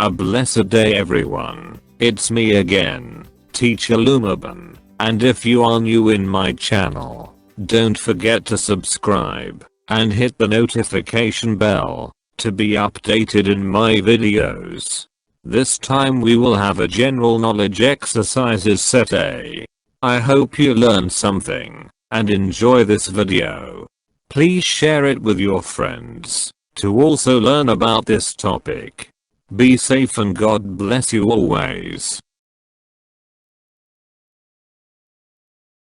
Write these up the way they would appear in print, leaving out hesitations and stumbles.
A blessed day everyone, it's me again, Teacher Lumaban, and if you are new in my channel, don't forget to subscribe, and hit the notification bell, to be updated in my videos. This time we will have a general knowledge exercises set A. I hope you learned something, and enjoy this video. Please share it with your friends, to also learn about this topic. Be safe and God bless you always.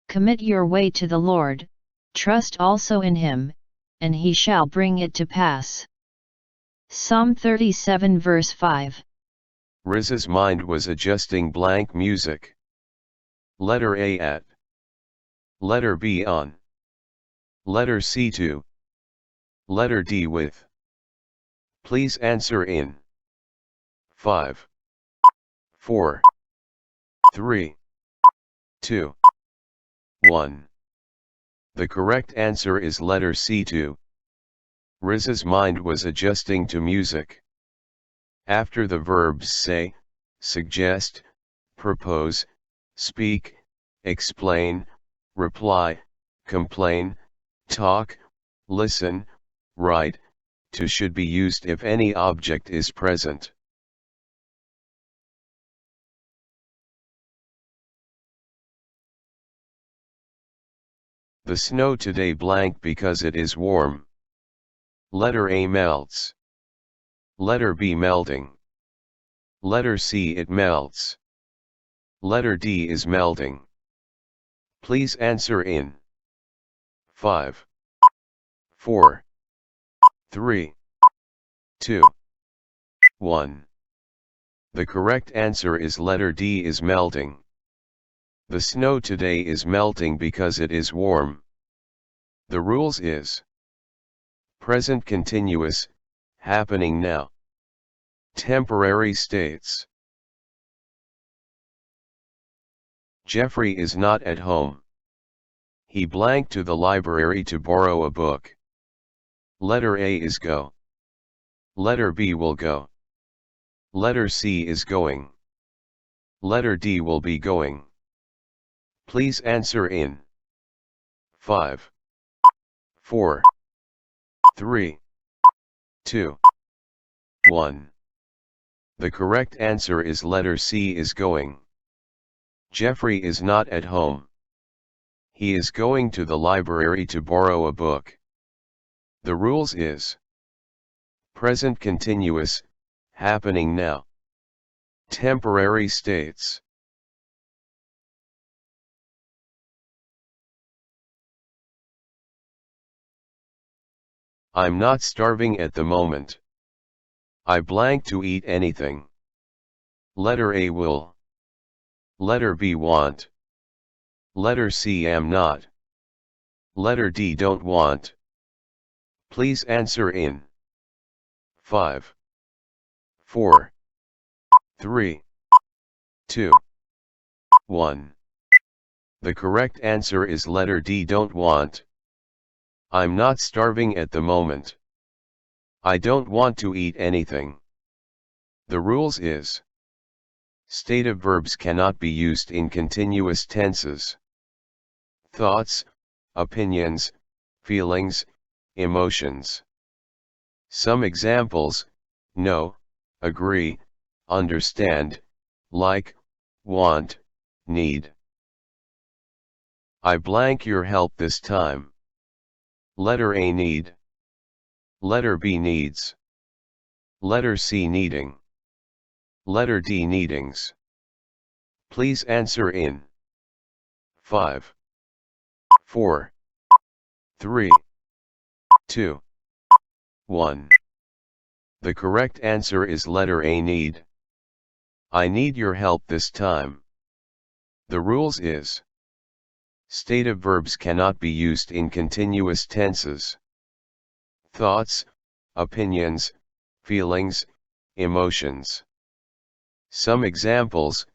Commit your way to the Lord, trust also in him, and he shall bring it to pass. Psalm 37 verse 5. Riz's mind was adjusting blank music. Letter A at. Letter B on. Letter C to. Letter D with. Please answer in 5, 4, 3, 2, 1. The correct answer is letter C to. Riz's mind was adjusting to music. After the verbs say, suggest, propose, speak, explain, reply, complain, talk, listen, write, to should be used if any object is present. The snow today blank because it is warm. Letter A melts. Letter B melting. Letter C it melts. Letter D is melting. Please answer in 5, 4, 3, 2, 1. The correct answer is letter D is melting. The snow today is melting because it is warm. The rules is present continuous, happening now. Temporary states. Jeffrey is not at home. He blank to the library to borrow a book. Letter A is go. Letter B will go. Letter C is going. Letter D will be going. Please answer in 5, 4, 3, 2, 1. The correct answer is letter C is going. Jeffrey is not at home. He is going to the library to borrow a book. The rules is present continuous, happening now. Temporary states. I'm not starving at the moment. I blank to eat anything. Letter A will. Letter B want. Letter C am not. Letter D don't want. Please answer in 5, 4, 3, 2, 1. The correct answer is letter D don't want. I'm not starving at the moment. I don't want to eat anything. The rules is stative verbs cannot be used in continuous tenses. Thoughts, opinions, feelings, emotions. Some examples: know, agree, understand, like, want, need. I blank your help this time. Letter A need. Letter B needs. Letter C needing. Letter D needings. Please answer in 5, 4, 3, 2, 1. The correct answer is letter A need. I need your help this time. The rules is stative verbs cannot be used in continuous tenses. Thoughts, opinions, feelings, emotions. Some examples: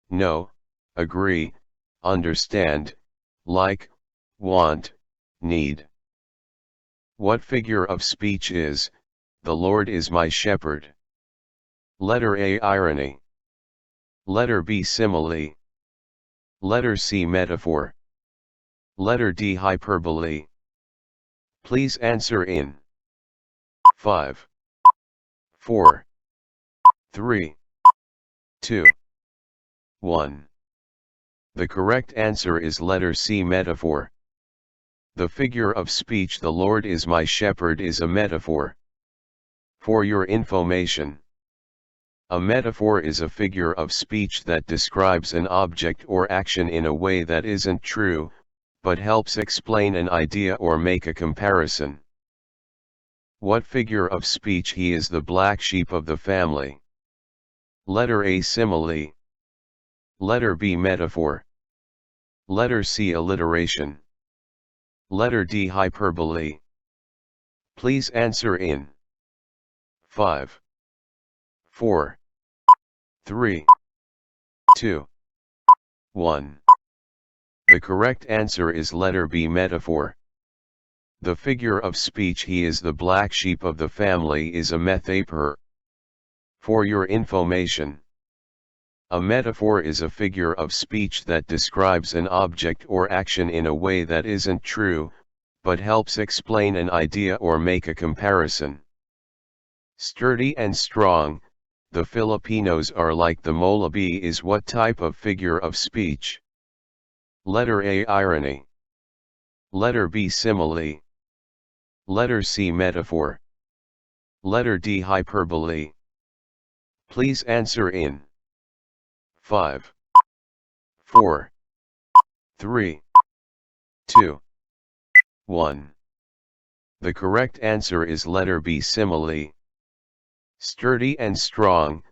know, agree, understand, like, want, need. What figure of speech is, the Lord is my shepherd? Letter A, irony. Letter B, simile. Letter C, metaphor. Letter D, hyperbole. Please answer in 5, 4, 3, 2, 1. The correct answer is letter C, metaphor. The figure of speech "the Lord is my shepherd" is a metaphor. For your information, a metaphor is a figure of speech that describes an object or action in a way that isn't true, but helps explain an idea or make a comparison. What figure of speech? He is the black sheep of the family. Letter A, simile. Letter B, metaphor. Letter C, alliteration. Letter D, hyperbole. Please answer in 5, 4, 3, 2, 1. The correct answer is letter B, metaphor. The figure of speech "he is the black sheep of the family" is a metaphor. For your information, a metaphor is a figure of speech that describes an object or action in a way that isn't true, but helps explain an idea or make a comparison. Sturdy and strong, the Filipinos are like the Molabi is what type of figure of speech? Letter A, irony. Letter B, simile. Letter C, metaphor. Letter D, hyperbole. Please answer in 5, 4, 3, 2, 1. The correct answer is letter B, simile. Sturdy and strong,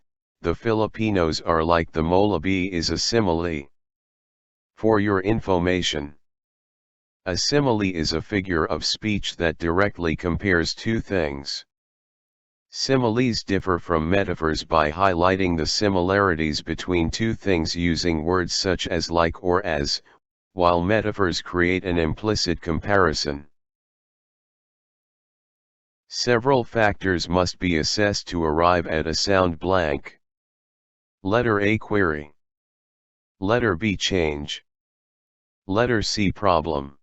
the Filipinos are like the Molabi is a simile. For your information, a simile is a figure of speech that directly compares two things. Similes differ from metaphors by highlighting the similarities between two things using words such as like or as, while metaphors create an implicit comparison. Several factors must be assessed to arrive at a sound blank. Letter A, query. Letter B, change. Letter C, problem.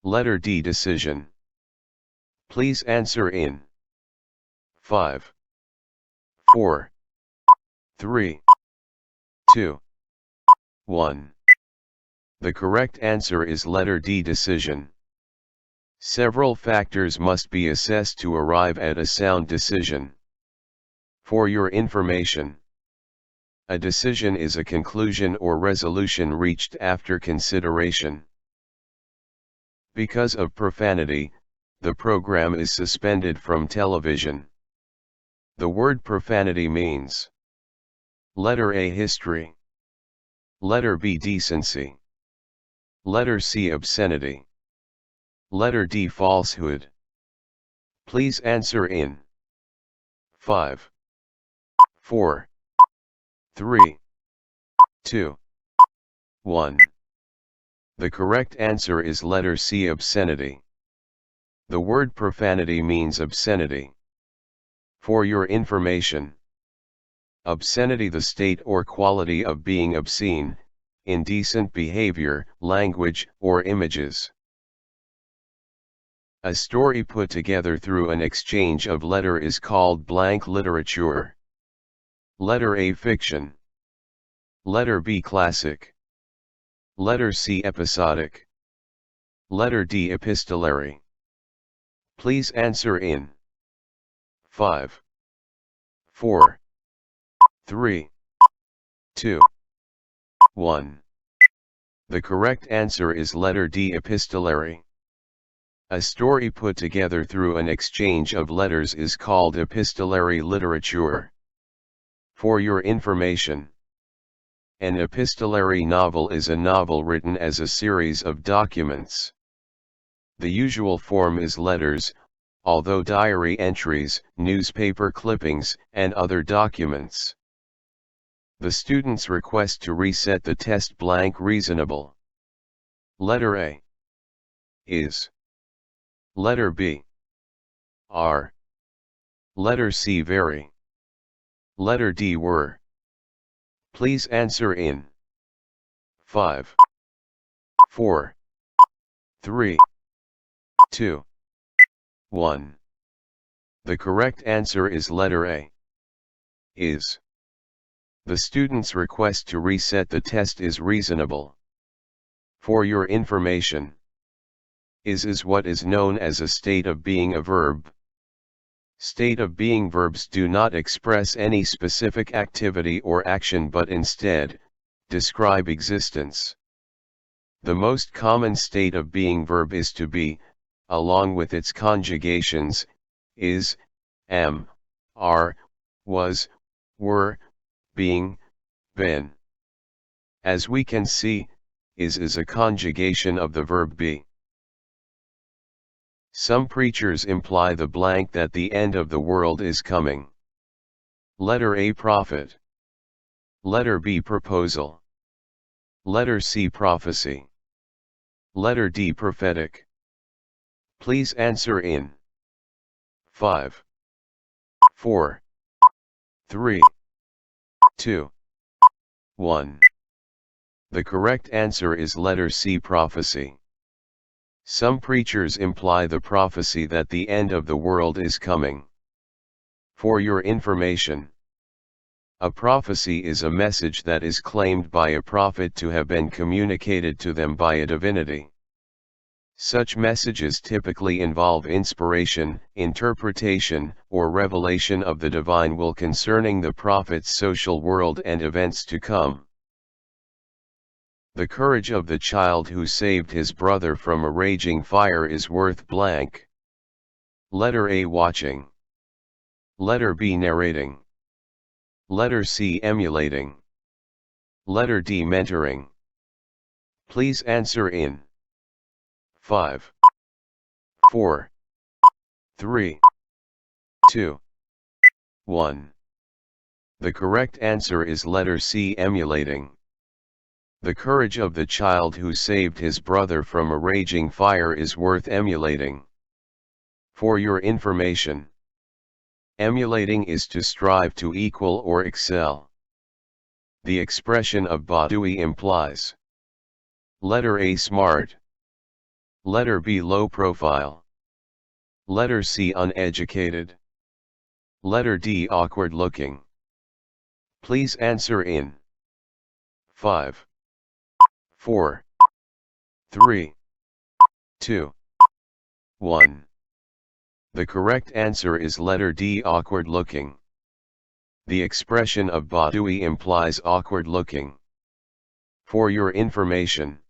Letter D, decision. Please answer in 5, 4, 3, 2, 1. The correct answer is letter D, decision. Several factors must be assessed to arrive at a sound decision. For your information, a decision is a conclusion or resolution reached after consideration. Because of profanity, the program is suspended from television. The word profanity means: letter A, history. Letter B, decency. Letter C, obscenity. Letter D, falsehood. Please answer in 5, 4, 3, 2, 1. The correct answer is letter C, obscenity. The word profanity means obscenity. For your information, obscenity, the state or quality of being obscene, indecent behavior, language, or images. A story put together through an exchange of letter is called blank literature. Letter A, fiction. Letter B, classic. Letter C, episodic. Letter D, epistolary. Please answer in 5, 4, 3, 2, 1. The correct answer is letter D, epistolary. A story put together through an exchange of letters is called epistolary literature. For your information, an epistolary novel is a novel written as a series of documents. The usual form is letters, although diary entries, newspaper clippings, and other documents. The student's request to reset the test blank reasonable. Letter A, is. Letter B, are. Letter C, very. Letter D were. Please answer in 5, 4, 3, 2, 1. The correct answer is letter A. Is. The student's request to reset the test is reasonable. For your information, is what is known as a state of being a verb. State of being verbs do not express any specific activity or action but instead, describe existence. The most common state of being verb is to be, along with its conjugations, is, am, are, was, were, being, been. As we can see, is a conjugation of the verb be. Some preachers imply the blank that the end of the world is coming. Letter A prophet. Letter B proposal. Letter C prophecy. Letter D prophetic. Please answer in 5, 4, 3, 2, 1. The correct answer is letter C prophecy. Some preachers imply the prophecy that the end of the world is coming. For your information, a prophecy is a message that is claimed by a prophet to have been communicated to them by a divinity. Such messages typically involve inspiration, interpretation, or revelation of the divine will concerning the prophet's social world and events to come. The courage of the child who saved his brother from a raging fire is worth blank. Letter A watching. Letter B narrating. Letter C emulating. Letter D mentoring. Please answer in 5, 4, 3, 2, 1. The correct answer is letter C emulating. The courage of the child who saved his brother from a raging fire is worth emulating. For your information, emulating is to strive to equal or excel. The expression of Badui implies letter A smart, letter B low profile, letter C uneducated, letter D awkward looking. Please answer in 5, 4, 3, 2, 1. The correct answer is letter D awkward looking. The expression of Badui implies awkward looking. For your information,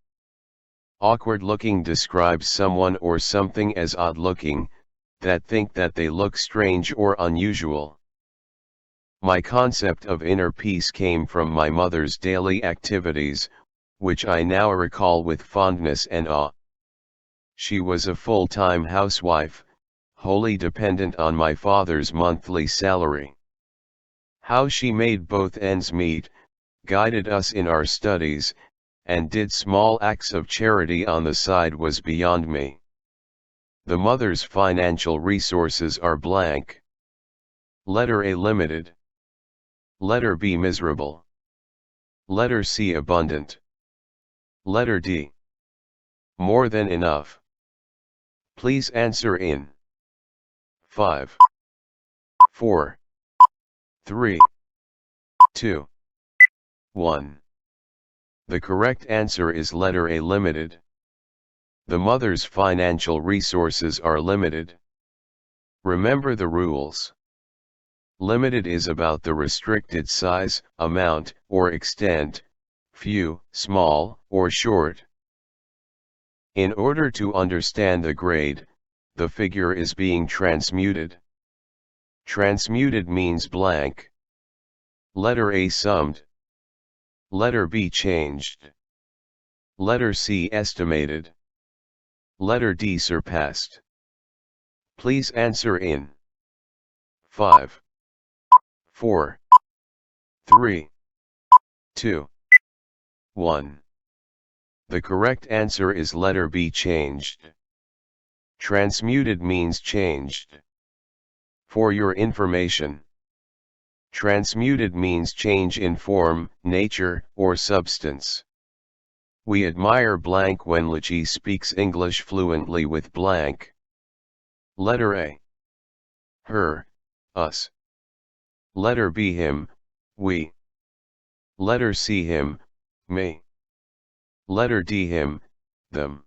awkward looking describes someone or something as odd looking, that think that they look strange or unusual. My concept of inner peace came from my mother's daily activities, which I now recall with fondness and awe. She was a full-time housewife, wholly dependent on my father's monthly salary. How she made both ends meet, guided us in our studies, and did small acts of charity on the side was beyond me. The mother's financial resources are blank. Letter A limited. Letter B miserable. Letter C abundant. Letter D more than enough. Please answer in 5, 4, 3, 2, 1. The correct answer is letter A limited. The mother's financial resources are limited. Remember the rules. Limited is about the restricted size, amount, or extent, few, small, or short. In order to understand the grade, the figure is being transmuted. Transmuted means blank. Letter A summed. Letter B changed. Letter C estimated. Letter D surpassed. Please answer in 5, 4, 3, 2, 1. The correct answer is letter B changed. Transmuted means changed. For your information, Transmuted means change in form, nature, or substance. We admire blank when Lachi speaks English fluently with blank. Letter A. Her, us. Letter B. Him, we. Letter C. Him, me. Letter D. Him, them.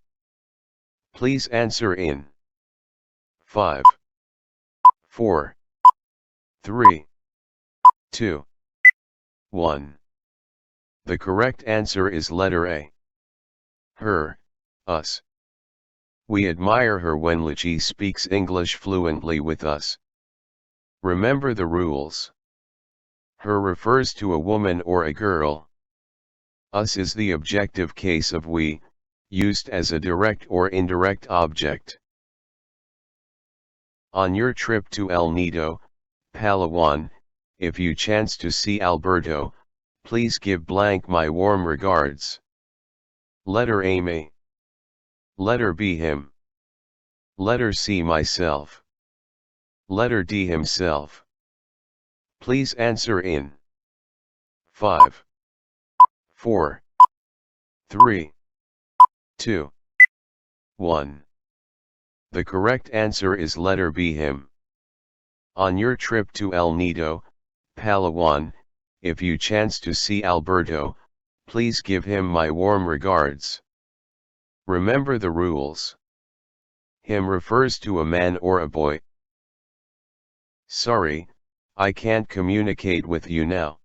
Please answer in 5, 4, 3, 2, 1. The correct answer is letter A. Her, us. We admire her when Lachi speaks English fluently with us. Remember the rules. Her refers to a woman or a girl. Us is the objective case of we, used as a direct or indirect object. On your trip to El Nido, Palawan, if you chance to see Alberto, please give blank my warm regards. Letter A. Me. Letter B. Him. Letter C. Myself. Letter D. Himself. Please answer in 5, 4, 3, 2, 1. The correct answer is letter B. Him. On your trip to El Nido, Palawan, if you chance to see Alberto, please give him my warm regards. Remember the rules. Him refers to a man or a boy. Sorry, I can't communicate with you now.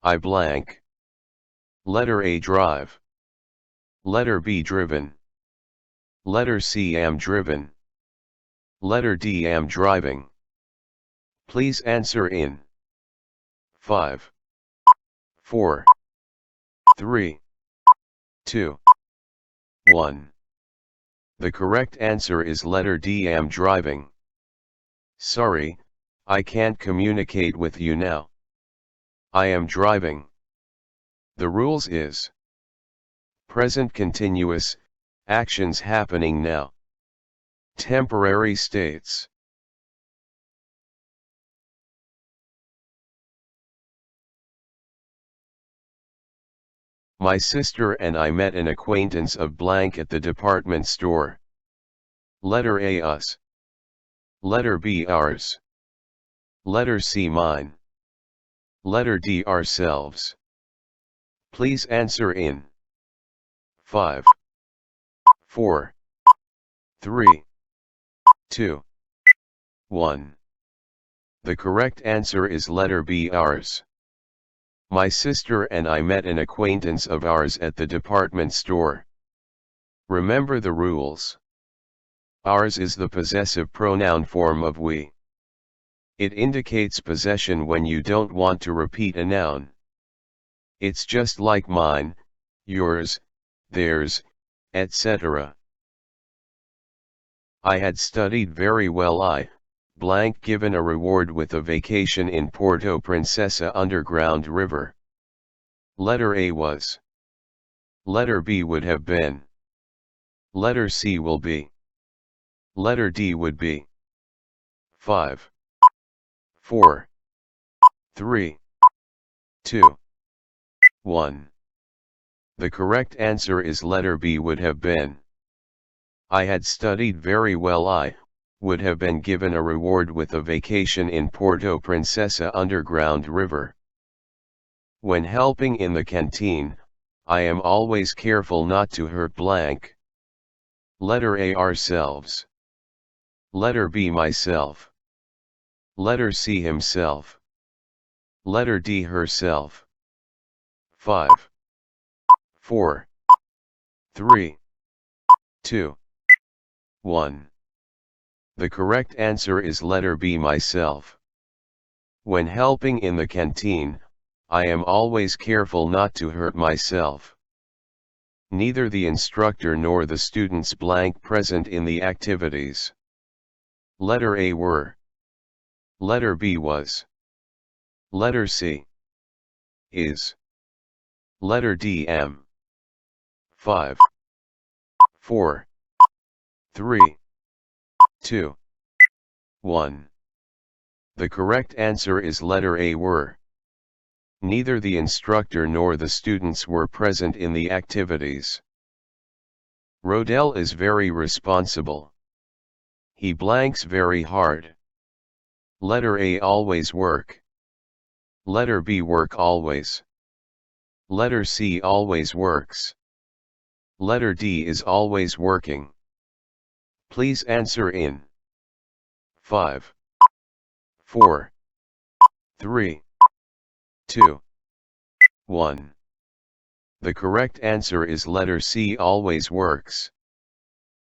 I blank. Letter A. Drive. Letter B. Driven. Letter C. Am driven. Letter D. Am driving. Please answer in 5, 4, 3, 2, 1. The correct answer is letter D. Am driving. Sorry, I can't communicate with you now. I am driving. The rules is present continuous, actions happening now. Temporary states. My sister and I met an acquaintance of blank at the department store. Letter A. Us. Letter B. Ours. Letter C. Mine. Letter D. Ourselves. Please answer in 5, 4, 3, 2, 1. The correct answer is letter B. Ours. My sister and I met an acquaintance of ours at the department store. Remember the rules. Ours is the possessive pronoun form of we. It indicates possession when you don't want to repeat a noun. It's just like mine, yours, theirs, etc. I had studied very well. I, blank, given a reward with a vacation in Porto Princesa underground river. Letter A. Was. Letter B. Would have been. Letter C. Will be. Letter D. Would be. 5, 4, 3, 2, 1. The correct answer is letter B. Would have been. I had studied very well. I would have been given a reward with a vacation in Porto Princesa underground river. When helping in the canteen, I am always careful not to hurt blank. Letter A. Ourselves. Letter B. Myself. Letter C. Himself. Letter D. Herself. 5, 4, 3, 2, 1. The correct answer is letter B. Myself. When helping in the canteen, I am always careful not to hurt myself. Neither the instructor nor the students blank present in the activities. Letter A. Were. Letter B. Was. Letter C. Is. Letter D. Am. 5, 4, 3, 2, 1. The correct answer is letter A, were. Neither the instructor nor the students were present in the activities. Rodel is very responsible. He blanks very hard. Letter A, always work. Letter B, work always. Letter C, always works. Letter D is always working. Please answer in 5, 4, 3, 2, 1. The correct answer is letter C, always works.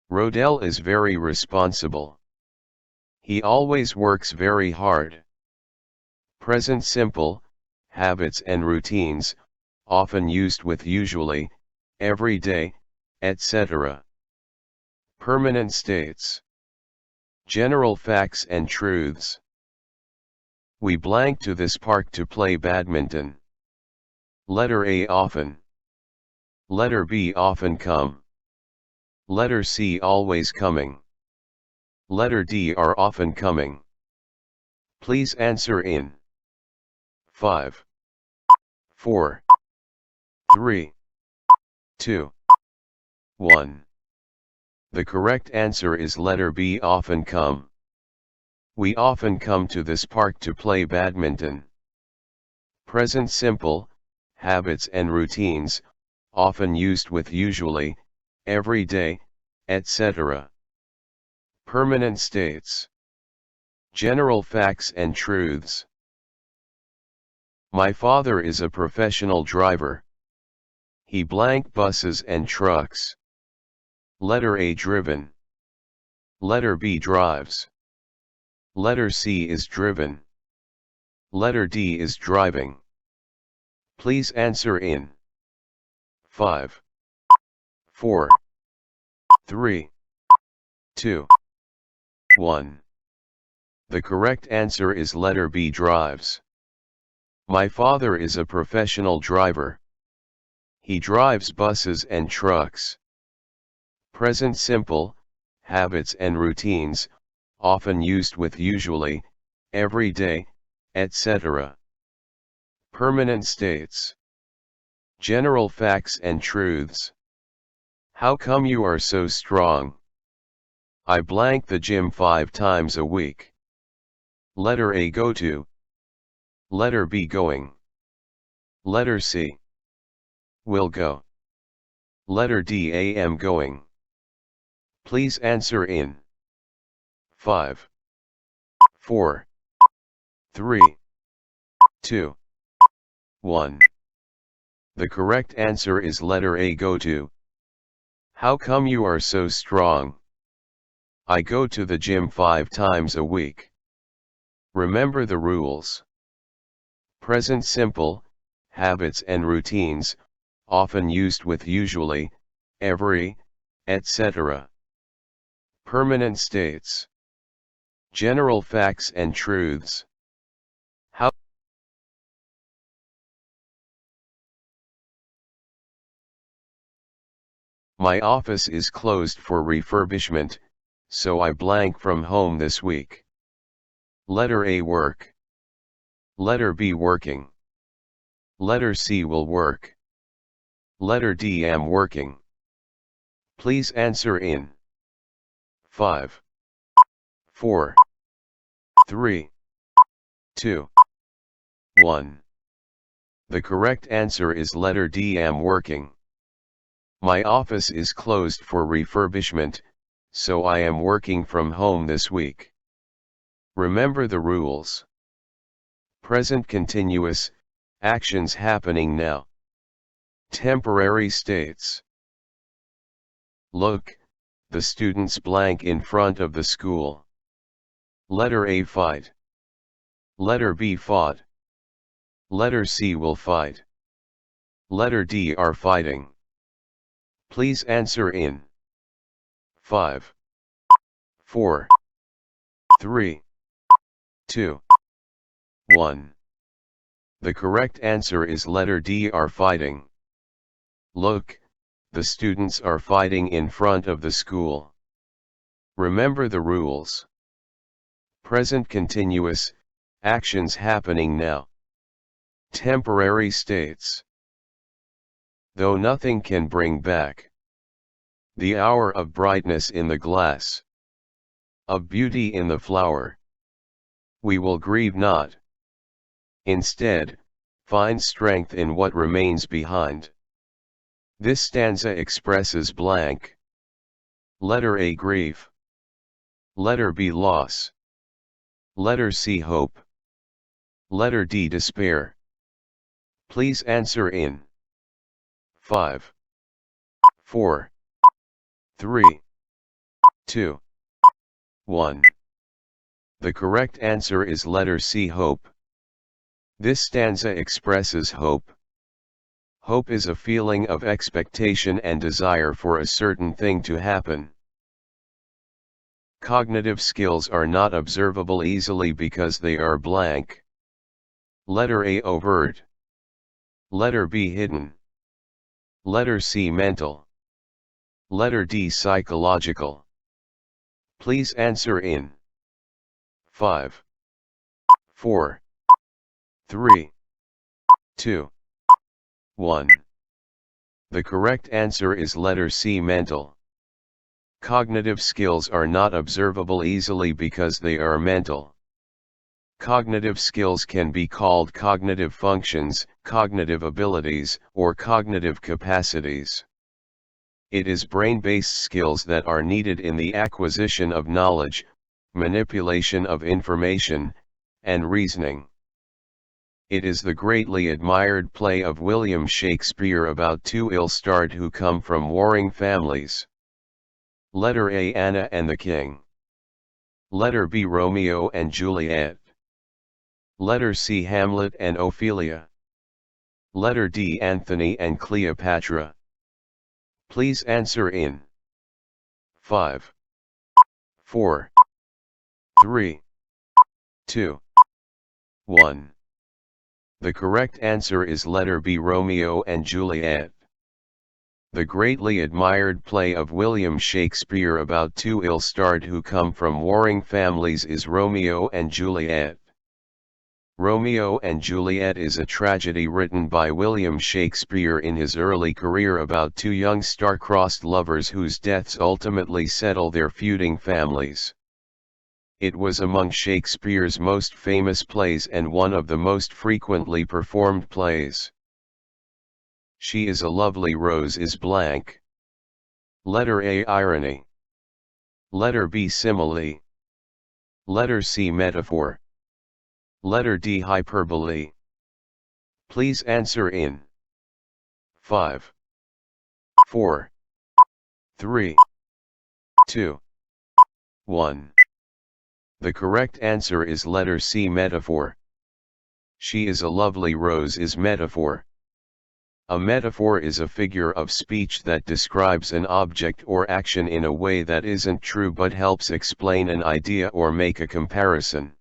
Rodel is very responsible. He always works very hard. Present simple, habits and routines, often used with usually, every day, etc. Permanent states. General facts and truths. We blank to this park to play badminton. Letter A, often. Letter B, often come. Letter C, always coming. Letter D, are often coming. Please answer in 5, 4, 3, 2, 1. The correct answer is letter B, often come. We often come to this park to play badminton. Present simple, habits and routines, often used with usually, every day, etc. Permanent states. General facts and truths. My father is a professional driver. He blank buses and trucks. Letter A, driven. Letter B, drives. Letter C is driven. Letter D is driving. Please answer in 5, 4, 3, 2, 1. The correct answer is letter B, drives. My father is a professional driver. He drives buses and trucks. Present simple, habits and routines, often used with usually, every day, etc. Permanent states. General facts and truths. How come you are so strong? I blank the gym 5 times a week. Letter A, go to. Letter B, going. Letter C, will go. Letter D, am going. Please answer in 5, 4, 3, 2, 1. The correct answer is letter A, go to. How come you are so strong? I go to the gym 5 times a week. Remember the rules. Present simple, habits and routines, often used with usually, every, etc. Permanent states. General facts and truths. How my office is closed for refurbishment, so I blank from home this week. Letter A, work. Letter B, working. Letter C, will work. Letter D, am working. Please answer in 5, 4, 3, 2, 1. The correct answer is letter D, am working. My office is closed for refurbishment, so I am working from home this week. Remember the rules. Present continuous, actions happening now. Temporary states. Look, the students blank in front of the school. Letter A, fight. Letter B, fought. Letter C, will fight. Letter D, are fighting. Please answer in 5, 4, 3, 2, 1. The correct answer is letter D, are fighting. Look, the students are fighting in front of the school. Remember the rules. Present continuous, Actions happening now. Temporary states. Though nothing can bring back the hour of brightness in the glass, of beauty in the flower, we will grieve not. Instead, find strength in what remains behind. This stanza expresses blank. Letter A, grief. Letter B, loss. Letter C, hope. Letter D, despair. Please answer in 5, 4, 3, 2, 1. The correct answer is letter C, hope. This stanza expresses hope. Hope is a feeling of expectation and desire for a certain thing to happen. Cognitive skills are not observable easily because they are blank. Letter A, overt. Letter B, hidden. Letter C, mental. Letter D, psychological. Please answer in 5, 4, 3, 2, 1. The correct answer is letter C, mental. Cognitive skills are not observable easily because they are mental. Cognitive skills can be called cognitive functions, cognitive abilities, or cognitive capacities. It is brain-based skills that are needed in the acquisition of knowledge, manipulation of information, and reasoning. It is the greatly admired play of William Shakespeare about two ill-starred who come from warring families. Letter A, Anna and the King. Letter B, Romeo and Juliet. Letter C, Hamlet and Ophelia. Letter D, Anthony and Cleopatra. Please answer in 5, 4, 3, 2, 1. The correct answer is letter B, Romeo and Juliet. The greatly admired play of William Shakespeare about two ill-starred who come from warring families is Romeo and Juliet. Romeo and Juliet is a tragedy written by William Shakespeare in his early career about two young star-crossed lovers whose deaths ultimately settle their feuding families. It was among Shakespeare's most famous plays and one of the most frequently performed plays. She is a lovely rose is blank. Letter A, irony. Letter B, simile. Letter C, metaphor. Letter D, hyperbole. Please answer in 5, 4, 3, 2, 1. The correct answer is letter C, metaphor. She is a lovely rose is metaphor. A metaphor is a figure of speech that describes an object or action in a way that isn't true but helps explain an idea or make a comparison.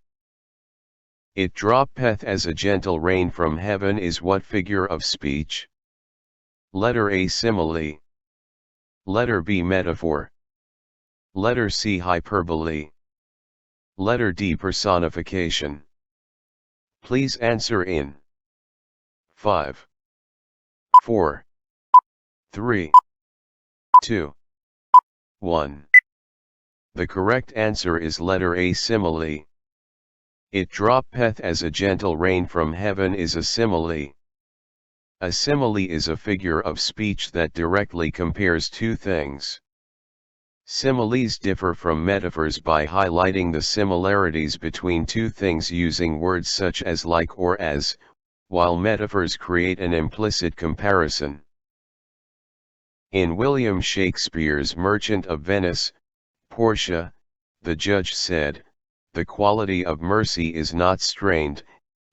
It droppeth as a gentle rain from heaven is what figure of speech? Letter A, simile. Letter B, metaphor. Letter C, hyperbole. Letter D, personification. Please answer in 5, 4, 3, 2, 1. The correct answer is letter A, simile. It droppeth as a gentle rain from heaven is a simile. A simile is a figure of speech that directly compares two things. Similes differ from metaphors by highlighting the similarities between two things using words such as like or as, while metaphors create an implicit comparison. In William Shakespeare's Merchant of Venice, Portia, the judge said, "The quality of mercy is not strained,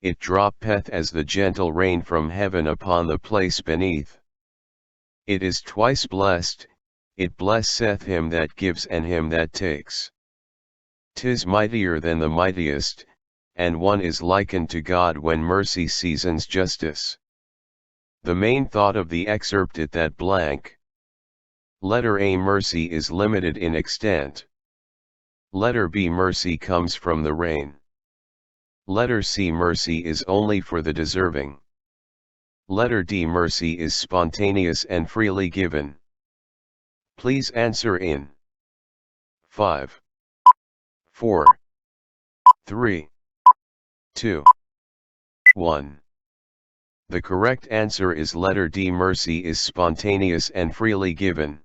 it droppeth as the gentle rain from heaven upon the place beneath. It is twice blessed, it blesseth him that gives and him that takes. 'Tis mightier than the mightiest, and one is likened to God when mercy seasons justice." The main thought of the excerpt is that blank. Letter A, mercy is limited in extent. Letter B, mercy comes from the rain. Letter C. Mercy is only for the deserving. Letter D. Mercy is spontaneous and freely given. Please answer in 5, 4, 3, 2, 1. The correct answer is letter D. Mercy is spontaneous and freely given.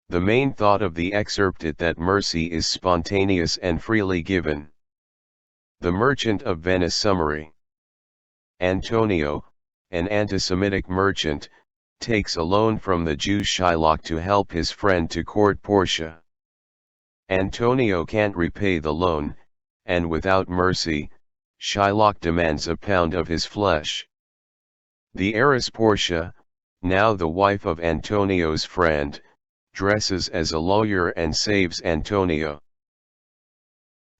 The main thought of the excerpt is that mercy is spontaneous and freely given. The Merchant of Venice summary. Antonio, an anti-Semitic merchant, takes a loan from the Jew Shylock to help his friend to court Portia. Antonio can't repay the loan, and without mercy, Shylock demands a pound of his flesh. The heiress Portia, now the wife of Antonio's friend, dresses as a lawyer and saves Antonio.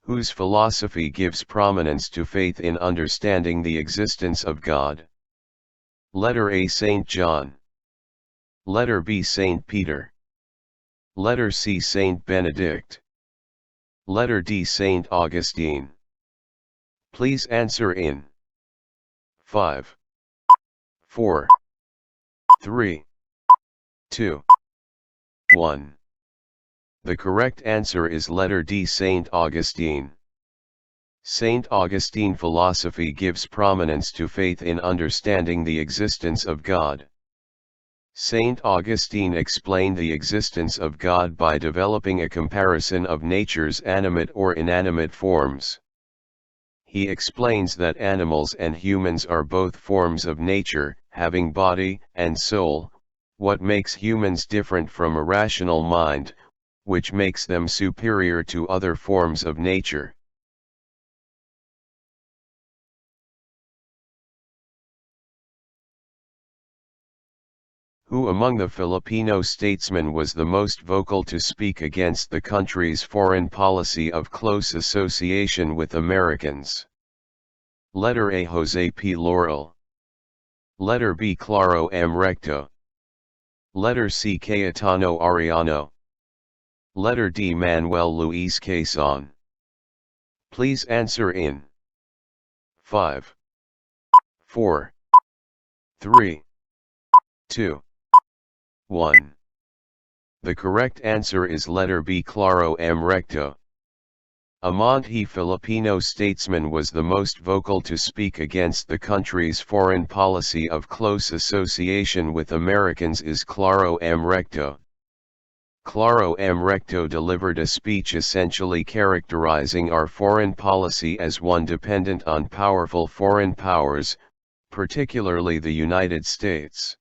Whose philosophy gives prominence to faith in understanding the existence of God? Letter A. Saint John. Letter B. Saint Peter. Letter C. Saint Benedict. Letter D. Saint Augustine. Please answer in 5, 4, 3, 2, 1. The correct answer is letter D. Saint Augustine. Saint Augustine philosophy gives prominence to faith in understanding the existence of God. Saint Augustine explained the existence of God by developing a comparison of nature's animate or inanimate forms. He explains that animals and humans are both forms of nature, having body and soul. What makes humans different from a rational mind, which makes them superior to other forms of nature. Who among the Filipino statesmen was the most vocal to speak against the country's foreign policy of close association with Americans? Letter A. Jose P. Laurel. Letter B. Claro M. Recto. Letter C. Cayetano Arellano. Letter D. Manuel Luis Quezon. Please answer in 5, 4, 3, 2, 1. The correct answer is letter B. Claro M. Recto. Among the Filipino statesmen was the most vocal to speak against the country's foreign policy of close association with Americans is Claro M. Recto. Claro M. Recto delivered a speech essentially characterizing our foreign policy as one dependent on powerful foreign powers, particularly the United States.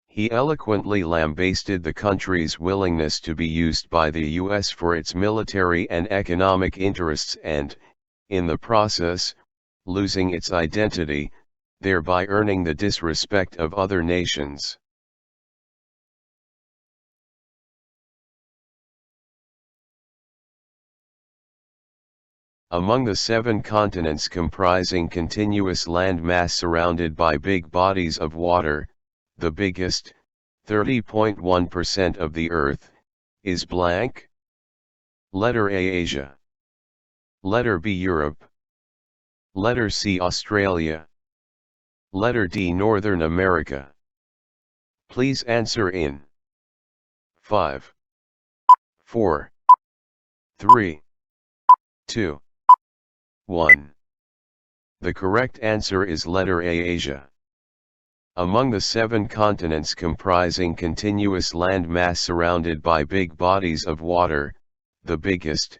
He eloquently lambasted the country's willingness to be used by the U.S. for its military and economic interests and, in the process, losing its identity, thereby earning the disrespect of other nations. Among the 7 continents comprising continuous land mass surrounded by big bodies of water, the biggest, 30.1% of the Earth, is blank. Letter A. Asia. Letter B. Europe. Letter C. Australia. Letter D. Northern America. Please answer in 5, 4, 3, 2, 1. The correct answer is letter A. Asia. Among the 7 continents comprising continuous land mass surrounded by big bodies of water, the biggest,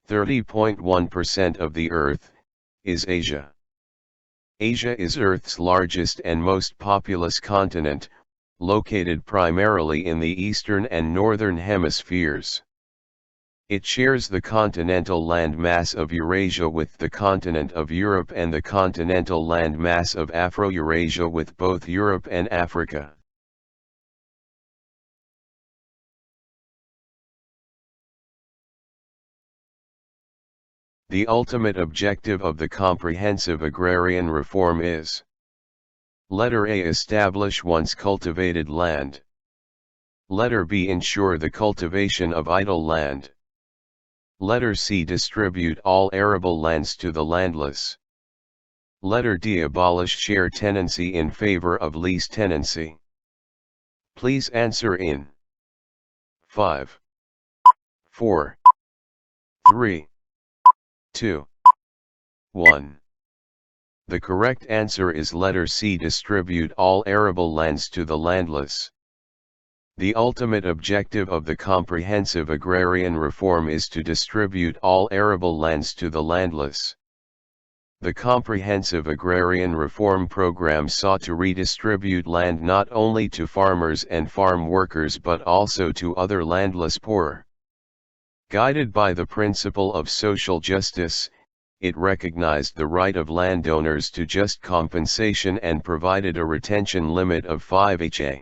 30.1% of the Earth, is Asia. Asia is Earth's largest and most populous continent, located primarily in the eastern and northern hemispheres. It shares the continental landmass of Eurasia with the continent of Europe and the continental landmass of Afro-Eurasia with both Europe and Africa. The ultimate objective of the comprehensive agrarian reform is: Letter A. Establish once cultivated land. Letter B. Ensure the cultivation of idle land. Letter C. Distribute all arable lands to the landless. Letter D. Abolish share tenancy in favor of lease tenancy. Please answer in 5, 4, 3, 2, 1. The correct answer is letter C. Distribute all arable lands to the landless. The ultimate objective of the comprehensive agrarian reform is to distribute all arable lands to the landless. The comprehensive agrarian reform program sought to redistribute land not only to farmers and farm workers but also to other landless poor. Guided by the principle of social justice, it recognized the right of landowners to just compensation and provided a retention limit of 5 ha,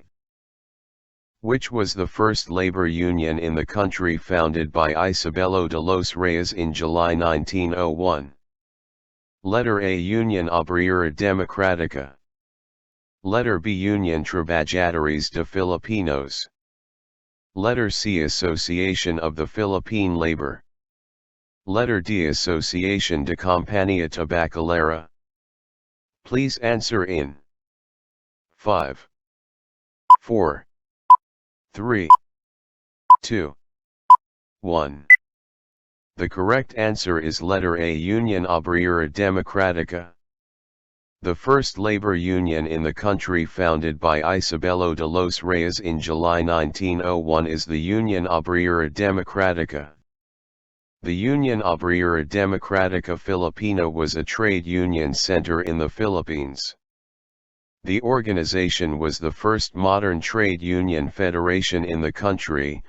which was the first labor union in the country, founded by Isabelo de los Reyes in July 1901. Letter A. Union Obrera Democrática. Letter B. Union Trabajadores de Filipinos. Letter C. Association of the Philippine Labor. Letter D. Association de Compañía Tabacalera. Please answer in 5, 4, 3, 2, 1. The correct answer is letter A. Union Obrera Democrática. The first labor union in the country, founded by Isabelo de los Reyes in July 1901, is the Union Obrera Democrática. The Union Obrera Democrática Filipina was a trade union center in the Philippines. The organization was the first modern trade union federation in the country.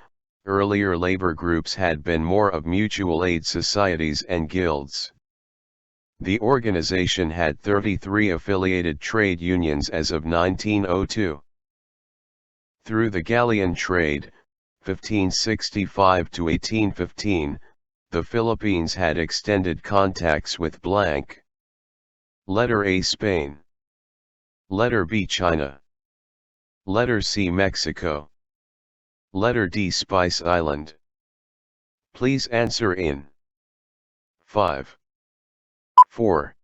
Earlier labor groups had been more of mutual aid societies and guilds. The organization had 33 affiliated trade unions as of 1902. Through the galleon trade, 1565 to 1815, the Philippines had extended contacts with blank. Letter A. Spain. Letter B. China. Letter C. Mexico. Letter D. Spice Island. Please answer in 5, 4,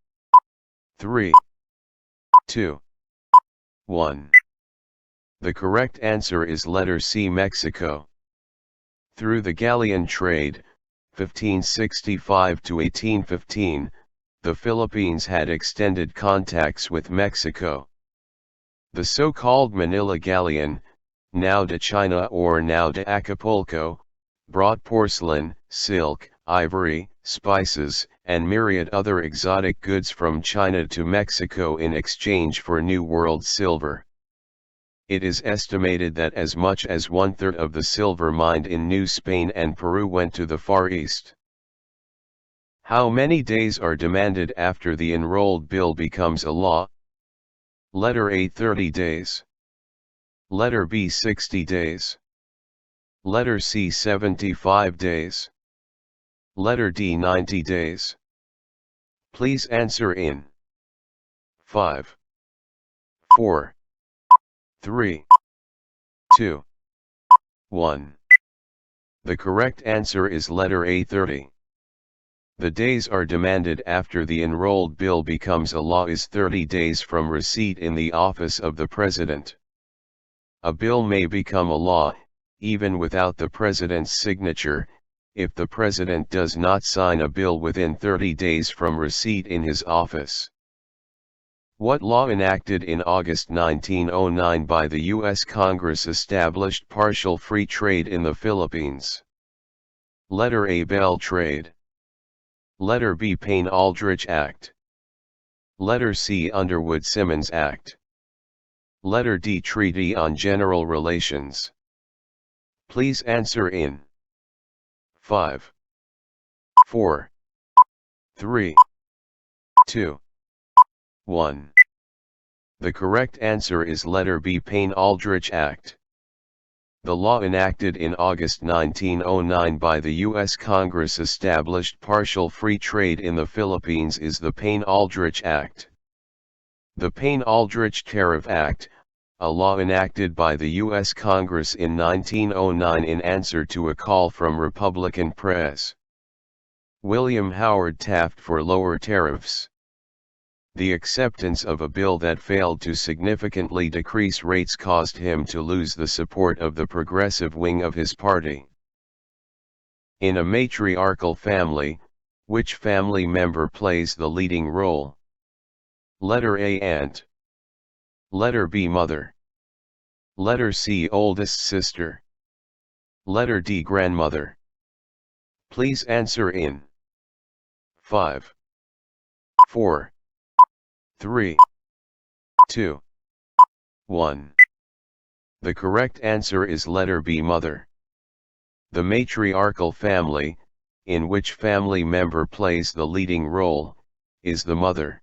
3, 2, 1. The correct answer is letter C. Mexico. Through the galleon trade, 1565 to 1815, the Philippines had extended contacts with Mexico. The so-called Manila Galleon, now de China or now de Acapulco, brought porcelain, silk, ivory, spices, and myriad other exotic goods from China to Mexico in exchange for New World silver. It is estimated that as much as 1/3 of the silver mined in New Spain and Peru went to the Far East. How many days are demanded after the enrolled bill becomes a law? Letter A. 30 days. Letter B. 60 days. Letter C. 75 days. Letter D. 90 days. Please answer in 5, 4, 3, 2, 1. The correct answer is letter A. 30. The days are demanded after the enrolled bill becomes a law is 30 days from receipt in the office of the President. A bill may become a law, even without the President's signature, if the President does not sign a bill within 30 days from receipt in his office. What law enacted in August 1909 by the U.S. Congress established partial free trade in the Philippines? Letter A. Bell Trade. Letter B. Payne-Aldrich Act. Letter C. Underwood-Simmons Act. Letter D. Treaty on General Relations. Please answer in 5, 4, 3, 2, 1. The correct answer is letter B. Payne-Aldrich Act. The law enacted in August 1909 by the U.S. Congress established partial free trade in the Philippines is the Payne-Aldrich Act. The Payne-Aldrich Tariff Act, a law enacted by the U.S. Congress in 1909 in answer to a call from Republican press. William Howard Taft for lower tariffs. The acceptance of a bill that failed to significantly decrease rates caused him to lose the support of the progressive wing of his party. In a matriarchal family, which family member plays the leading role? Letter A, aunt. Letter B, mother. Letter C, oldest sister. Letter D, grandmother. Please answer in 5, 4, 3, 2, 1. The correct answer is letter B, mother. The matriarchal family, in which family member plays the leading role, is the mother.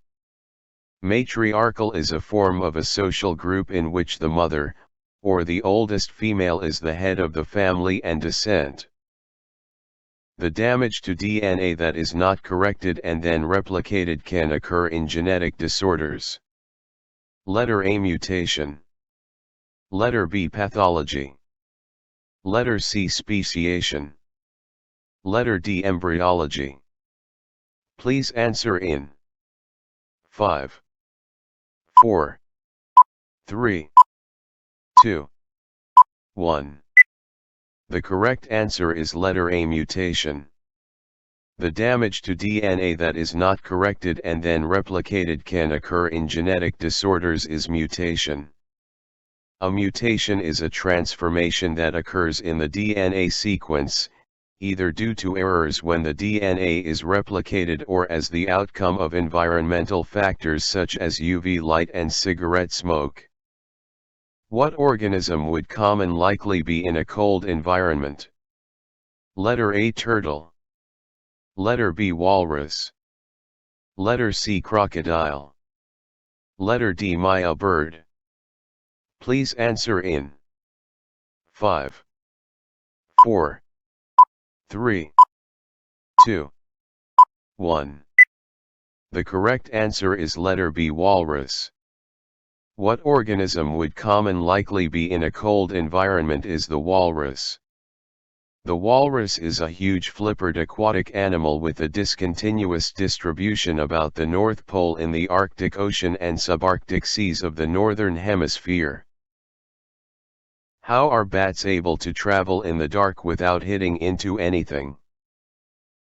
Matriarchal is a form of a social group in which the mother, or the oldest female, is the head of the family and descent. The damage to DNA that is not corrected and then replicated can occur in genetic disorders. Letter A, mutation. Letter B, pathology. Letter C, speciation. Letter D, embryology. Please answer in 5, 4, 3, 2, 1. The correct answer is letter A, mutation. The damage to DNA that is not corrected and then replicated can occur in genetic disorders is mutation. A mutation is a transformation that occurs in the DNA sequence, either due to errors when the DNA is replicated or as the outcome of environmental factors such as UV light and cigarette smoke. What organism would likely be in a cold environment? Letter A, turtle. Letter B, walrus. Letter C, crocodile. Letter D, Maya bird. Please answer in 5, 4, 3, 2, 1. The correct answer is letter B, walrus. What organism would likely be in a cold environment is the walrus. The walrus is a huge flippered aquatic animal with a discontinuous distribution about the North Pole in the Arctic Ocean and subarctic seas of the Northern Hemisphere. How are bats able to travel in the dark without hitting into anything?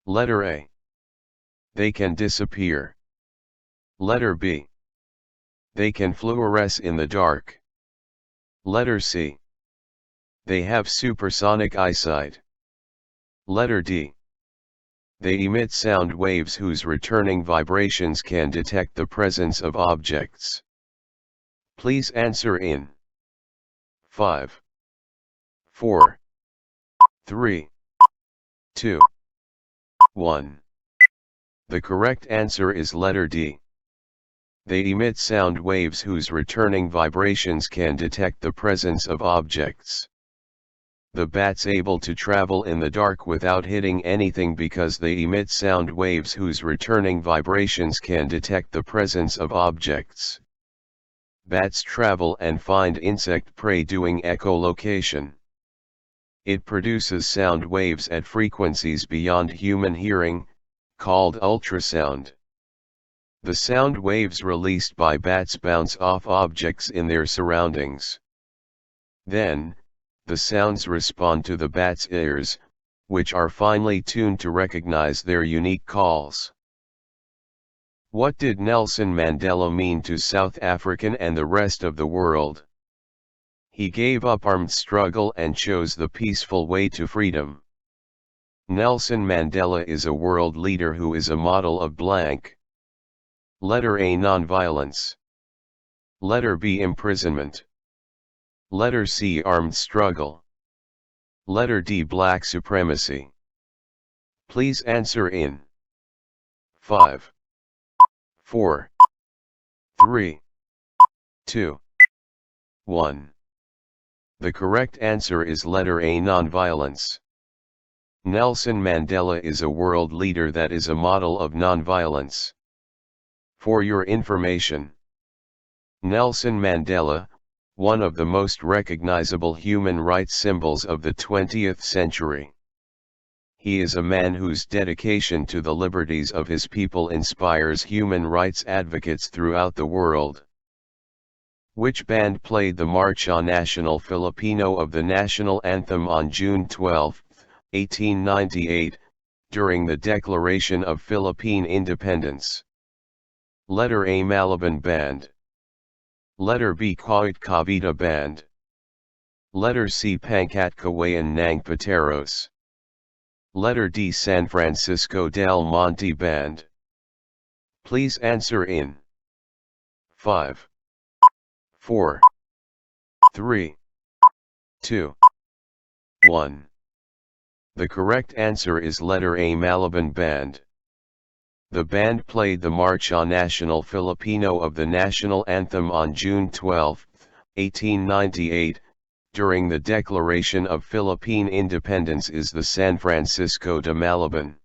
Letter A. They can disappear. Letter B. They can fluoresce in the dark. Letter C. They have supersonic eyesight. Letter D. They emit sound waves whose returning vibrations can detect the presence of objects. Please answer in 5, 4, 3, 2, 1. The correct answer is letter D. They emit sound waves whose returning vibrations can detect the presence of objects. The bats able to travel in the dark without hitting anything because they emit sound waves whose returning vibrations can detect the presence of objects. Bats travel and find insect prey doing echolocation. It produces sound waves at frequencies beyond human hearing, called ultrasound. The sound waves released by bats bounce off objects in their surroundings. Then, the sounds respond to the bat's ears, which are finely tuned to recognize their unique calls. What did Nelson Mandela mean to South African and the rest of the world? He gave up armed struggle and chose the peaceful way to freedom. Nelson Mandela is a world leader who is a model of blank. Letter A, nonviolence. Letter B, imprisonment. Letter C, armed struggle. Letter D, black supremacy. Please answer in 5, 4, 3, 2, 1. The correct answer is letter A, nonviolence. Nelson Mandela is a world leader that is a model of nonviolence. For your information, Nelson Mandela, one of the most recognizable human rights symbols of the 20th century. He is a man whose dedication to the liberties of his people inspires human rights advocates throughout the world. Which band played the Marcha Nacional Filipino of the national anthem on June 12, 1898, during the Declaration of Philippine Independence? Letter A. Lumaban Band. Letter B. Kahit Cavite Band. Letter C. Pangkat Kawayan ng Pateros. Letter D. San Francisco del Monte Band. Please answer in 5, 4, 3, 2, 1. The correct answer is letter A. Lumaban Band. The band played the Marcha Nacional Filipino of the national anthem on June 12, 1898, during the Declaration of Philippine Independence is the San Francisco de Lumaban.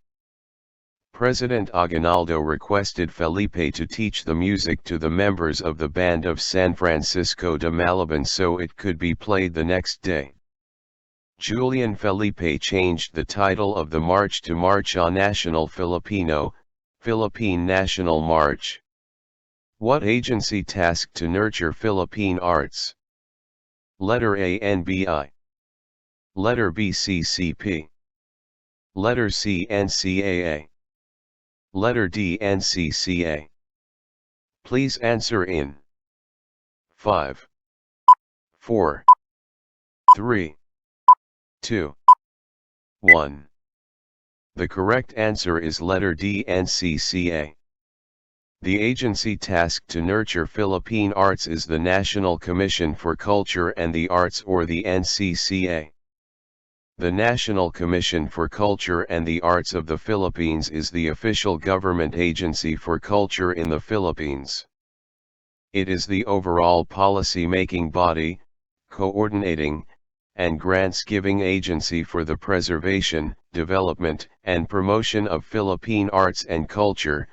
President Aguinaldo requested Felipe to teach the music to the members of the band of San Francisco de Lumaban so it could be played the next day. Julian Felipe changed the title of the march to Marcha Nacional Filipino, Philippine National March. What agency tasked to nurture Philippine arts? Letter A. NBI. Letter B. CCP. Letter C. NCAA. Letter D. NCCA. Please answer in 5, 4, 3, 2, 1. The correct answer is letter D. NCCA. The agency tasked to nurture Philippine arts is the National Commission for Culture and the Arts, or the NCCA. The National Commission for Culture and the Arts of the Philippines is the official government agency for culture in the Philippines. It is the overall policy-making body, coordinating, and grants-giving agency for the preservation, development, and promotion of Philippine arts and culture,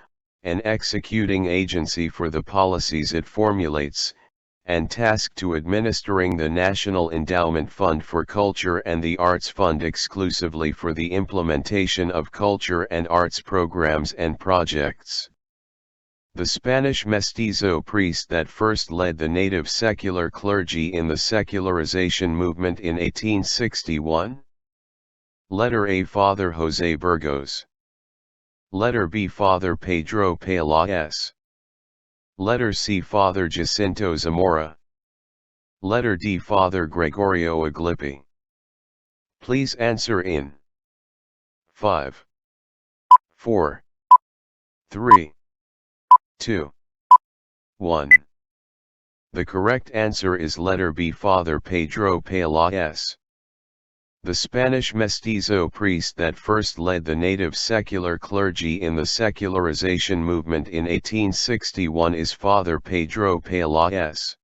an executing agency for the policies it formulates, and tasked to administering the National Endowment Fund for Culture and the Arts Fund exclusively for the implementation of culture and arts programs and projects. The Spanish mestizo priest that first led the native secular clergy in the secularization movement in 1861? Letter A. Father José Burgos. Letter B. Father Pedro Peláez. Letter C. Father Jacinto Zamora. Letter D. Father Gregorio Aglipi. Please answer in 5, 4, 3, 2, 1. The correct answer is letter B. Father Pedro Peláez. The Spanish mestizo priest that first led the native secular clergy in the secularization movement in 1861 is Father Pedro Peláez.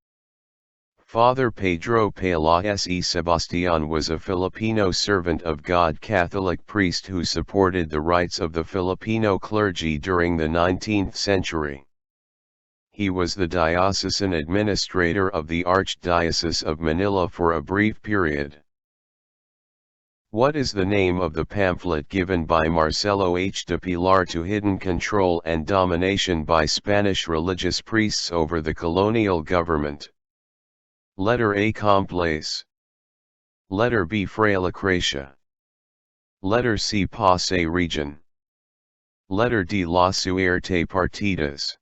Father Pedro Peláez y Sebastián was a Filipino servant of God Catholic priest who supported the rights of the Filipino clergy during the 19th century. He was the diocesan administrator of the Archdiocese of Manila for a brief period. What is the name of the pamphlet given by Marcelo H. de Pilar to hidden control and domination by Spanish religious priests over the colonial government? Letter A. Complace. Letter B. Frailacracia. Letter C. Pase Region. Letter D. La Suerte Partidas.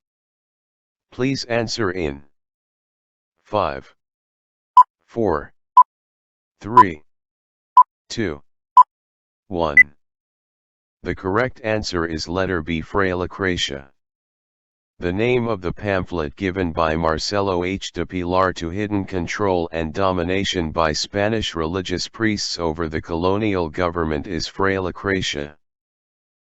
Please answer in 5, 4, 3, 2, 1. The correct answer is letter B. Frailacracia. The name of the pamphlet given by Marcelo H. de Pilar to hidden control and domination by Spanish religious priests over the colonial government is Frailacracia.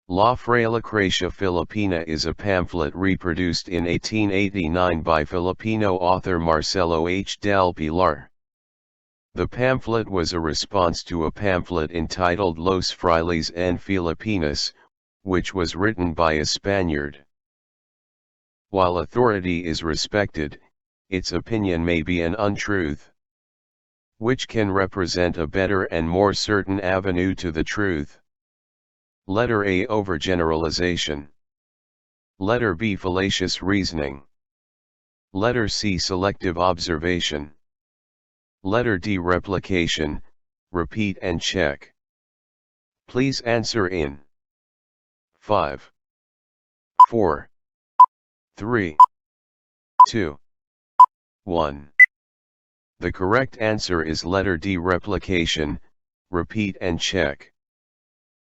La Frailacracia Filipina is a pamphlet reproduced in 1889 by Filipino author Marcelo H. del Pilar. The pamphlet was a response to a pamphlet entitled Los Frailes en Filipinas, which was written by a Spaniard. While authority is respected, its opinion may be an untruth. Which can represent a better and more certain avenue to the truth? Letter A, overgeneralization. Letter B, fallacious reasoning. Letter C, selective observation. Letter D, replication, repeat and check. Please answer in 5, 4, 3, 2, 1. The correct answer is letter D, replication, repeat and check.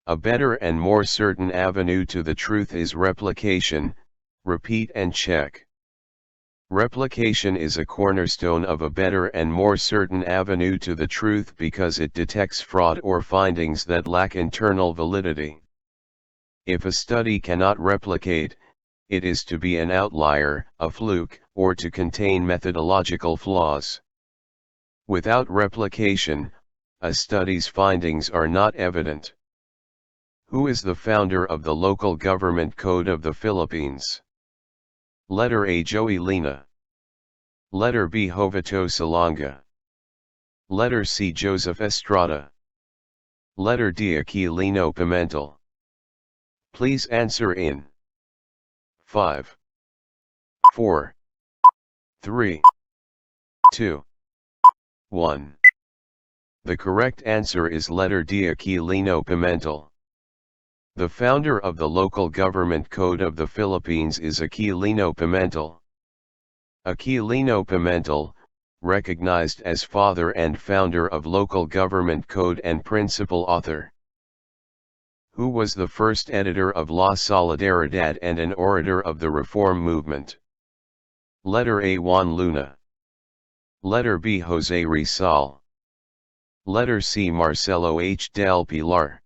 A better and more certain avenue to the truth is replication, repeat and check. Replication is a cornerstone of a better and more certain avenue to the truth because it detects fraud or findings that lack internal validity. If a study cannot replicate, it is to be an outlier, a fluke, or to contain methodological flaws. Without replication, a study's findings are not evident. Who is the founder of the Local Government Code of the Philippines? Letter A, Joey Lina. Letter B, Jovito Salonga. Letter C, Joseph Estrada. Letter D, Aquilino Pimentel. Please answer in 5, 4, 3, 2, 1. The correct answer is letter D, Aquilino Pimentel. The founder of the Local Government Code of the Philippines is Aquilino Pimentel. Aquilino Pimentel, recognized as father and founder of Local Government Code and principal author. Who was the first editor of La Solidaridad and an orator of the Reform Movement? Letter A, Juan Luna. Letter B, Jose Rizal. Letter C, Marcelo H. del Pilar.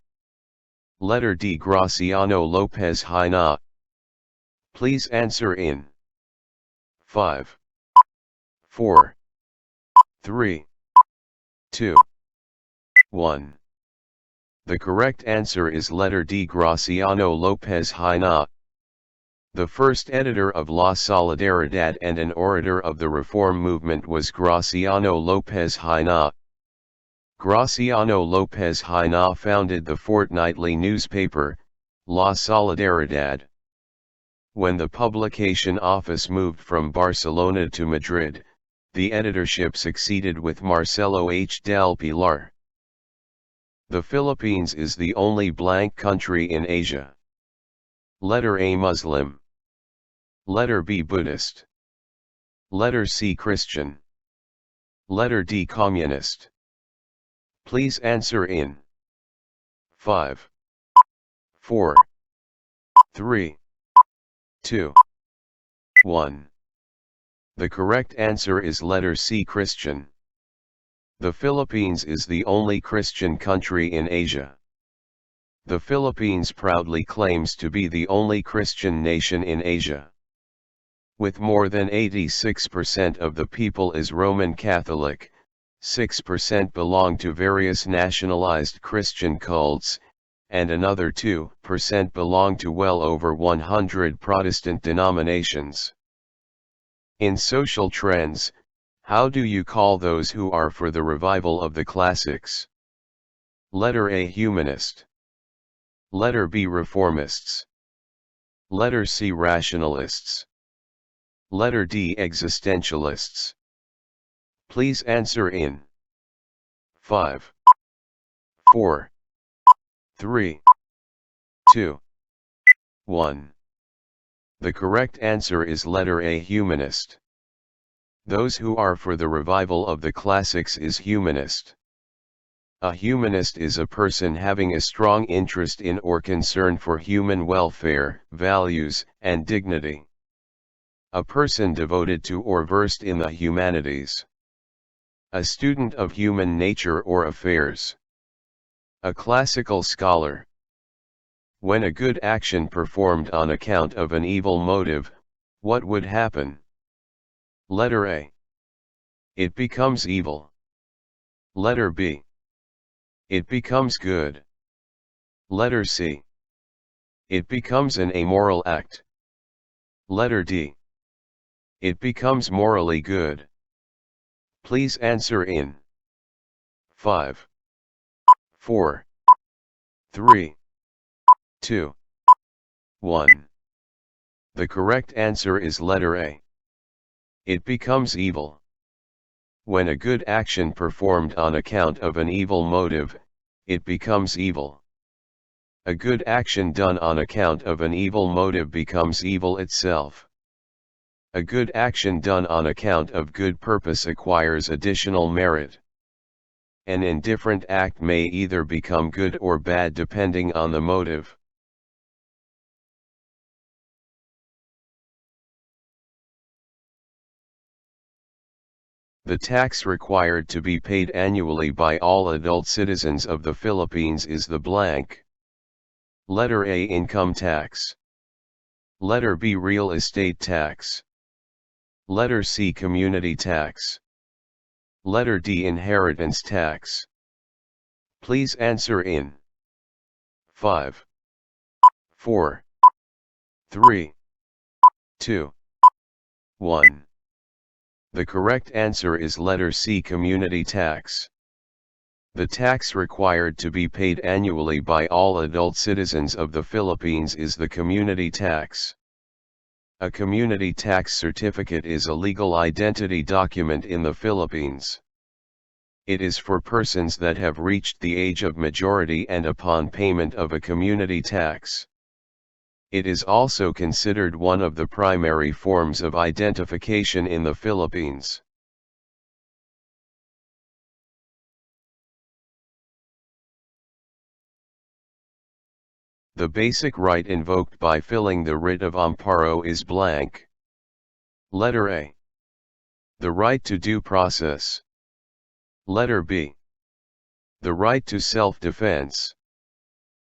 Letter D, Graciano Lopez Haina. Please answer in 5, 4, 3, 2, 1. The correct answer is letter D, Graciano Lopez Haina. The first editor of La Solidaridad and an orator of the Reform Movement was Graciano Lopez Haina. Graciano Lopez Haina founded the fortnightly newspaper, La Solidaridad. When the publication office moved from Barcelona to Madrid, the editorship succeeded with Marcelo H. del Pilar. The Philippines is the only blank country in Asia. Letter A, Muslim. Letter B, Buddhist. Letter C, Christian. Letter D, Communist. Please answer in 5, 4, 3, 2, 1. The correct answer is letter C, Christian. The Philippines is the only Christian country in Asia. The Philippines proudly claims to be the only Christian nation in Asia. With more than 86% of the people is Roman Catholic, 6% belong to various nationalized Christian cults, and another 2% belong to well over 100 Protestant denominations. In social trends, how do you call those who are for the revival of the classics? Letter A, humanist. Letter B, reformists. Letter C, rationalists. Letter D, existentialists. Please answer in 5, 4, 3, 2, 1. The correct answer is letter A, humanist. Those who are for the revival of the classics is humanist. A humanist is a person having a strong interest in or concern for human welfare, values, and dignity. A person devoted to or versed in the humanities. A student of human nature or affairs. A classical scholar. When a good action performed on account of an evil motive, what would happen? Letter A. It becomes evil. Letter B. It becomes good. Letter C. It becomes an amoral act. Letter D. It becomes morally good. Please answer in 5, 4, 3, 2, 1. The correct answer is letter A. It becomes evil. When a good action performed on account of an evil motive, it becomes evil. A good action done on account of an evil motive becomes evil itself. A good action done on account of good purpose acquires additional merit. An indifferent act may either become good or bad depending on the motive. The tax required to be paid annually by all adult citizens of the Philippines is the blank. Letter A, income tax. Letter B, real estate tax. Letter C, community tax. Letter D, inheritance tax. Please answer in 5, 4, 3, 2, 1. The correct answer is letter C, community tax. The tax required to be paid annually by all adult citizens of the Philippines is the community tax. A community tax certificate is a legal identity document in the Philippines. It is for persons that have reached the age of majority and upon payment of a community tax. It is also considered one of the primary forms of identification in the Philippines. The basic right invoked by filling the writ of amparo is blank. Letter A. The right to due process. Letter B. The right to self-defense.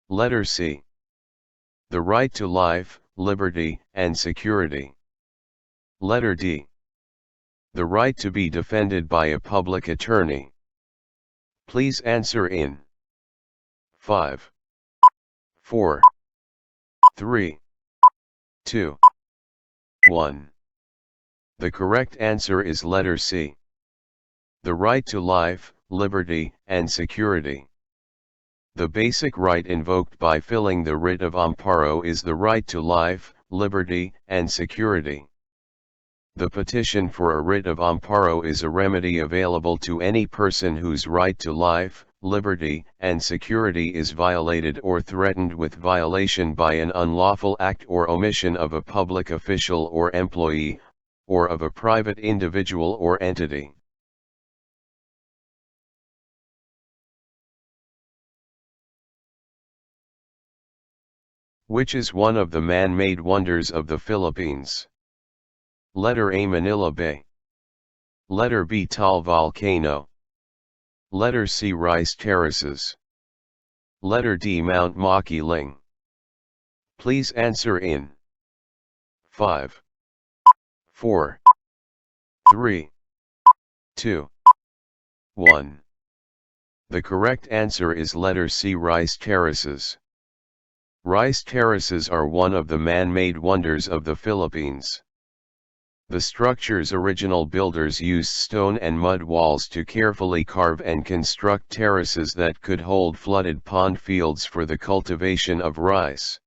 Letter C. The right to life, liberty, and security. Letter D. The right to be defended by a public attorney. Please answer in 5, 4, 3, 2, 1. The correct answer is letter C. The right to life, liberty, and security. The basic right invoked by filling the writ of amparo is the right to life, liberty, and security. The petition for a writ of amparo is a remedy available to any person whose right to life, liberty, and security is violated or threatened with violation by an unlawful act or omission of a public official or employee, or of a private individual or entity. Which is one of the man-made wonders of the Philippines? Letter A, Manila Bay. Letter B, Taal Volcano. Letter C, Rice Terraces. Letter D, Mount Makiling. Please answer in 5, 4, 3, 2, 1. The correct answer is letter C, Rice Terraces. Rice terraces are one of the man-made wonders of the Philippines. The structure's original builders used stone and mud walls to carefully carve and construct terraces that could hold flooded pond fields for the cultivation of rice.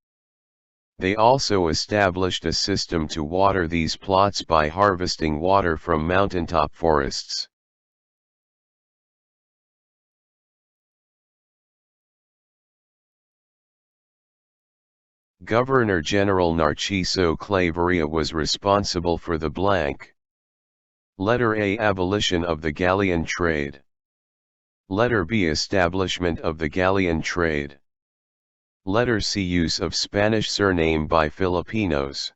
They also established a system to water these plots by harvesting water from mountaintop forests. Governor-General Narciso Claveria was responsible for the blank. Letter A, abolition of the galleon trade. Letter B, establishment of the galleon trade. Letter C, use of Spanish surname by Filipinos.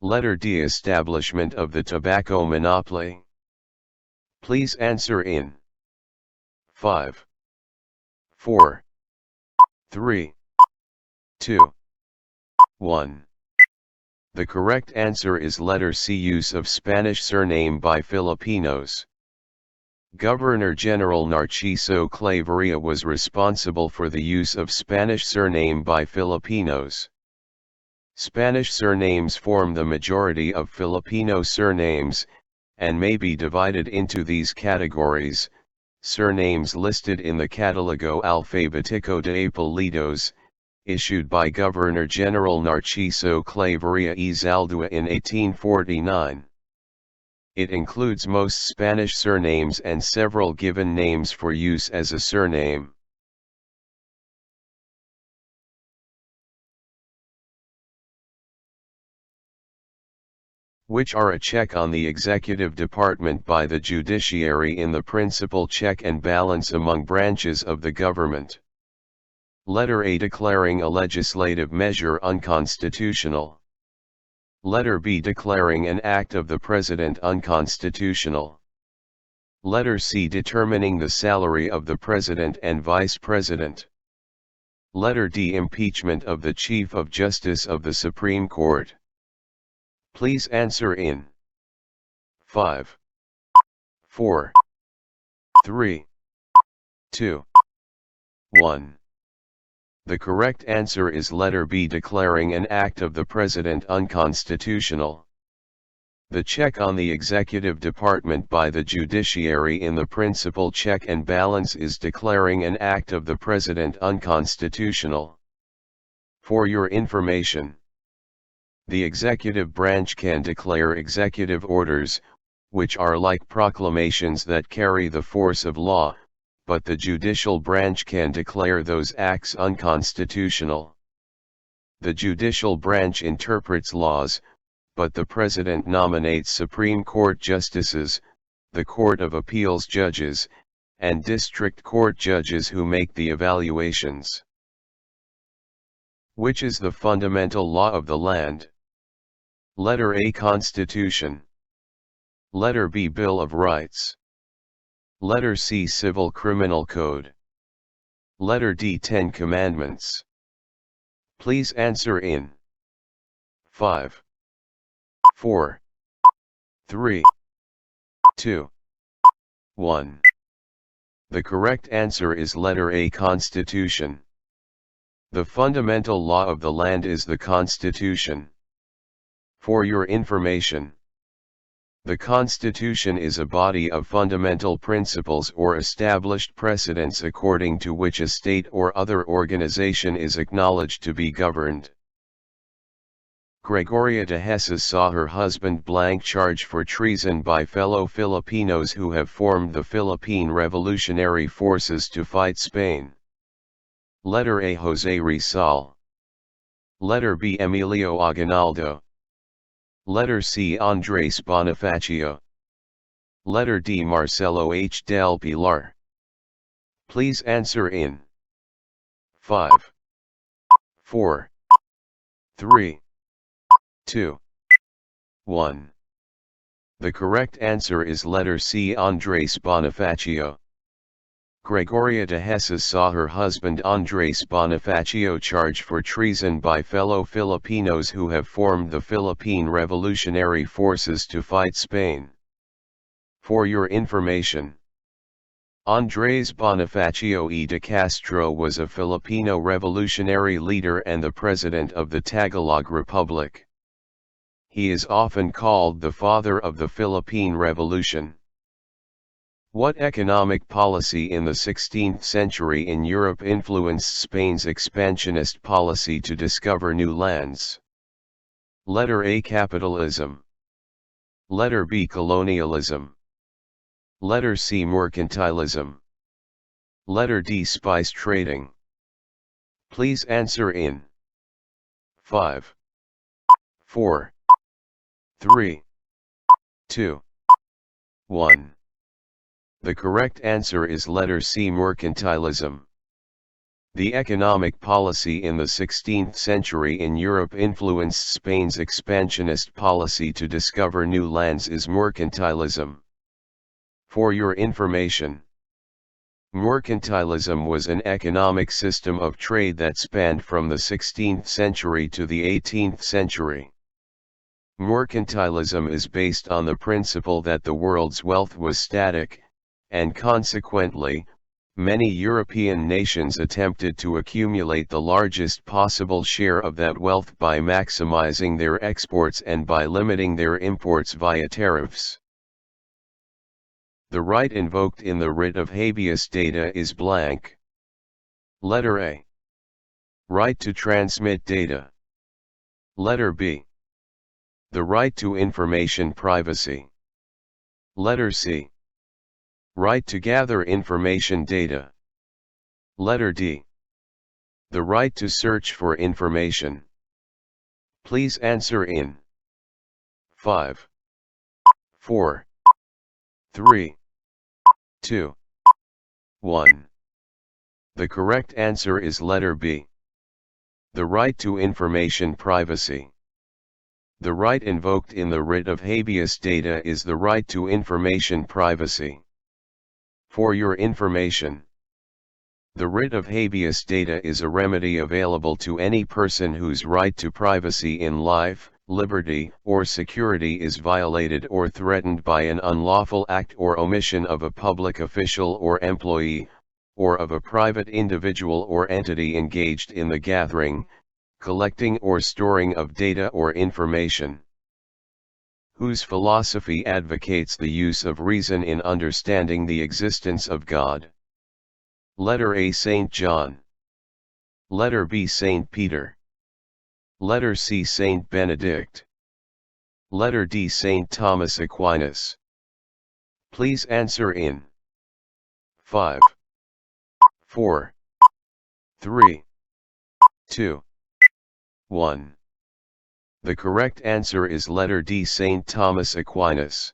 Letter D, establishment of the tobacco monopoly. Please answer in 5, 4, 3, 2, 1. The correct answer is letter C, use of Spanish surname by Filipinos. Governor-General Narciso Claveria was responsible for the use of Spanish surname by Filipinos. Spanish surnames form the majority of Filipino surnames, and may be divided into these categories: surnames listed in the Catalogo Alfabetico de Apellidos, issued by Governor-General Narciso Claveria y Zaldúa in 1849. It includes most Spanish surnames and several given names for use as a surname. Which are a check on the executive department by the judiciary in the principal check and balance among branches of the government. Letter A, declaring a legislative measure unconstitutional. Letter B, declaring an act of the President unconstitutional. Letter C, determining the salary of the President and Vice President. Letter D, impeachment of the Chief of Justice of the Supreme Court. Please answer in 5, 4, 3, 2, 1. The correct answer is letter B, declaring an act of the President unconstitutional. The check on the executive department by the judiciary in the principal check and balance is declaring an act of the President unconstitutional. For your information, the executive branch can declare executive orders, which are like proclamations that carry the force of law, but the judicial branch can declare those acts unconstitutional. The judicial branch interprets laws, but the President nominates Supreme Court justices, the Court of Appeals judges, and District Court judges who make the evaluations. Which is the fundamental law of the land? Letter A, Constitution. Letter B, Bill of Rights. Letter C, Civil Criminal Code. Letter D, 10 Commandments. Please answer in 5, 4, 3, 2, 1. The correct answer is letter A, Constitution. The fundamental law of the land is the Constitution. For your information, the Constitution is a body of fundamental principles or established precedents according to which a state or other organization is acknowledged to be governed. Gregoria de Jesus saw her husband charged for treason by fellow Filipinos who have formed the Philippine Revolutionary Forces to fight Spain. Letter A, José Rizal. Letter B, Emilio Aguinaldo. Letter C, Andrés Bonifacio. Letter D, Marcelo H. del Pilar. Please answer in 5, 4, 3, 2, 1. The correct answer is letter C, Andrés Bonifacio. Gregoria de Jesus saw her husband Andrés Bonifacio charged for treason by fellow Filipinos who have formed the Philippine Revolutionary Forces to fight Spain. For your information, Andrés Bonifacio y de Castro was a Filipino revolutionary leader and the president of the Tagalog Republic. He is often called the father of the Philippine Revolution. What economic policy in the 16th century in Europe influenced Spain's expansionist policy to discover new lands? Letter A, capitalism. Letter B, colonialism. Letter C, mercantilism. Letter D, spice trading. Please answer in 5, 4, 3, 2, 1. The correct answer is letter C, mercantilism. The economic policy in the 16th century in Europe influenced Spain's expansionist policy to discover new lands is mercantilism. For your information, mercantilism was an economic system of trade that spanned from the 16th century to the 18th century. Mercantilism is based on the principle that the world's wealth was static, and consequently, many European nations attempted to accumulate the largest possible share of that wealth by maximizing their exports and by limiting their imports via tariffs. The right invoked in the writ of habeas data is blank. Letter A. Right to transmit data. Letter B. The right to information privacy. Letter C. Right to gather information data. Letter D. The right to search for information. Please answer in 5, 4, 3, 2, 1. The correct answer is letter B. The right to information privacy. The right invoked in the writ of habeas data is the right to information privacy. For your information, the writ of habeas data is a remedy available to any person whose right to privacy in life, liberty, or security is violated or threatened by an unlawful act or omission of a public official or employee, or of a private individual or entity engaged in the gathering, collecting or storing of data or information. Whose philosophy advocates the use of reason in understanding the existence of God. Letter A. Saint John. Letter B. Saint Peter. Letter C. Saint Benedict. Letter D. Saint Thomas Aquinas. Please answer in 5, 4, 3, 2, 1. The correct answer is letter D. Saint Thomas Aquinas.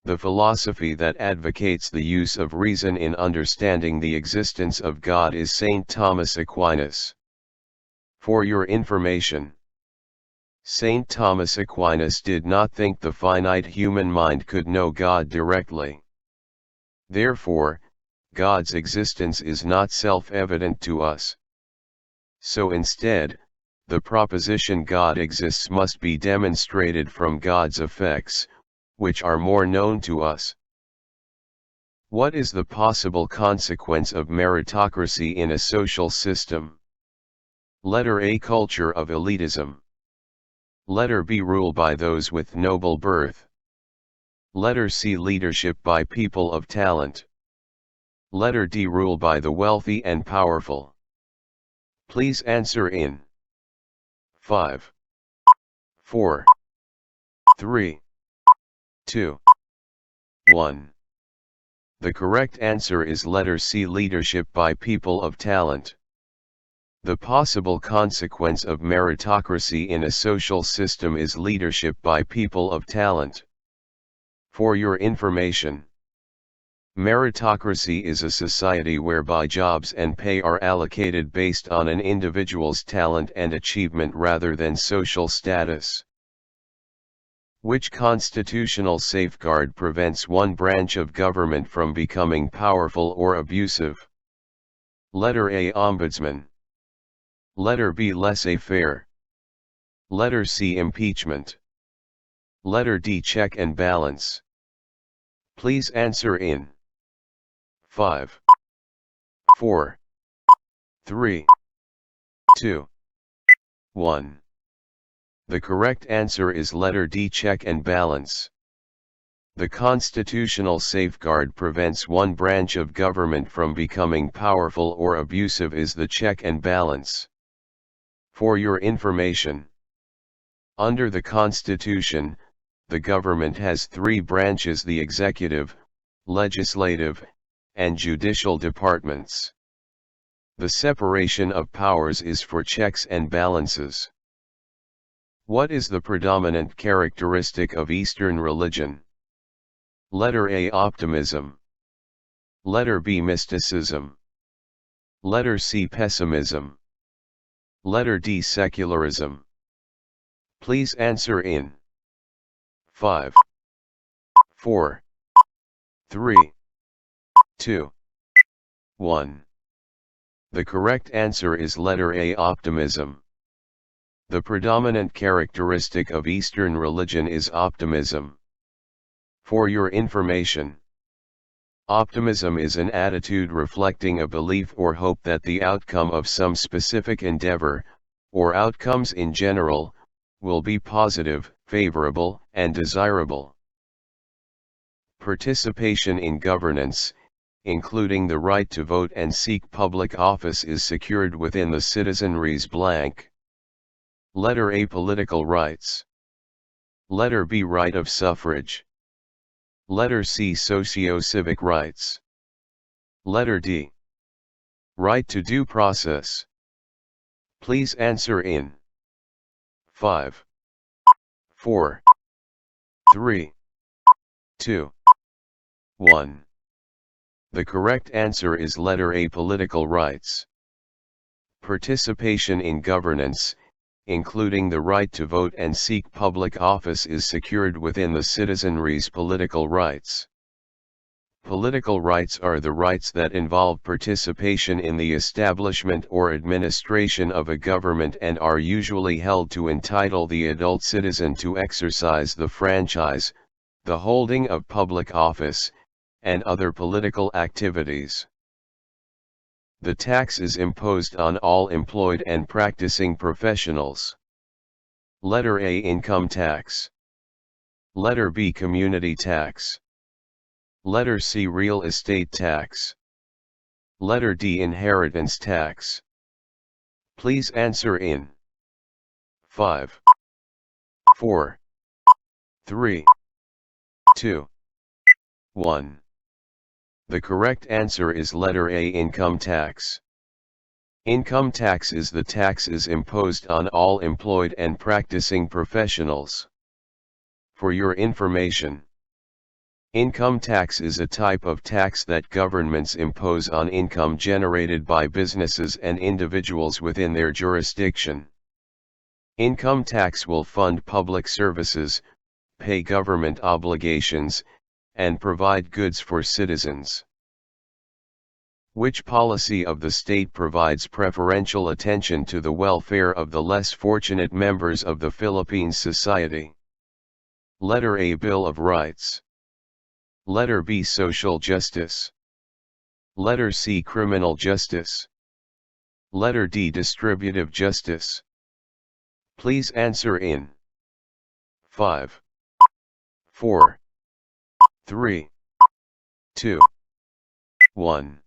The philosophy that advocates the use of reason in understanding the existence of God is Saint Thomas Aquinas. For your information, Saint Thomas Aquinas did not think the finite human mind could know God directly. Therefore, God's existence is not self-evident to us. So instead, the proposition God exists must be demonstrated from God's effects, which are more known to us. What is the possible consequence of meritocracy in a social system? Letter A. Culture of elitism. Letter B. Rule by those with noble birth. Letter C. Leadership by people of talent. Letter D. Rule by the wealthy and powerful. Please answer in 5, 4, 3, 2, 1. The correct answer is letter C. Leadership by people of talent. The possible consequence of meritocracy in a social system is leadership by people of talent. For your information, meritocracy is a society whereby jobs and pay are allocated based on an individual's talent and achievement rather than social status. Which constitutional safeguard prevents one branch of government from becoming powerful or abusive? Letter A. Ombudsman. Letter B. Laissez-faire. Letter C. Impeachment. Letter D. Check and balance. Please answer in 5, 4, 3, 2, 1. The correct answer is letter D. Check and balance. The constitutional safeguard prevents one branch of government from becoming powerful or abusive is the check and balance. For your information, under the Constitution, the government has three branches: the executive, legislative, and judicial departments. The separation of powers is for checks and balances. What is the predominant characteristic of Eastern religion? Letter A. Optimism. Letter B. Mysticism. Letter C. Pessimism. Letter D. Secularism. Please answer in 5, 4, 3, 2, 1. The correct answer is letter A. Optimism. The predominant characteristic of Eastern religion is optimism. For your information, optimism is an attitude reflecting a belief or hope that the outcome of some specific endeavor, or outcomes in general, will be positive, favorable, and desirable. Participation in governance, including the right to vote and seek public office, is secured within the citizenry's blank. Letter A. Political rights. Letter B. Right of suffrage. Letter C. Socio-civic rights. Letter D. Right to due process. Please answer in 5, 4, 3, 2, 1. The correct answer is letter A. Political rights. Participation in governance, including the right to vote and seek public office, is secured within the citizenry's political rights. Political rights are the rights that involve participation in the establishment or administration of a government and are usually held to entitle the adult citizen to exercise the franchise, the holding of public office, and other political activities. The tax is imposed on all employed and practicing professionals. Letter A. Income tax. Letter B. Community tax. Letter C. Real estate tax. Letter D. Inheritance tax. Please answer in 5, 4, 3, 2, 1. The correct answer is letter A. Income tax. Income tax is the taxes imposed on all employed and practicing professionals. For your information, income tax is a type of tax that governments impose on income generated by businesses and individuals within their jurisdiction. Income tax will fund public services, pay government obligations, and provide goods for citizens. Which policy of the state provides preferential attention to the welfare of the less fortunate members of the Philippine society? Letter A. Bill of Rights. Letter B. Social justice. Letter C. Criminal justice. Letter D. Distributive justice. Please answer in 5, 4, 3, 2, 1.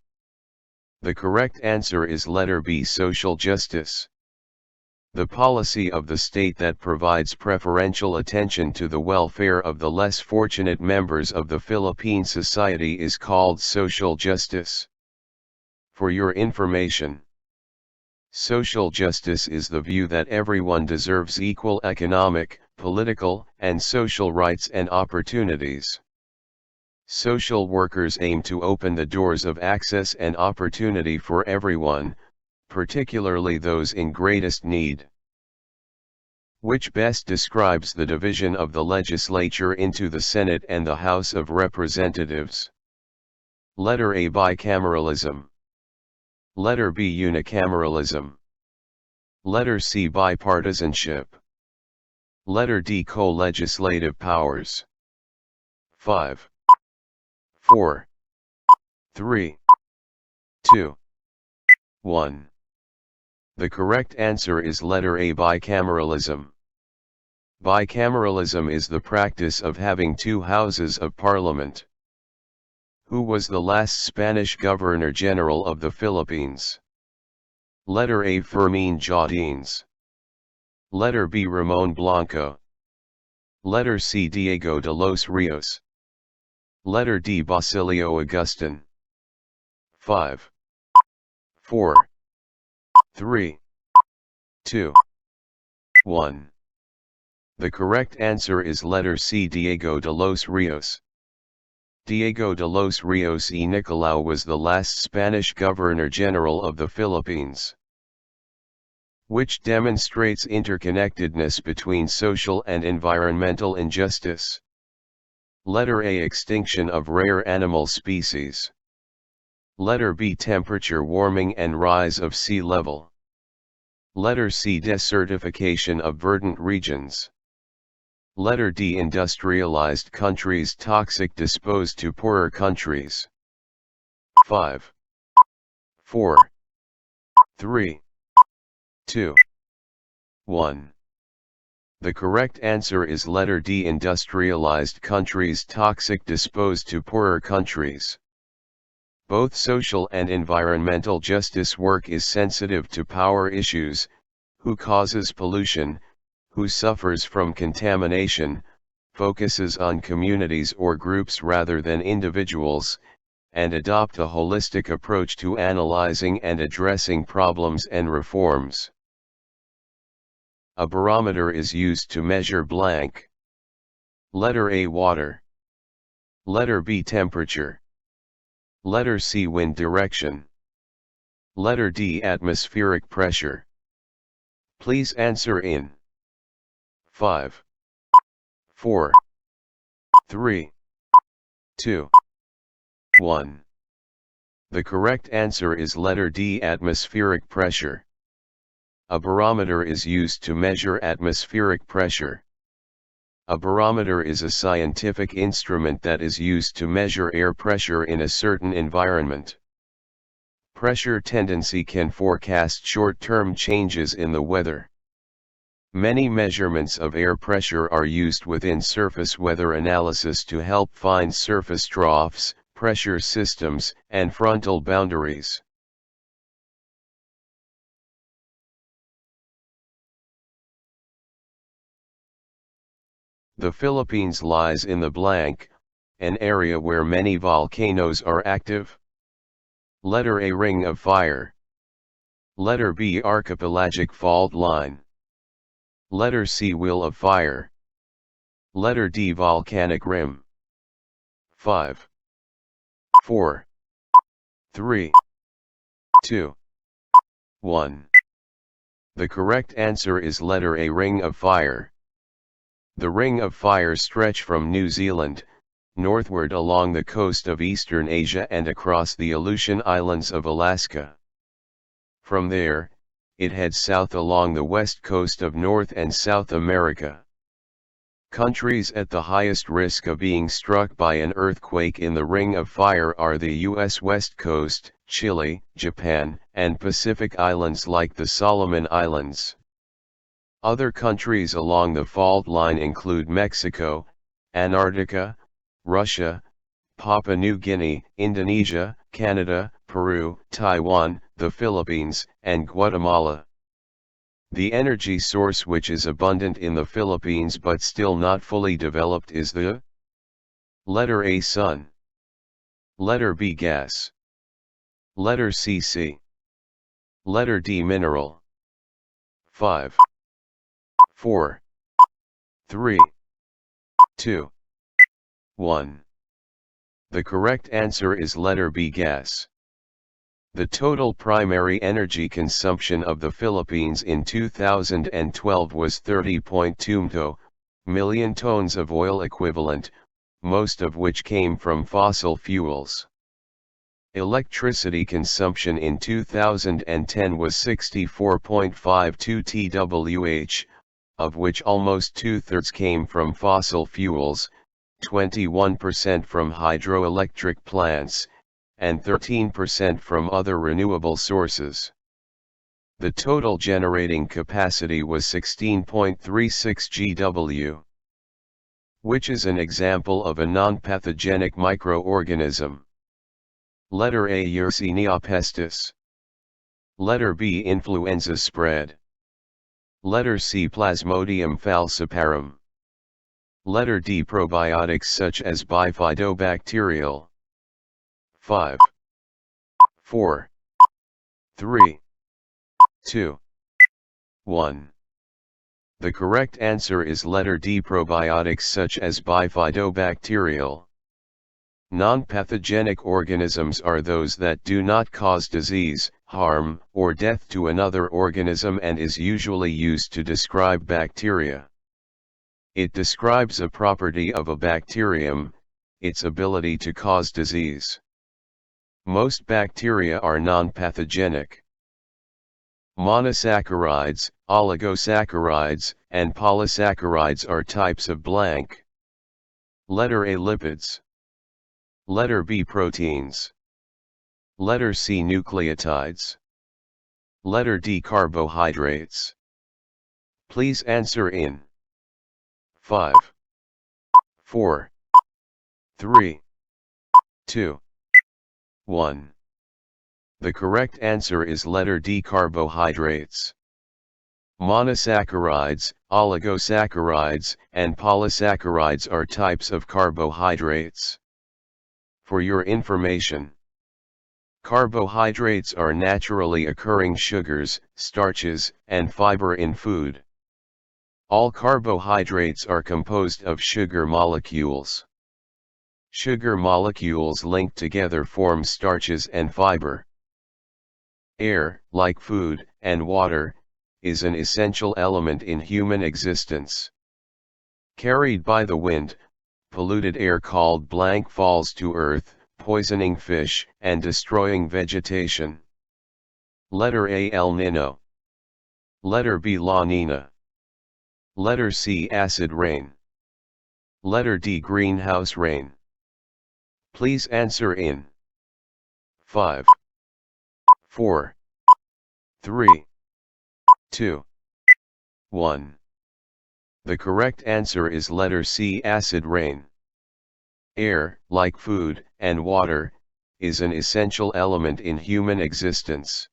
The correct answer is letter B. Social justice. The policy of the state that provides preferential attention to the welfare of the less fortunate members of the Philippine society is called social justice. For your information, social justice is the view that everyone deserves equal economic, political, and social rights and opportunities. Social workers aim to open the doors of access and opportunity for everyone, particularly those in greatest need. Which best describes the division of the legislature into the Senate and the House of Representatives? Letter A. Bicameralism. Letter B. Unicameralism. Letter C. Bipartisanship. Letter D. Co-legislative powers. 5, 4, 3, 2, 1. The correct answer is letter A. Bicameralism. Bicameralism is the practice of having two houses of parliament. Who was the last Spanish Governor-General of the Philippines? Letter A. Fermín Jardines. Letter B. Ramón Blanco. Letter C. Diego de los Rios. Letter D. Basilio Agustin. 5, 4, 3, 2, 1. The correct answer is letter C. Diego de los Rios. Diego de los Rios y Nicolau was the last Spanish Governor-General of the Philippines. Which demonstrates interconnectedness between social and environmental injustice? Letter A. Extinction of rare animal species. Letter B. Temperature warming and rise of sea level. Letter C. Desertification of verdant regions. Letter D. Industrialized countries toxic disposed to poorer countries. 5, 4, 3, 2, 1. The correct answer is letter D. Industrialized countries toxic disposed to poorer countries. Both social and environmental justice work is sensitive to power issues: who causes pollution, who suffers from contamination, focuses on communities or groups rather than individuals, and adopt a holistic approach to analyzing and addressing problems and reforms. A barometer is used to measure blank. Letter A, water. Letter B, temperature. Letter C, wind direction. Letter D, atmospheric pressure. Please answer in 5, 4, 3, 2, 1. The correct answer is letter D, atmospheric pressure. A barometer is used to measure atmospheric pressure. A barometer is a scientific instrument that is used to measure air pressure in a certain environment. Pressure tendency can forecast short-term changes in the weather. Many measurements of air pressure are used within surface weather analysis to help find surface troughs, pressure systems, and frontal boundaries. The Philippines lies in the blank, an area where many volcanoes are active. Letter A, ring of fire. Letter B, archipelagic fault line. Letter C, wheel of fire. Letter D, volcanic rim. 5, 4, 3, 2, 1. The correct answer is letter A, ring of fire. The ring of fire stretch from New Zealand, northward along the coast of eastern Asia and across the Aleutian Islands of Alaska. From there, it heads south along the west coast of North and South America. Countries at the highest risk of being struck by an earthquake in the Ring of Fire are the U.S. West Coast, Chile, Japan, and Pacific Islands like the Solomon Islands. Other countries along the fault line include Mexico, Antarctica, Russia, Papua New Guinea, Indonesia, Canada, Peru, Taiwan, the Philippines, and Guatemala. The energy source which is abundant in the Philippines but still not fully developed is the letter A, sun. Letter B, gas. Letter C, sea. Letter D, mineral. 5, 4, 3, 2, 1. The correct answer is letter B, gas. The total primary energy consumption of the Philippines in 2012 was 30.2 million tons of oil equivalent, most of which came from fossil fuels. Electricity consumption in 2010 was 64.52 TWh, of which almost two-thirds came from fossil fuels, 21% from hydroelectric plants, and 13% from other renewable sources. The total generating capacity was 16.36 GW, which is an example of a non-pathogenic microorganism. Letter A, Yersinia pestis. Letter B, influenza spread. Letter C, Plasmodium falciparum. Letter D, probiotics such as bifidobacterial. 5, 4, 3, 2, 1. The correct answer is letter D, probiotics such as bifidobacterial. Non-pathogenic organisms are those that do not cause disease, harm, or death to another organism and is usually used to describe bacteria. It describes a property of a bacterium, its ability to cause disease. Most bacteria are non-pathogenic. Monosaccharides, oligosaccharides, and polysaccharides are types of blank. Letter A, lipids. Letter B, proteins. Letter C, nucleotides. Letter D, carbohydrates. Please answer in 5, 4, 3, 2, 1. The correct answer is letter D, carbohydrates. Monosaccharides, oligosaccharides, and polysaccharides are types of carbohydrates. For your information, carbohydrates are naturally occurring sugars, starches, and fiber in food. All carbohydrates are composed of sugar molecules. Sugar molecules linked together form starches and fiber. Air, like food and water, is an essential element in human existence. Carried by the wind, polluted air called blank falls to earth, poisoning fish and destroying vegetation. Letter A, El Nino. Letter B, La Nina. Letter C, acid rain. Letter D, greenhouse rain. Please answer in 5, 4, 3, 2, 1. The correct answer is letter C, acid rain. Air, like food and water, is an essential element in human existence.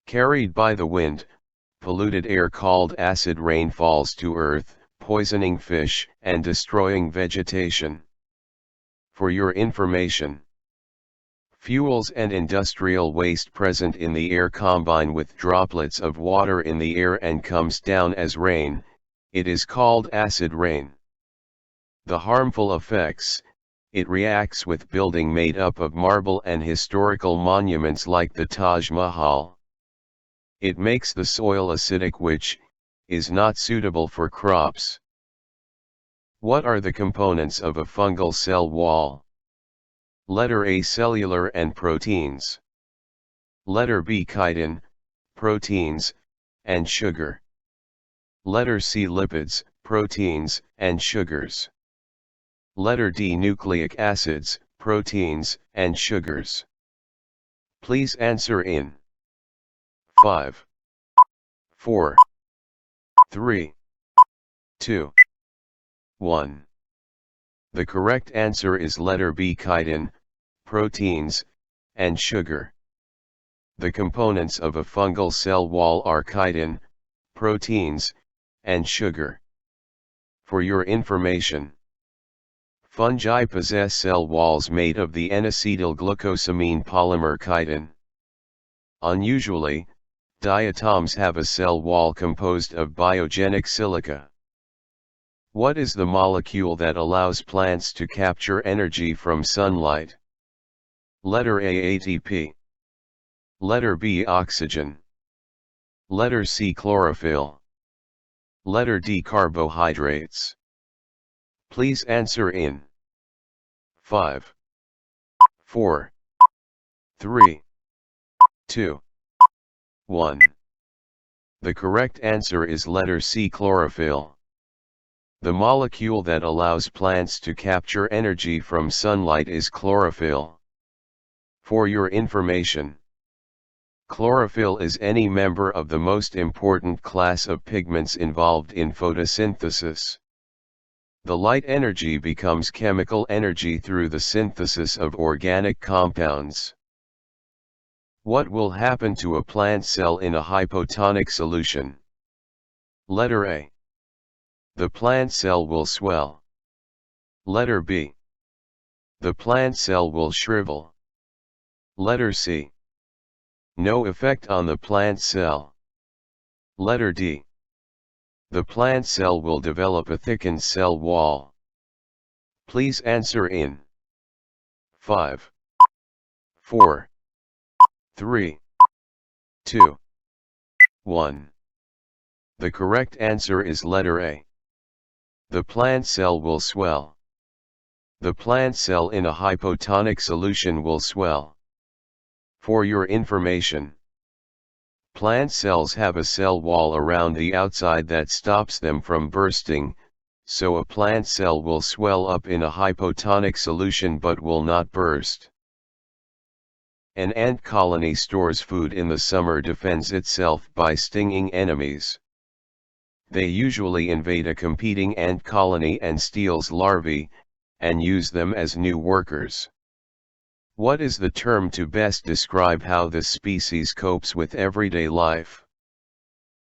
Carried by the wind, polluted air called acid rain falls to earth, poisoning fish and destroying vegetation. For your information, fuels and industrial waste present in the air combine with droplets of water in the air and comes down as rain. It is called acid rain. The harmful effects: it reacts with building made up of marble and historical monuments like the Taj Mahal. It makes the soil acidic, which is not suitable for crops. What are the components of a fungal cell wall? Letter A, cellular and proteins. Letter B, chitin, proteins, and sugar. Letter C, lipids, proteins, and sugars. Letter D, nucleic acids, proteins, and sugars. Please answer in 5, 4, 3, 2, 1. The correct answer is letter B, chitin, proteins, and sugar. The components of a fungal cell wall are chitin, proteins, and sugar. For your information, fungi possess cell walls made of the N-acetyl-glucosamine polymer chitin. Unusually, diatoms have a cell wall composed of biogenic silica. What is the molecule that allows plants to capture energy from sunlight? Letter A, ATP. Letter B, oxygen. Letter C, chlorophyll. Letter D, carbohydrates. Please answer in 5, 4, 3, 2, 1. The correct answer is letter C, chlorophyll. The molecule that allows plants to capture energy from sunlight is chlorophyll. For your information, chlorophyll is any member of the most important class of pigments involved in photosynthesis. The light energy becomes chemical energy through the synthesis of organic compounds. What will happen to a plant cell in a hypotonic solution? Letter A. The plant cell will swell. Letter B. The plant cell will shrivel. Letter C. No effect on the plant cell. Letter D. The plant cell will develop a thickened cell wall. Please answer in 5, 4, 3, 2, 1. The correct answer is letter A. The plant cell will swell. The plant cell in a hypotonic solution will swell. For your information, plant cells have a cell wall around the outside that stops them from bursting, so a plant cell will swell up in a hypotonic solution but will not burst. An ant colony stores food in the summer, defends itself by stinging enemies. They usually invade a competing ant colony and steals larvae, and use them as new workers. What is the term to best describe how this species copes with everyday life?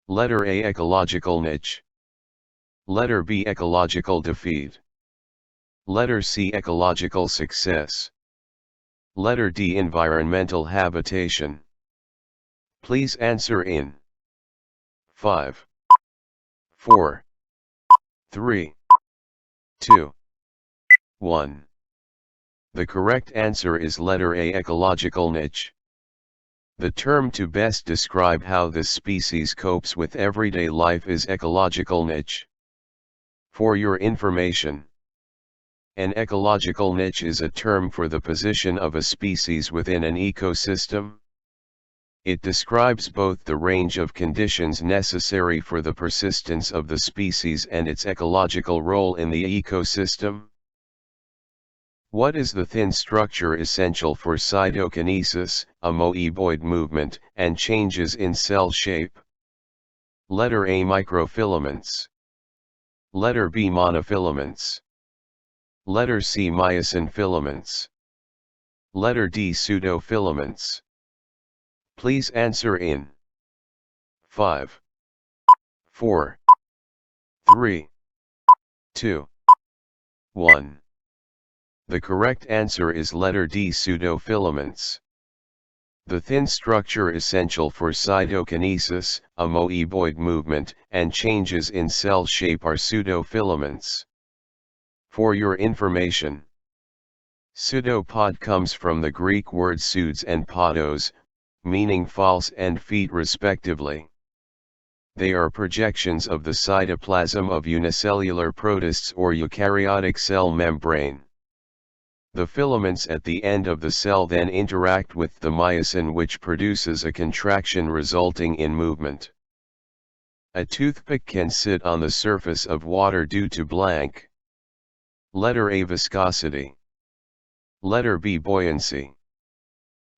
Letter A, ecological niche. Letter B, ecological defeat. Letter C, ecological success. Letter D, environmental habitation. Please answer in 5, 4, 3, 2, 1. The correct answer is letter A, ecological niche. The term to best describe how this species copes with everyday life is ecological niche. For your information, an ecological niche is a term for the position of a species within an ecosystem. It describes both the range of conditions necessary for the persistence of the species and its ecological role in the ecosystem. What is the thin structure essential for cytokinesis, amoeboid movement, and changes in cell shape? Letter A, microfilaments. Letter B, monofilaments. Letter C, myosin filaments. Letter D, pseudofilaments. Please answer in 5, 4, 3, 2, 1. The correct answer is letter D, pseudofilaments. The thin structure essential for cytokinesis, amoeboid movement, and changes in cell shape are pseudofilaments. For your information, pseudopod comes from the Greek words pseuds and podos, meaning false and feet respectively. They are projections of the cytoplasm of unicellular protists or eukaryotic cell membrane. The filaments at the end of the cell then interact with the myosin, which produces a contraction resulting in movement. A toothpick can sit on the surface of water due to blank. Letter A, viscosity. Letter B, buoyancy.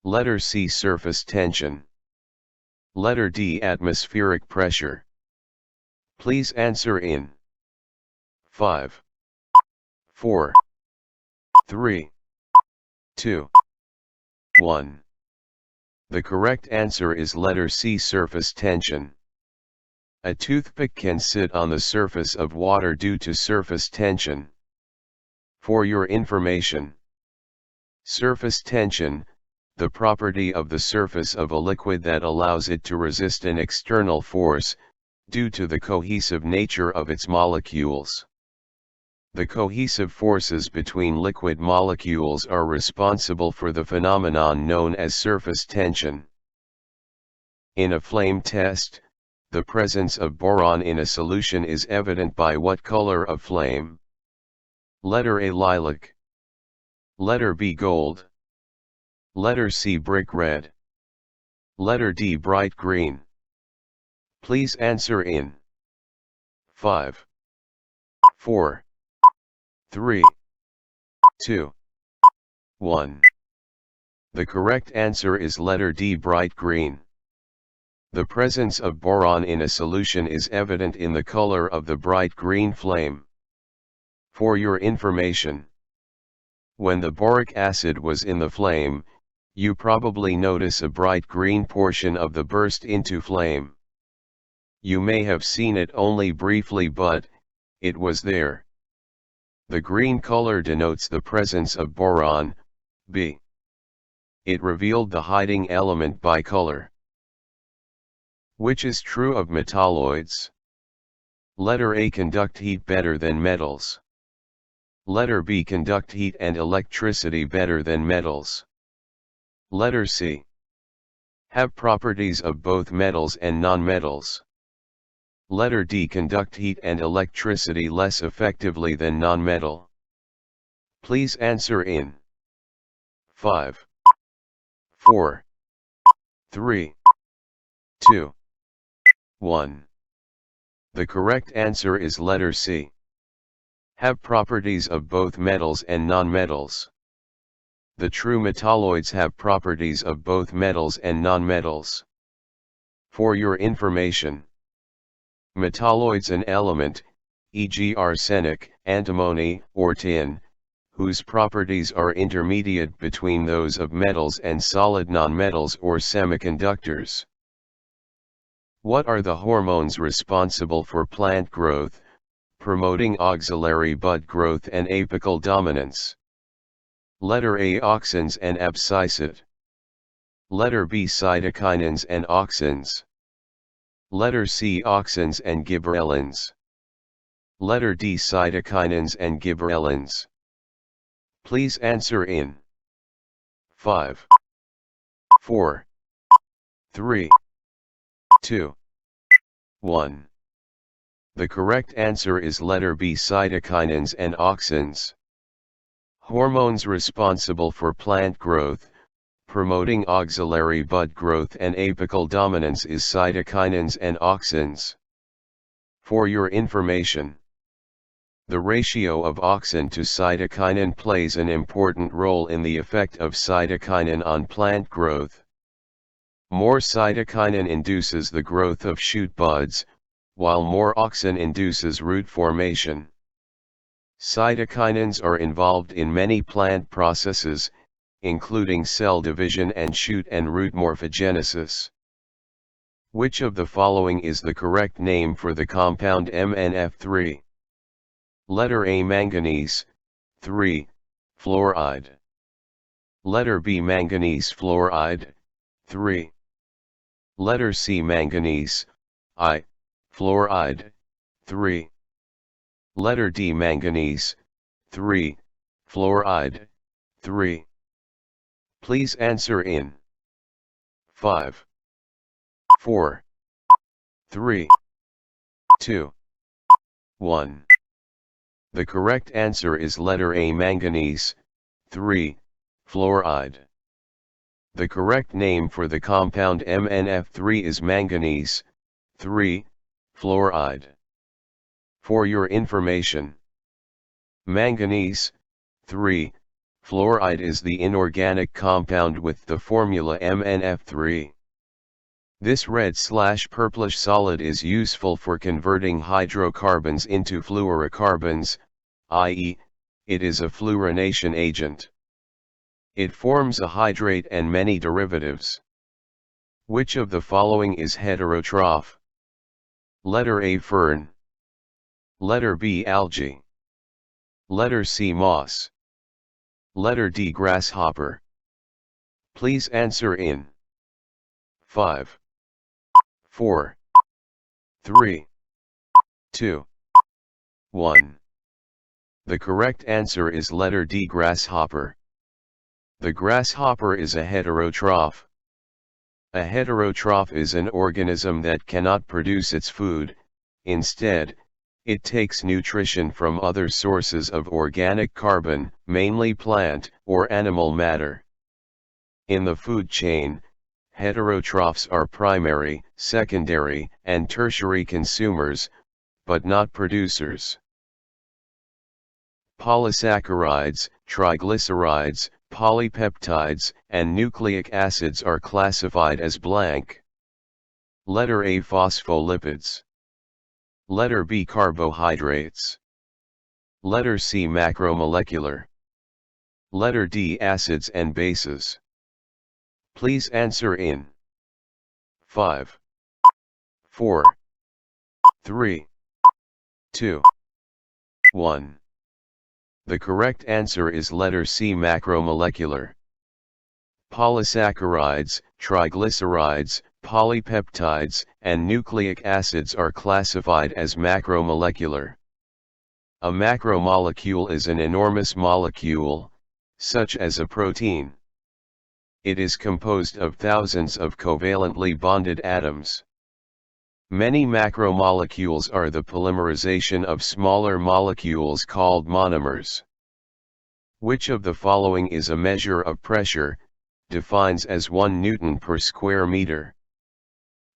Letter C, surface tension. Letter D, atmospheric pressure. Please answer in 5, 4, 3, 2, 1. The correct answer is letter C, surface tension. A toothpick can sit on the surface of water due to surface tension. For your information, surface tension, the property of the surface of a liquid that allows it to resist an external force, due to the cohesive nature of its molecules. The cohesive forces between liquid molecules are responsible for the phenomenon known as surface tension. In a flame test, the presence of boron in a solution is evident by what color of flame? Letter A, lilac. Letter B, gold. Letter C, brick red. Letter D, bright green. Please answer in 5, 4, 3, 2, 1. The correct answer is letter D, bright green. The presence of boron in a solution is evident in the color of the bright green flame. For your information, when the boric acid was in the flame, you probably notice a bright green portion of the burst into flame. You may have seen it only briefly, but it was there. The green color denotes the presence of boron, B. It revealed the hiding element by color. Which is true of metalloids? Letter A, conduct heat better than metals. Letter B, conduct heat and electricity better than metals. Letter C, have properties of both metals and nonmetals. Letter D, conduct heat and electricity less effectively than nonmetal. Please answer in 5, 4, 3, 2, 1. The correct answer is letter C. Have properties of both metals and nonmetals. The true metalloids have properties of both metals and nonmetals. For your information, metalloids, an element, e.g. arsenic, antimony, or tin, whose properties are intermediate between those of metals and solid nonmetals or semiconductors. What are the hormones responsible for plant growth, promoting axillary bud growth and apical dominance? Letter A, auxins and abscissate. Letter B, cytokinins and auxins. Letter C, auxins and gibberellins. Letter D, cytokinins and gibberellins. Please answer in 5, 4, 3, 2, 1. The correct answer is letter B, cytokinins and auxins. Hormones responsible for plant growth, promoting axillary bud growth and apical dominance is cytokinins and auxins. For your information, the ratio of auxin to cytokinin plays an important role in the effect of cytokinin on plant growth. More cytokinin induces the growth of shoot buds, while more auxin induces root formation. Cytokinins are involved in many plant processes, including cell division and shoot and root morphogenesis. Which of the following is the correct name for the compound MnF3? Letter A, manganese, 3, fluoride. Letter B, manganese fluoride, 3. Letter C, manganese, I, fluoride, 3. Letter D, manganese, 3, fluoride, 3. Please answer in 5, 4, 3, 2, 1. The correct answer is letter A, manganese, 3, fluoride. The correct name for the compound MnF3 is manganese, 3, fluoride. For your information, manganese, 3, fluoride is the inorganic compound with the formula MnF3. This red/purplish solid is useful for converting hydrocarbons into fluorocarbons, i.e., it is a fluorination agent. It forms a hydrate and many derivatives. Which of the following is heterotroph? Letter A, fern. Letter B, algae. Letter C, moss. Letter D, grasshopper. Please answer in 5, 4, 3, 2, 1. The correct answer is letter D, grasshopper. The grasshopper is a heterotroph. A heterotroph is an organism that cannot produce its food. Instead, it takes nutrition from other sources of organic carbon, mainly plant or animal matter. In the food chain, heterotrophs are primary, secondary, and tertiary consumers, but not producers. Polysaccharides, triglycerides, polypeptides, and nucleic acids are classified as blank. Letter A, phospholipids. Letter B, carbohydrates. Letter C, macromolecular. Letter D, acids and bases. Please answer in 5, 4, 3, 2, 1. The correct answer is letter C, macromolecular. Polysaccharides, triglycerides, polypeptides, and nucleic acids are classified as macromolecular. A macromolecule is an enormous molecule, such as a protein. It is composed of thousands of covalently bonded atoms. Many macromolecules are the polymerization of smaller molecules called monomers. Which of the following is a measure of pressure, defines as 1 Newton per square meter?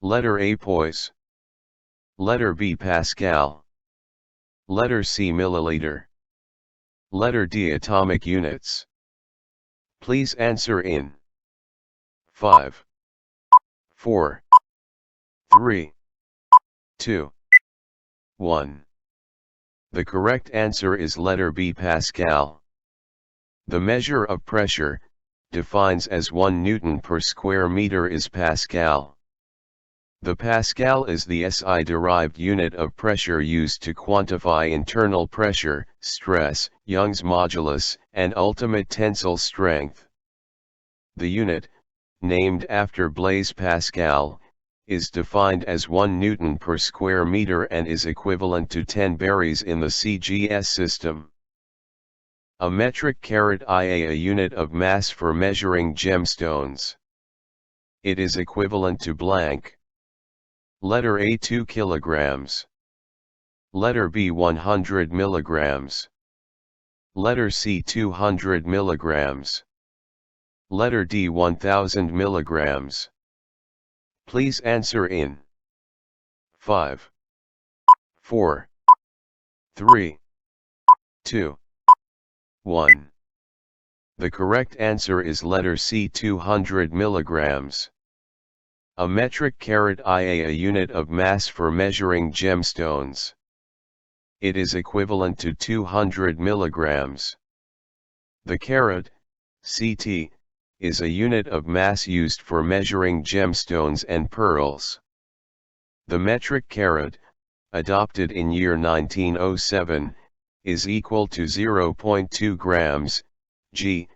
Letter A, poise. Letter B, Pascal. Letter C, milliliter. Letter D, atomic units. Please answer in 5, 4, 3, 2, 1. The correct answer is letter B, Pascal. The measure of pressure, defines as 1 Newton per square meter, is Pascal. The Pascal is the SI-derived unit of pressure used to quantify internal pressure, stress, Young's modulus, and ultimate tensile strength. The unit, named after Blaise Pascal, is defined as 1 Newton per square meter and is equivalent to 10 baries in the CGS system. A metric carat IA, a unit of mass for measuring gemstones. It is equivalent to blank. Letter A 2 kilograms. Letter B 100 milligrams. Letter C 200 milligrams. Letter D 1000 milligrams. Please answer in 5, 4, 3, 2, 1. The correct answer is letter C 200 milligrams. A metric carat IA, a unit of mass for measuring gemstones. It is equivalent to 200 milligrams. The carat, CT, is a unit of mass used for measuring gemstones and pearls. The metric carat, adopted in year 1907, is equal to 0.2 grams, G,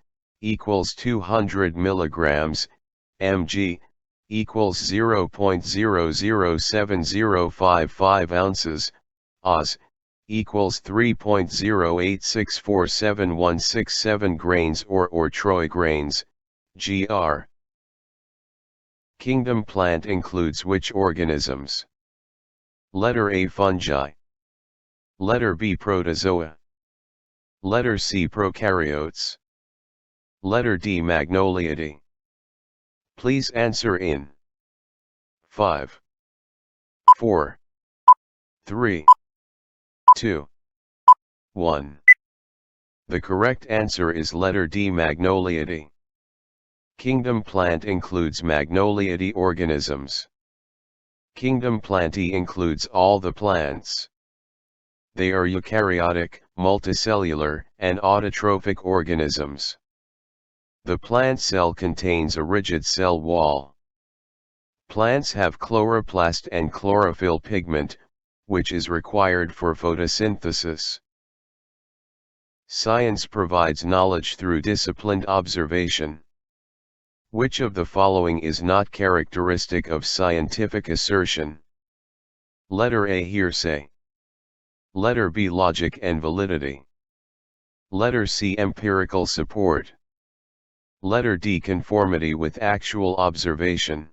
equals 200 milligrams, mg, equals 0.007055 ounces, Oz, equals 3.086471767 grains or troy grains, gr. Kingdom plant includes which organisms? Letter A fungi. Letter B protozoa. Letter C prokaryotes. Letter D Magnoliidae. Please answer in 5, 4, 3, 2, 1. The correct answer is letter D Magnoliidae. Kingdom plant includes Magnoliidae organisms. Kingdom Plantae includes all the plants. They are eukaryotic, multicellular, and autotrophic organisms. The plant cell contains a rigid cell wall. Plants have chloroplast and chlorophyll pigment, which is required for photosynthesis. Science provides knowledge through disciplined observation. Which of the following is not characteristic of scientific assertion? Letter A hearsay. Letter B logic and validity. Letter C empirical support. Letter D conformity with actual observation.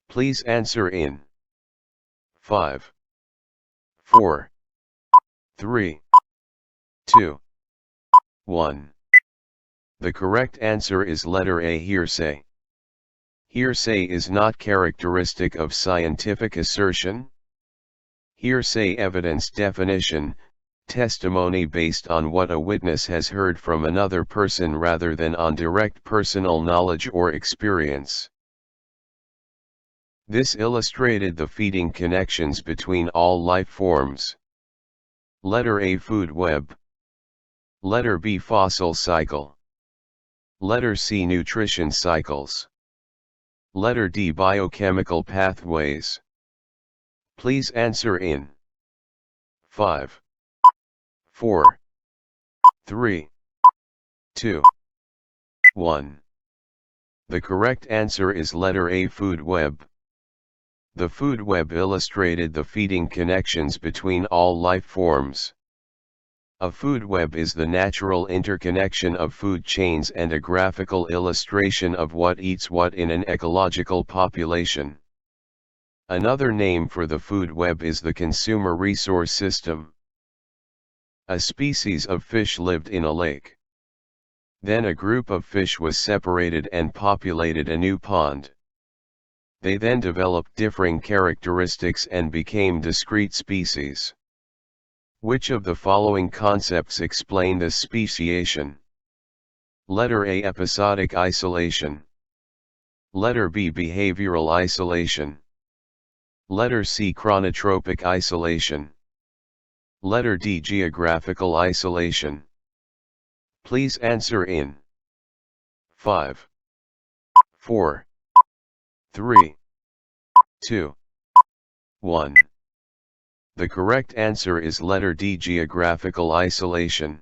Please answer in 5, 4, 3, 2, 1. The correct answer is letter A hearsay. Hearsay is not characteristic of scientific assertion. Hearsay evidence definition, testimony based on what a witness has heard from another person rather than on direct personal knowledge or experience. This illustrated the feeding connections between all life forms. Letter A food web. Letter B fossil cycle. Letter C nutrition cycles. Letter D biochemical pathways. Please answer in 5, 4, 3, 2, 1. The correct answer is letter A food web. The food web illustrated the feeding connections between all life forms. A food web is the natural interconnection of food chains and a graphical illustration of what eats what in an ecological population. Another name for the food web is the consumer resource system. A species of fish lived in a lake. Then a group of fish was separated and populated a new pond. They then developed differing characteristics and became discrete species. Which of the following concepts explain this speciation? Letter A episodic isolation. Letter B behavioral isolation. Letter C chronotropic isolation. Letter D geographical isolation. Please answer in 5, 4, 3, 2, 1. The correct answer is letter D, geographical isolation.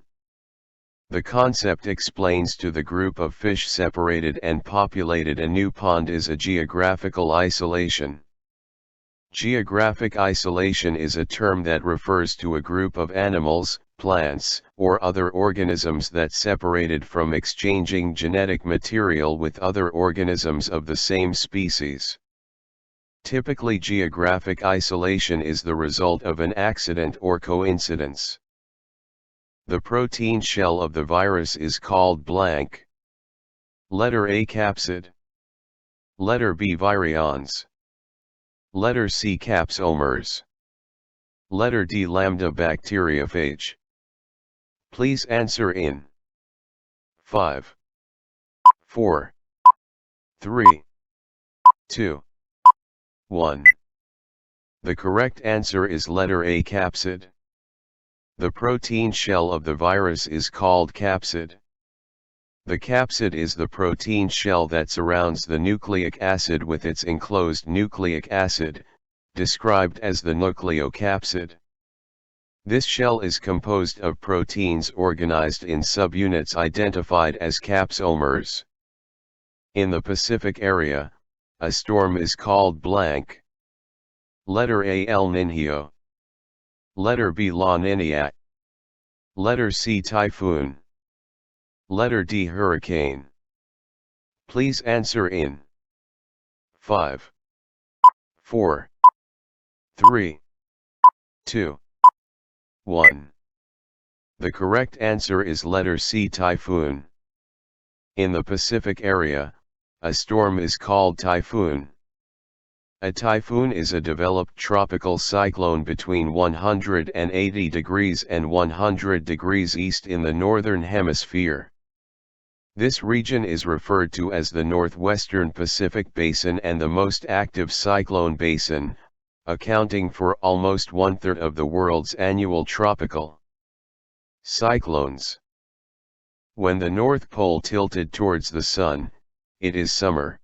The concept explains to the group of fish separated and populated a new pond is a geographical isolation. Geographic isolation is a term that refers to a group of animals, plants, or other organisms that separated from exchanging genetic material with other organisms of the same species. Typically, geographic isolation is the result of an accident or coincidence. The protein shell of the virus is called blank. Letter A, capsid. Letter B, virions. Letter C, capsomers. Letter D, lambda bacteriophage. Please answer in 5, 4, 3, 2, 1. The correct answer is letter A, capsid. The protein shell of the virus is called capsid. The capsid is the protein shell that surrounds the nucleic acid with its enclosed nucleic acid, described as the nucleocapsid. This shell is composed of proteins organized in subunits identified as capsomers. In the Pacific area, a storm is called blank. Letter A, El Niño. Letter B, La Niña. Letter C, typhoon. Letter D, hurricane. Please answer in 5, 4, 3, 2, 1. The correct answer is letter C, typhoon. In the Pacific area, a storm is called typhoon. A typhoon is a developed tropical cyclone between 180 degrees and 100 degrees east in the northern hemisphere. This region is referred to as the Northwestern Pacific Basin and the most active cyclone basin, accounting for almost one-third of the world's annual tropical cyclones. When the North Pole tilted towards the sun, it is summer.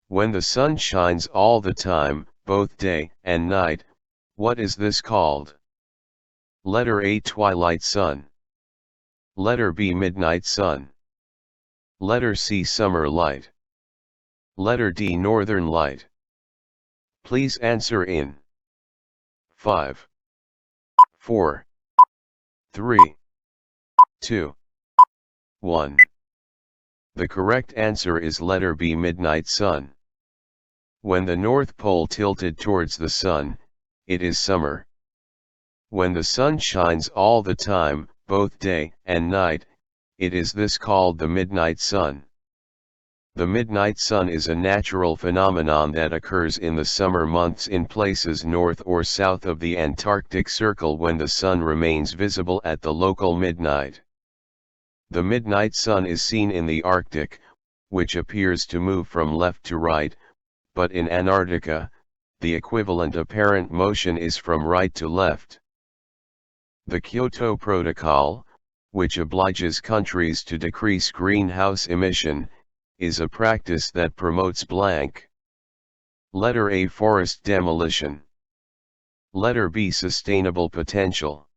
When the sun shines all the time, both day and night, what is this called? Letter A, twilight sun. Letter B, midnight sun. Letter C, summer light. Letter D, northern light. Please answer in 5, 4, 3, 2, 1. The correct answer is letter B, midnight sun. When the North Pole tilted towards the sun, it is summer. When the sun shines all the time, both day and night, it is this called the midnight sun. The midnight sun is a natural phenomenon that occurs in the summer months in places north or south of the Antarctic Circle when the sun remains visible at the local midnight. The midnight sun is seen in the Arctic, which appears to move from left to right, but in Antarctica, the equivalent apparent motion is from right to left. The Kyoto Protocol, which obliges countries to decrease greenhouse emission, is a practice that promotes blank. Letter A, forest demolition. Letter B, sustainable potential.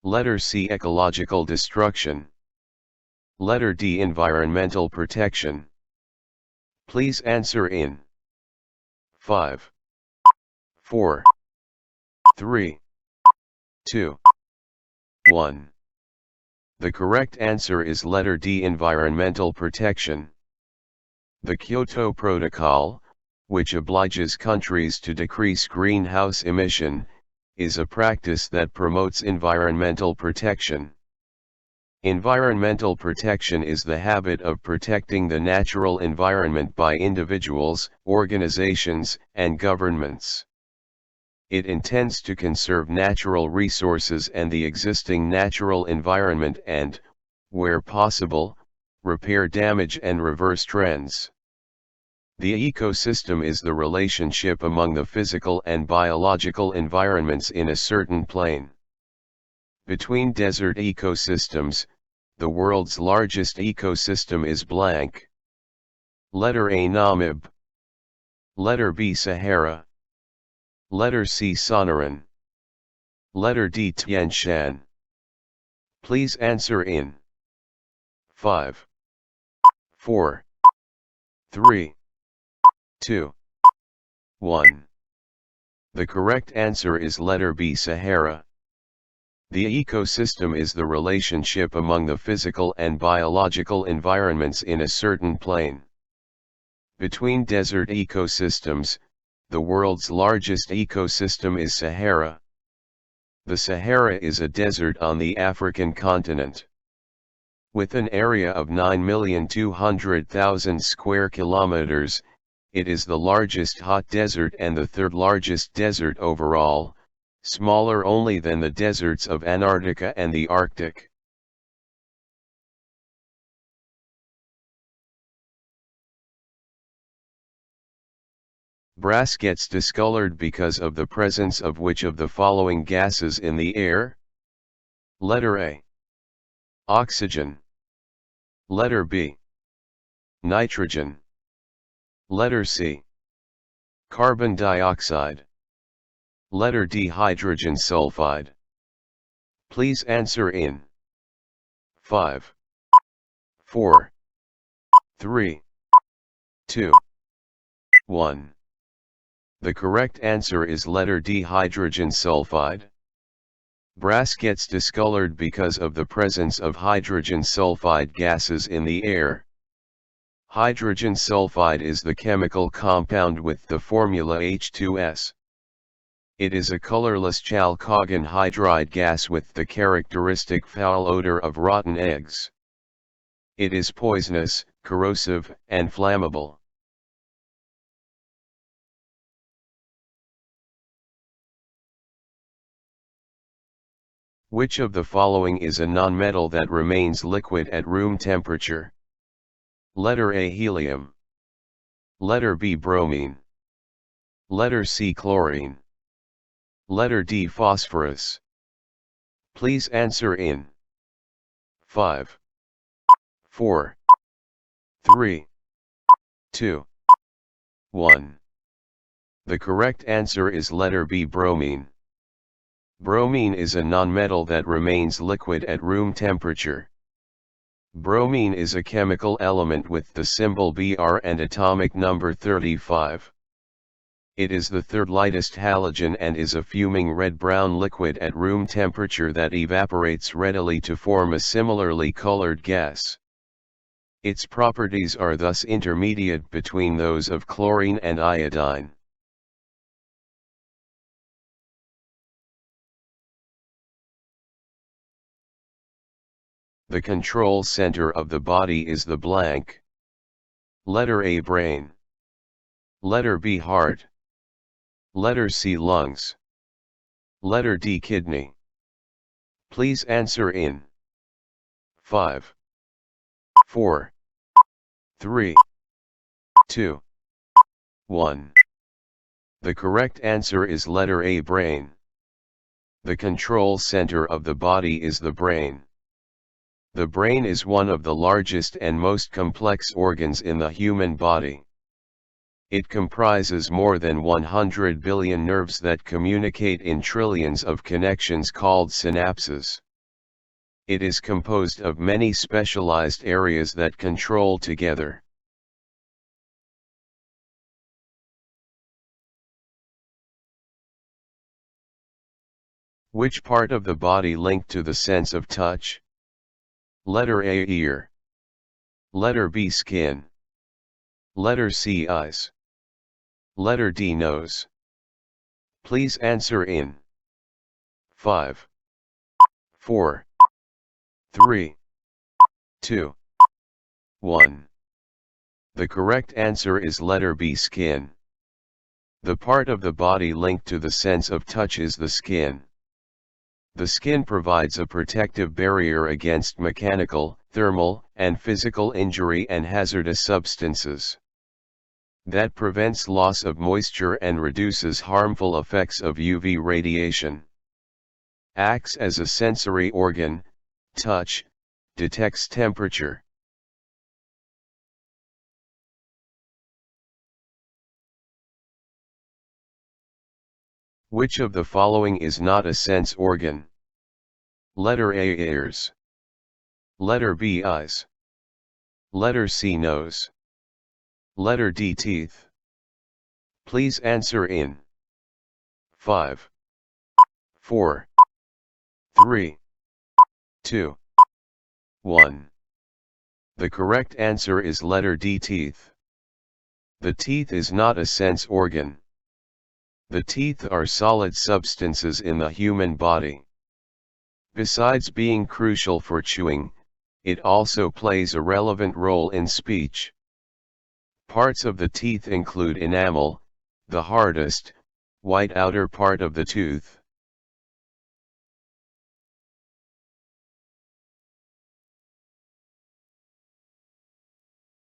Letter C, ecological destruction. Letter D, environmental protection. Please answer in 5, 4, 3, 2, 1. The correct answer is letter D, environmental protection. The Kyoto Protocol, which obliges countries to decrease greenhouse emission, is a practice that promotes environmental protection. Environmental protection is the habit of protecting the natural environment by individuals, organizations, and governments. It intends to conserve natural resources and the existing natural environment and, where possible, repair damage and reverse trends. The ecosystem is the relationship among the physical and biological environments in a certain plane. Between desert ecosystems, The world's largest ecosystem is blank. Letter A, Namib. Letter B, Sahara. Letter C, Sonoran. Letter D, Tian Shan. Please answer in 5, 4, 3, 2, 1. The correct answer is letter B, Sahara. The ecosystem is the relationship among the physical and biological environments in a certain plane. Between desert ecosystems, the world's largest ecosystem is Sahara. The Sahara is a desert on the African continent. With an area of 9,200,000 square kilometers, it is the largest hot desert and the third largest desert overall, smaller only than the deserts of Antarctica and the Arctic. Brass gets discolored because of the presence of which of the following gases in the air? Letter A. Oxygen. Letter B. Nitrogen. Letter C. Carbon dioxide. Letter D. Hydrogen sulfide. Please answer in 5, 4, 3, 2, 1. The correct answer is letter D. Hydrogen sulfide. Brass gets discolored because of the presence of hydrogen sulfide gases in the air. Hydrogen sulfide is the chemical compound with the formula H2S. It is a colorless chalcogen hydride gas with the characteristic foul odor of rotten eggs. It is poisonous, corrosive, and flammable. Which of the following is a nonmetal that remains liquid at room temperature? Letter A, helium. Letter B, bromine. Letter C, chlorine. Letter D, phosphorus. Please answer in 5, 4, 3, 2, 1. The correct answer is letter B, bromine. Bromine is a nonmetal that remains liquid at room temperature. Bromine is a chemical element with the symbol Br and atomic number 35. It is the third lightest halogen and is a fuming red-brown liquid at room temperature that evaporates readily to form a similarly colored gas. Its properties are thus intermediate between those of chlorine and iodine. The control center of the body is the blank. Letter A, brain. Letter B, heart. Letter C, lungs. Letter D, kidney. Please answer in 5, 4, 3, 2, 1. The correct answer is letter A, brain. The control center of the body is the brain. The brain is one of the largest and most complex organs in the human body. It comprises more than 100 billion nerves that communicate in trillions of connections called synapses. It is composed of many specialized areas that control together. Which part of the body linked to the sense of touch? Letter A, ear. Letter B, skin. Letter C, eyes. Letter D, nose. Please answer in 5, 4, 3, 2, 1. The correct answer is letter B, skin. The part of the body linked to the sense of touch is the skin. The skin provides a protective barrier against mechanical, thermal, and physical injury and hazardous substances. That prevents loss of moisture and reduces harmful effects of UV radiation. Acts as a sensory organ, touch, detects temperature. Which of the following is not a sense organ? Letter A, ears. Letter B, eyes. Letter C, nose. Letter D, teeth. Please answer in 5, 4, 3, 2, 1. The correct answer is letter D, teeth. The teeth is not a sense organ. The teeth are solid substances in the human body. Besides being crucial for chewing, it also plays a relevant role in speech. Parts of the teeth include enamel, the hardest, white outer part of the tooth.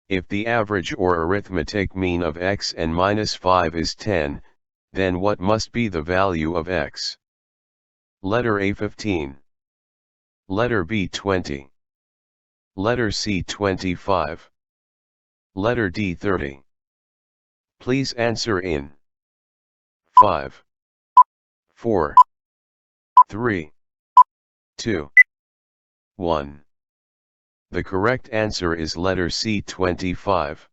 If the average or arithmetic mean of x and minus 5 is 10, then what must be the value of x? Letter A, 15. Letter B, 20. Letter C, 25. Letter D, 30. Please answer in 5, 4, 3, 2, 1. The correct answer is letter C, 25.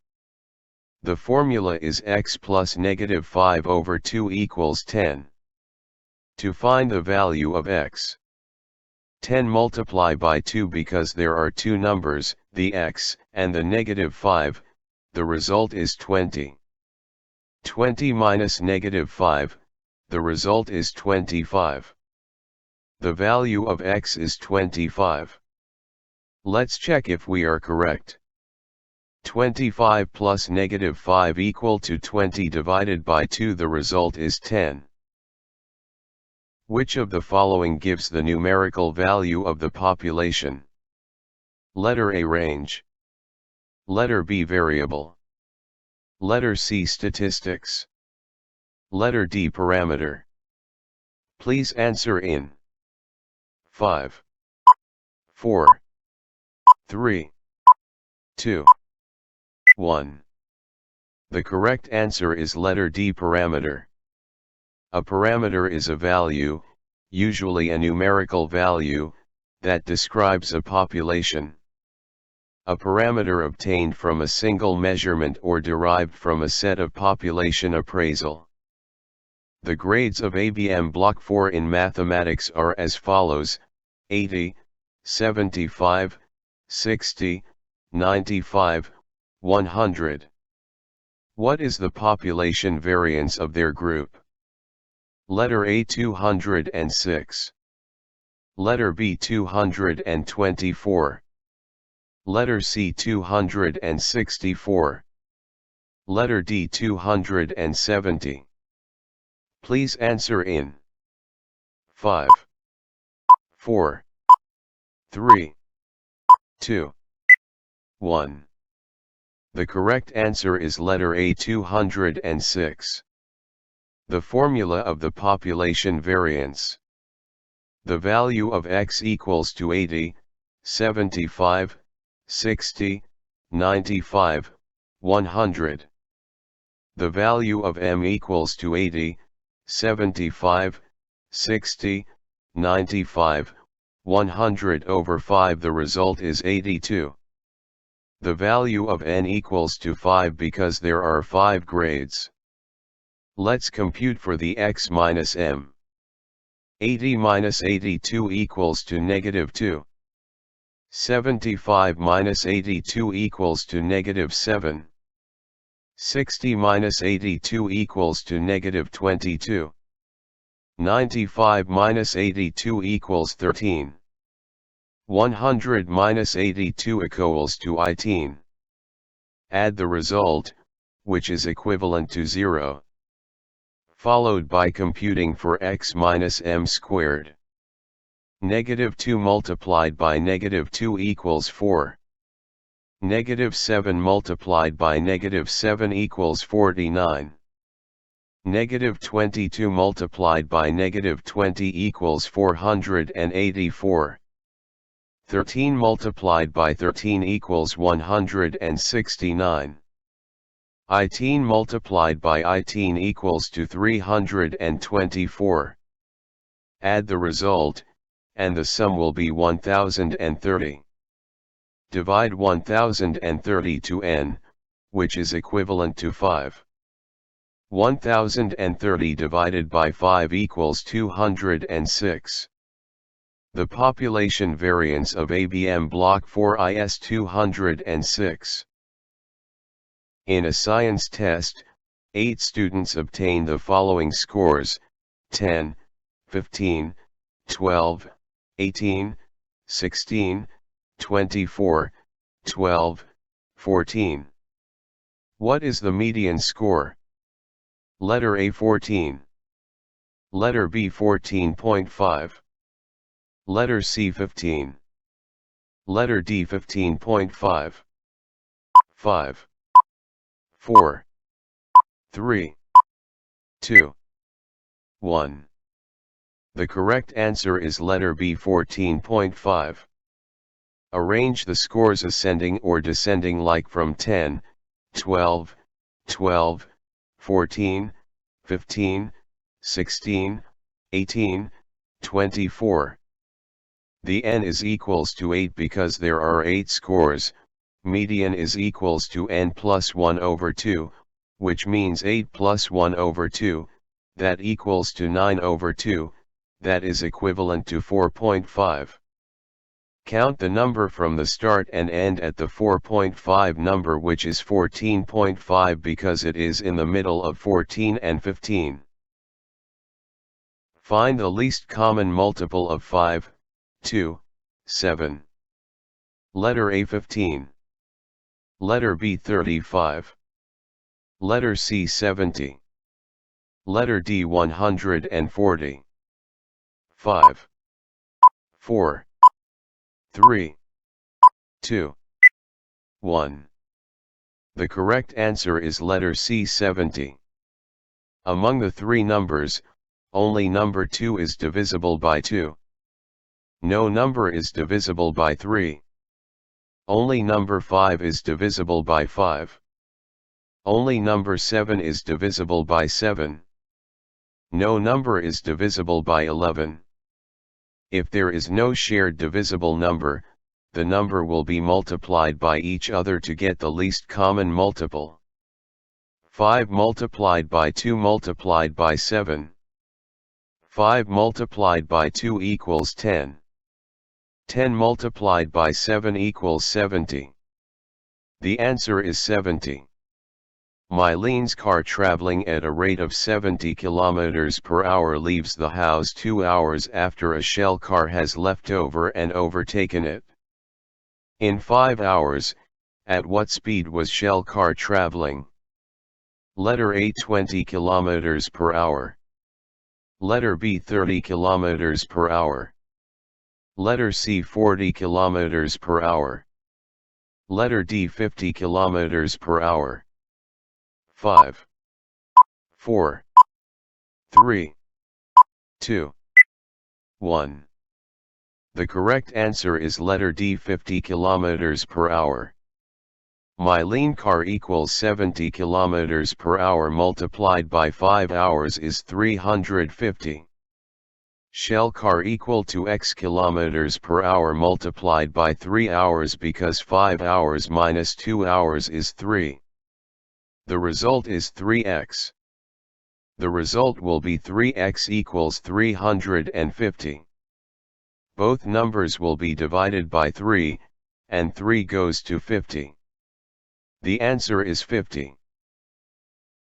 The formula is x plus negative 5 over 2 equals 10. To find the value of x, 10 multiply by 2 because there are two numbers, the x and the negative 5, the result is 20. 20 minus negative 5, the result is 25. The value of x is 25. Let's check if we are correct. 25 plus negative 5 equal to 20 divided by 2, the result is 10. Which of the following gives the numerical value of the population? Letter A, range. Letter B, variable. Letter C, statistics. Letter D, parameter. Please answer in 5, 4, 3, 2, 1. The correct answer is letter D, parameter. A parameter is a value, usually a numerical value, that describes a population. A parameter obtained from a single measurement or derived from a set of population appraisal. The grades of ABM Block 4 in mathematics are as follows: 80, 75, 60, 95, 100. What is the population variance of their group? Letter A, 206. Letter B, 224. Letter C, 264. Letter D, 270. Please answer in 5, 4, 3, 2, 1. The correct answer is letter A, 206. The formula of the population variance. The value of x equals to 80, 75, 60, 95, 100. The value of m equals to 80, 75, 60, 95, 100 over 5. The result is 82. The value of n equals to 5 because there are 5 grades. Let's compute for the x minus m. 80 minus 82 equals to negative 2. 75 minus 82 equals to negative 7. 60 minus 82 equals to negative 22. 95 minus 82 equals 13. 100 minus 82 equals to 18. Add the result, which is equivalent to 0. Followed by computing for x minus m squared. Negative 2 multiplied by negative 2 equals 4. Negative 7 multiplied by negative 7 equals 49. Negative 22 multiplied by negative 20 equals 484. 13 multiplied by 13 equals 169. 18 multiplied by 18 equals to 324. Add the result, and the sum will be 1030. Divide 1030 to n, which is equivalent to 5. 1030 divided by 5 equals 206. The population variance of ABM Block 4 is 206. In a science test, 8 students obtained the following scores: 10, 15, 12, 18, 16, 24, 12, 14. What is the median score? Letter A 14. Letter B 14.5. Letter C 15. Letter D 15.5. 5, 4, 3, 2, 1. The correct answer is letter B 14.5. Arrange the scores ascending or descending like from 10, 12, 12, 14, 15, 16, 18, 24. The n is equals to 8 because there are 8 scores. Median is equals to n plus 1 over 2, which means 8 plus 1 over 2, that equals to 9 over 2, that is equivalent to 4.5. Count the number from the start and end at the 4.5 number, which is 14.5 because it is in the middle of 14 and 15. Find the least common multiple of 5, 2, 7. Letter A 15. Letter B 35. Letter C 70. Letter D 140. 5, 4, 3, 2, 1. The correct answer is letter C 70. Among the three numbers, only number 2 is divisible by 2. No number is divisible by 3. Only number 5 is divisible by 5. Only number 7 is divisible by 7. No number is divisible by 11. If there is no shared divisible number, the number will be multiplied by each other to get the least common multiple. 5 multiplied by 2 multiplied by 7. 5 multiplied by 2 equals 10. 10 multiplied by 7 equals 70. The answer is 70. Mylene's car traveling at a rate of 70 km per hour leaves the house 2 hours after a Shell car has left over and overtaken it. In 5 hours, at what speed was Shell car traveling? Letter A 20 km per hour. Letter B 30 km per hour. Letter C 40 km per hour. Letter D 50 km per hour. 5, 4, 3, 2, 1. The correct answer is letter D 50 km per hour. Mylene car equals 70 km per hour multiplied by 5 hours is 350. Shell car equal to x kilometers per hour multiplied by 3 hours because 5 hours minus 2 hours is 3. The result is 3x. The result will be 3x equals 350. Both numbers will be divided by 3, and 3 goes to 50. The answer is 50.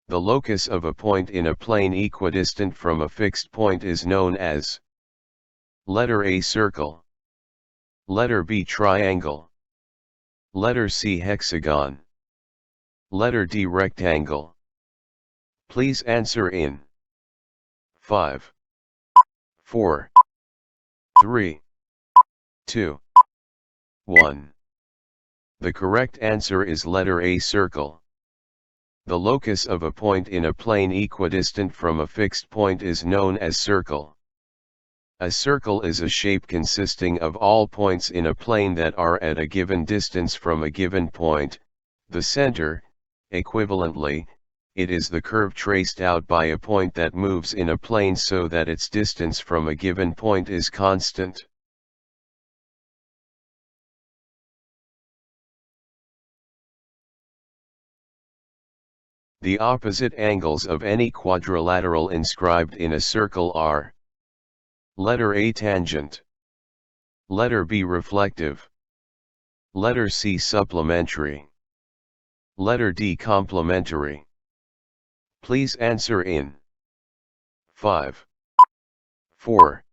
The locus of a point in a plane equidistant from a fixed point is known as letter A circle, letter B triangle, letter C hexagon, letter D rectangle. Please answer in 5, 4, 3, 2, 1. The correct answer is letter A circle. The locus of a point in a plane equidistant from a fixed point is known as circle. A circle is a shape consisting of all points in a plane that are at a given distance from a given point, the center. Equivalently, it is the curve traced out by a point that moves in a plane so that its distance from a given point is constant. The opposite angles of any quadrilateral inscribed in a circle are: letter A tangent, letter B reflective, letter C supplementary, letter D complementary. Please answer in 5, 4,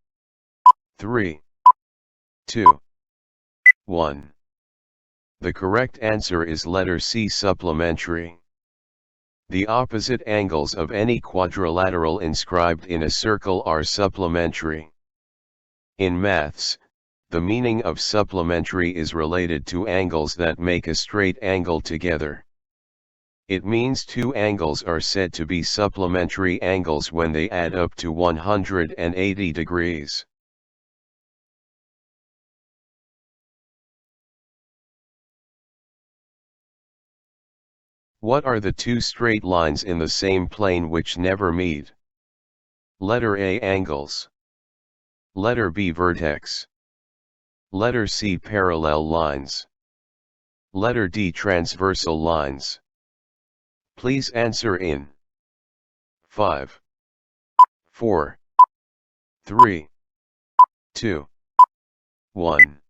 3, 2, 1. The correct answer is letter C supplementary. The opposite angles of any quadrilateral inscribed in a circle are supplementary. In maths, the meaning of supplementary is related to angles that make a straight angle together. It means two angles are said to be supplementary angles when they add up to 180 degrees. What are the two straight lines in the same plane which never meet? Letter A angles. Letter B vertex. Letter C parallel lines. Letter D transversal lines. Please answer in 5, 4, 3, 2, 1.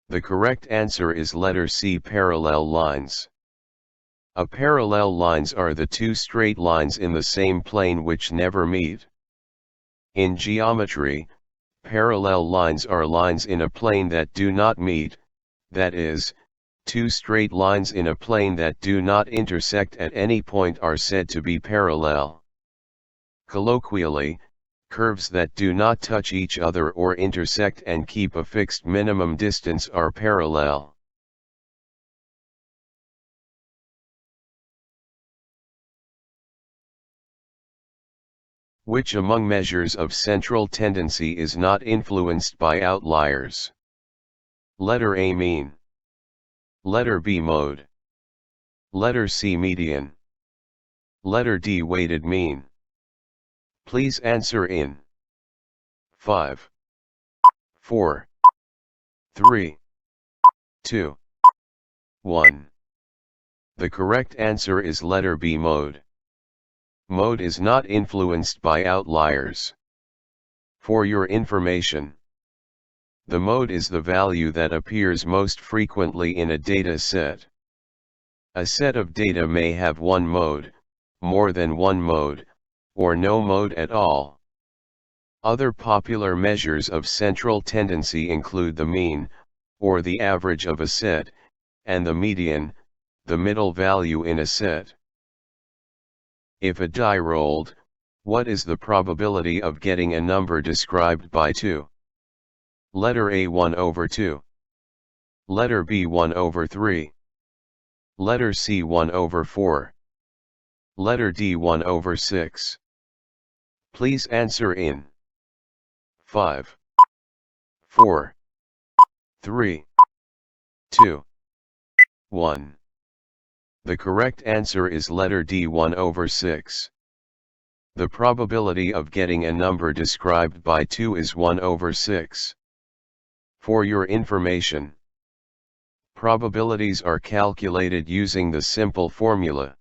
The correct answer is letter C parallel lines. A parallel lines are the two straight lines in the same plane which never meet. In geometry, parallel lines are lines in a plane that do not meet, that is, two straight lines in a plane that do not intersect at any point are said to be parallel. Colloquially, curves that do not touch each other or intersect and keep a fixed minimum distance are parallel. Which among measures of central tendency is not influenced by outliers? Letter A mean. Letter B mode. Letter C median. Letter D weighted mean. Please answer in 5, 4, 3, 2, 1. The correct answer is letter B mode. Mode is not influenced by outliers. For your information, the mode is the value that appears most frequently in a data set. A set of data may have one mode, more than one mode, or no mode at all. Other popular measures of central tendency include the mean, or the average of a set, and the median, the middle value in a set. If a die rolled, what is the probability of getting a number described by 2? Letter A 1 over 2. Letter B 1 over 3. Letter C 1 over 4. Letter D 1 over 6. Please answer in 5, 4, 3, 2, 1. The correct answer is letter D 1 over 6. The probability of getting a number described by 2 is 1 over 6. For your information, probabilities are calculated using the simple formula.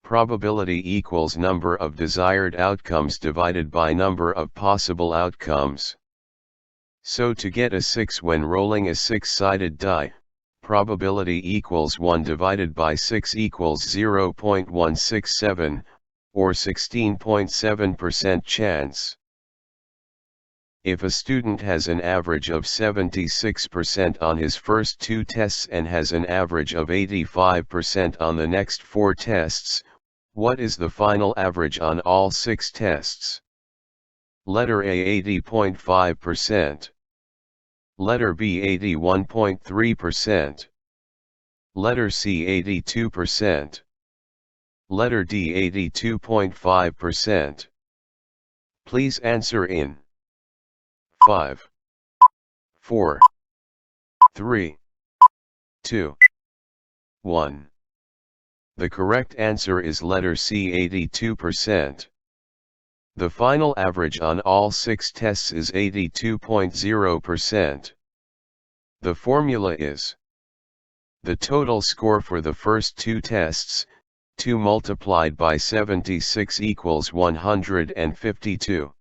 Probability equals number of desired outcomes divided by number of possible outcomes. So to get a 6 when rolling a 6-sided die, probability equals 1 divided by 6 equals 0.167, or 16.7% chance. If a student has an average of 76% on his first 2 tests and has an average of 85% on the next 4 tests, what is the final average on all 6 tests? Letter A 80.5%. Letter B 81.3%. Letter C 82%. Letter D 82.5%. Please answer in 5, 4, 3, 2, 1. The correct answer is letter C, 82%. The final average on all 6 tests is 82.0%. The formula is the total score for the first 2 tests, 2 multiplied by 76 equals 152.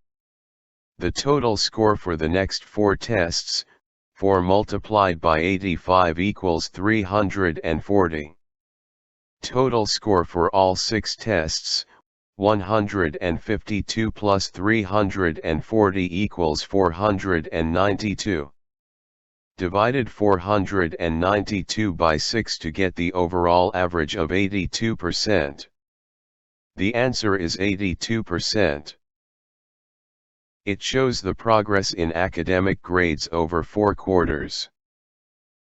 The total score for the next 4 tests, 4 multiplied by 85 equals 340. Total score for all 6 tests, 152 plus 340 equals 492. Divided 492 by 6 to get the overall average of 82%. The answer is 82%. It shows the progress in academic grades over 4 quarters.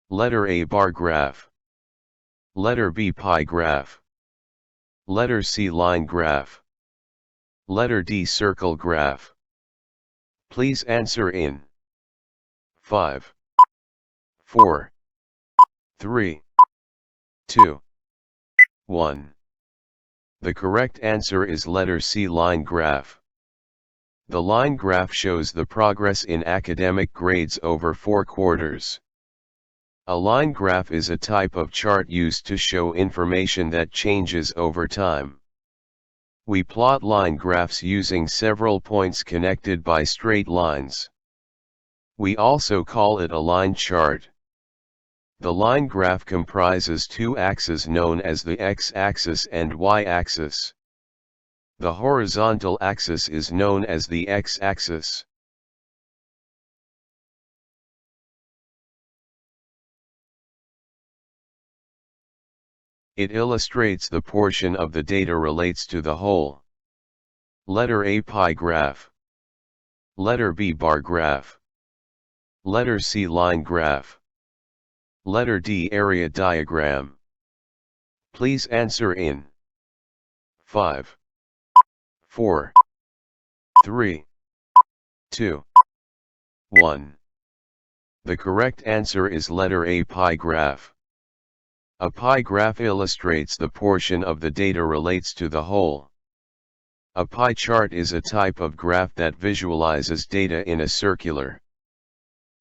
Letter A, bar graph. Letter B, pie graph. Letter C, line graph. Letter D, circle graph. Please answer in 5, 4, 3, 2, 1. The correct answer is letter C, line graph. The line graph shows the progress in academic grades over 4 quarters. A line graph is a type of chart used to show information that changes over time. We plot line graphs using several points connected by straight lines. We also call it a line chart. The line graph comprises 2 axes known as the x-axis and y-axis. The horizontal axis is known as the x-axis. It illustrates the portion of the data relates to the whole. Letter A, pie graph. Letter B, bar graph. Letter C, line graph. Letter D, area diagram. Please answer in 5, 4, 3, 2, 1. The correct answer is letter A, pie graph. A pie graph illustrates the portion of the data relates to the whole. A pie chart is a type of graph that visualizes data in a circular.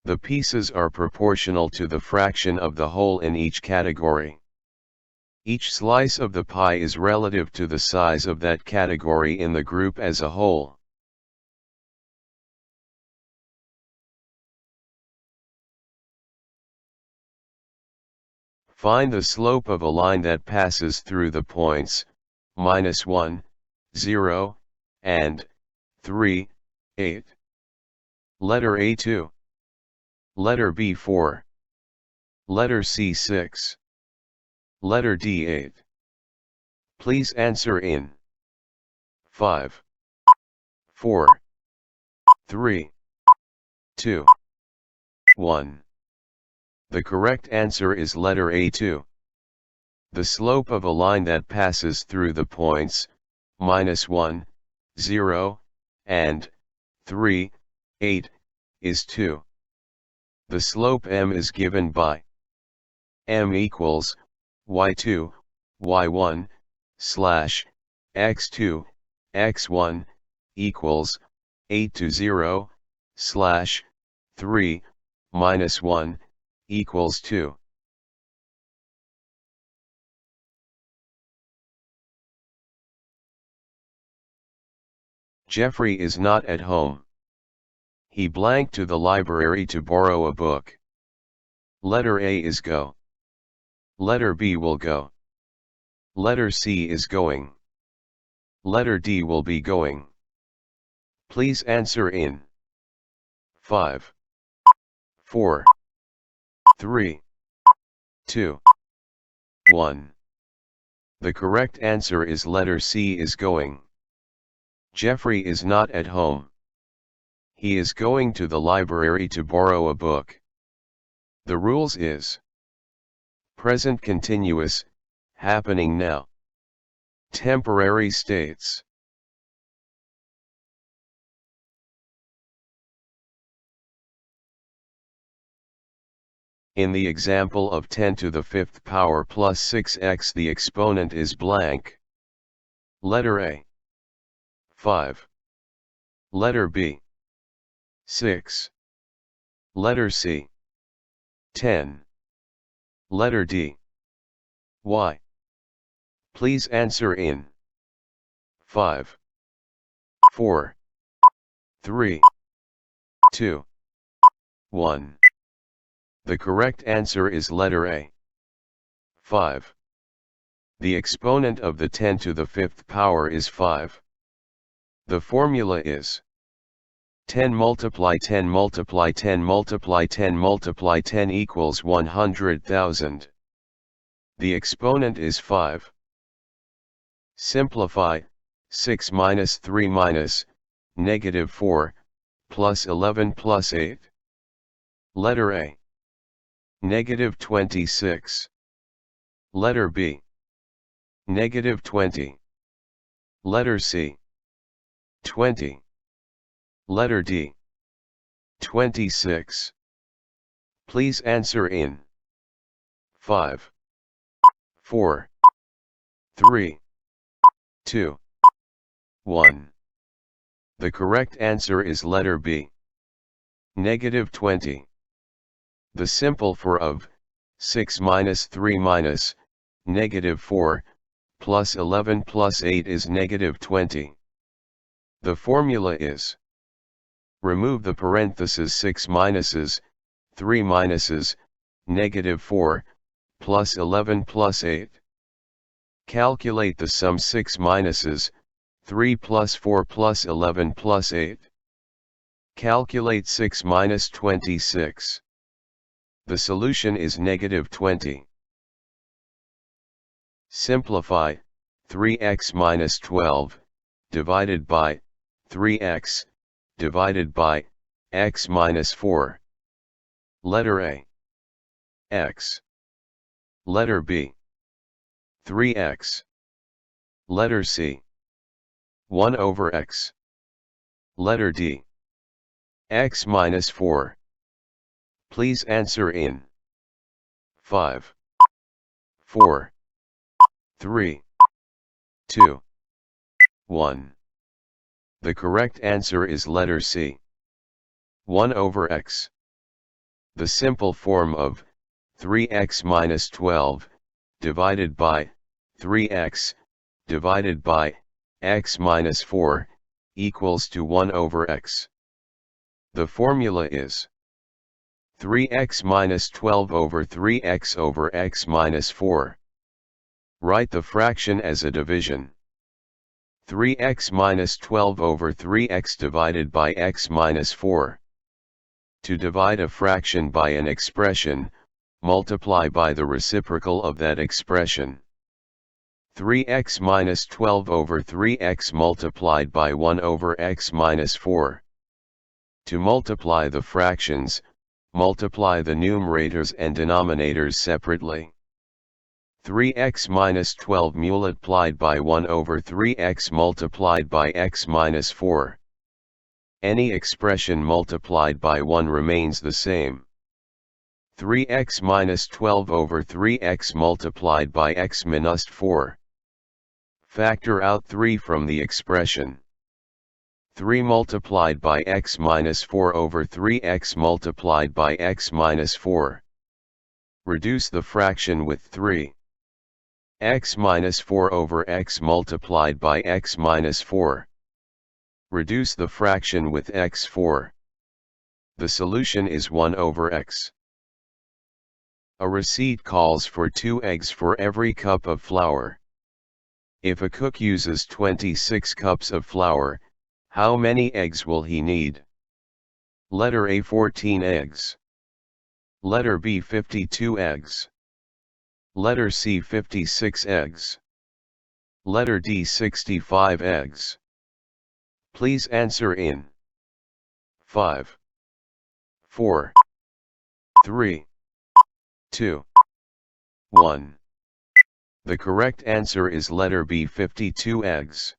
The pieces are proportional to the fraction of the whole in each category. Each slice of the pie is relative to the size of that category in the group as a whole. Find the slope of a line that passes through the points -1, 0, and 3, 8. Letter A, 2. Letter B, 4. Letter C, 6. Letter D, 8. Please answer in 5, 4, 3, 2, 1. The correct answer is letter A, 2. The slope of a line that passes through the points -1, 0, and 3, 8, is 2. The slope m is given by m equals y2, y1, slash, x2, x1, equals 8 to 0, slash, 3, minus 1, equals 2. Jeffrey is not at home. He blanked to the library to borrow a book. Letter A is go. Letter B will go. Letter C is going. Letter D will be going. Please answer in 5, 4, 3, 2, 1. The correct answer is letter C is going. Jeffrey is not at home. He is going to the library to borrow a book. The rules is present continuous, happening now. Temporary states. In the example of 10 to the 5th power plus 6x, the exponent is blank. Letter A, 5. Letter B, 6. Letter C, 10. Letter D, Y. Please answer in 5, 4, 3, 2, 1. The correct answer is letter A, 5. The exponent of the 10 to the 5th power is 5. The formula is 10 multiply 10 multiply 10 multiply 10 multiply 10 equals 100,000. The exponent is 5. Simplify, 6 minus 3 minus, negative 4, plus 11 plus 8. Letter A, negative 26. Letter B, negative 20. Letter C, 20. Letter D, 26. Please answer in 5, 4, 3, 2, 1. The correct answer is letter B, negative 20. The simple for of 6 minus 3 minus, negative 4, plus 11 plus 8 is negative 20. The formula is: remove the parentheses 6 minuses, 3 minuses, negative 4, plus 11 plus 8. Calculate the sum 6 minuses, 3 plus 4 plus 11 plus 8. Calculate 6 minus 26. The solution is negative 20. Simplify, 3x minus 12, divided by 3x, divided by x minus 4. Letter A, x. Letter B, 3x. Letter C, 1 over x. Letter D, x minus 4. Please answer in 5, 4, 3, 2, 1. The correct answer is letter C, 1 over x. The simple form of 3x minus 12, divided by 3x, divided by x minus 4, equals to 1 over x. The formula is 3x minus 12 over 3x over x minus 4. Write the fraction as a division. 3x minus 12 over 3x divided by x minus 4. To divide a fraction by an expression, multiply by the reciprocal of that expression. 3x minus 12 over 3x multiplied by 1 over x minus 4. To multiply the fractions, multiply the numerators and denominators separately. 3x minus 12 multiplied by 1 over 3x multiplied by x minus 4. Any expression multiplied by 1 remains the same. 3x minus 12 over 3x multiplied by x minus 4. Factor out 3 from the expression. 3 multiplied by x minus 4 over 3x multiplied by x minus 4. Reduce the fraction with 3. X minus 4 over x multiplied by x minus 4. Reduce the fraction with x4. The solution is 1 over x. A receipt calls for 2 eggs for every cup of flour. If a cook uses 26 cups of flour, how many eggs will he need? Letter A, 14 eggs. Letter B, 52 eggs. Letter C, 56 eggs. Letter D, 65 eggs. Please answer in 5, 4, 3, 2, 1. The correct answer is letter B, 52 eggs.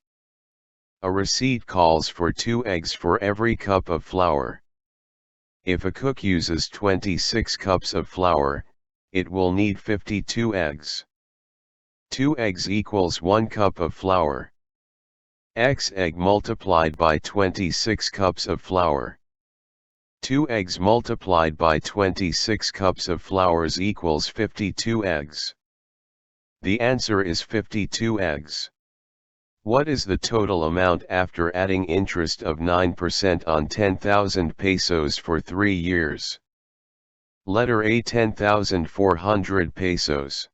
A receipt calls for 2 eggs for every cup of flour. If a cook uses 26 cups of flour, it will need 52 eggs. 2 eggs equals 1 cup of flour. X egg multiplied by 26 cups of flour. 2 eggs multiplied by 26 cups of flour equals 52 eggs. The answer is 52 eggs. What is the total amount after adding interest of 9% on 10,000 pesos for 3 years? Letter A 10,400 pesos.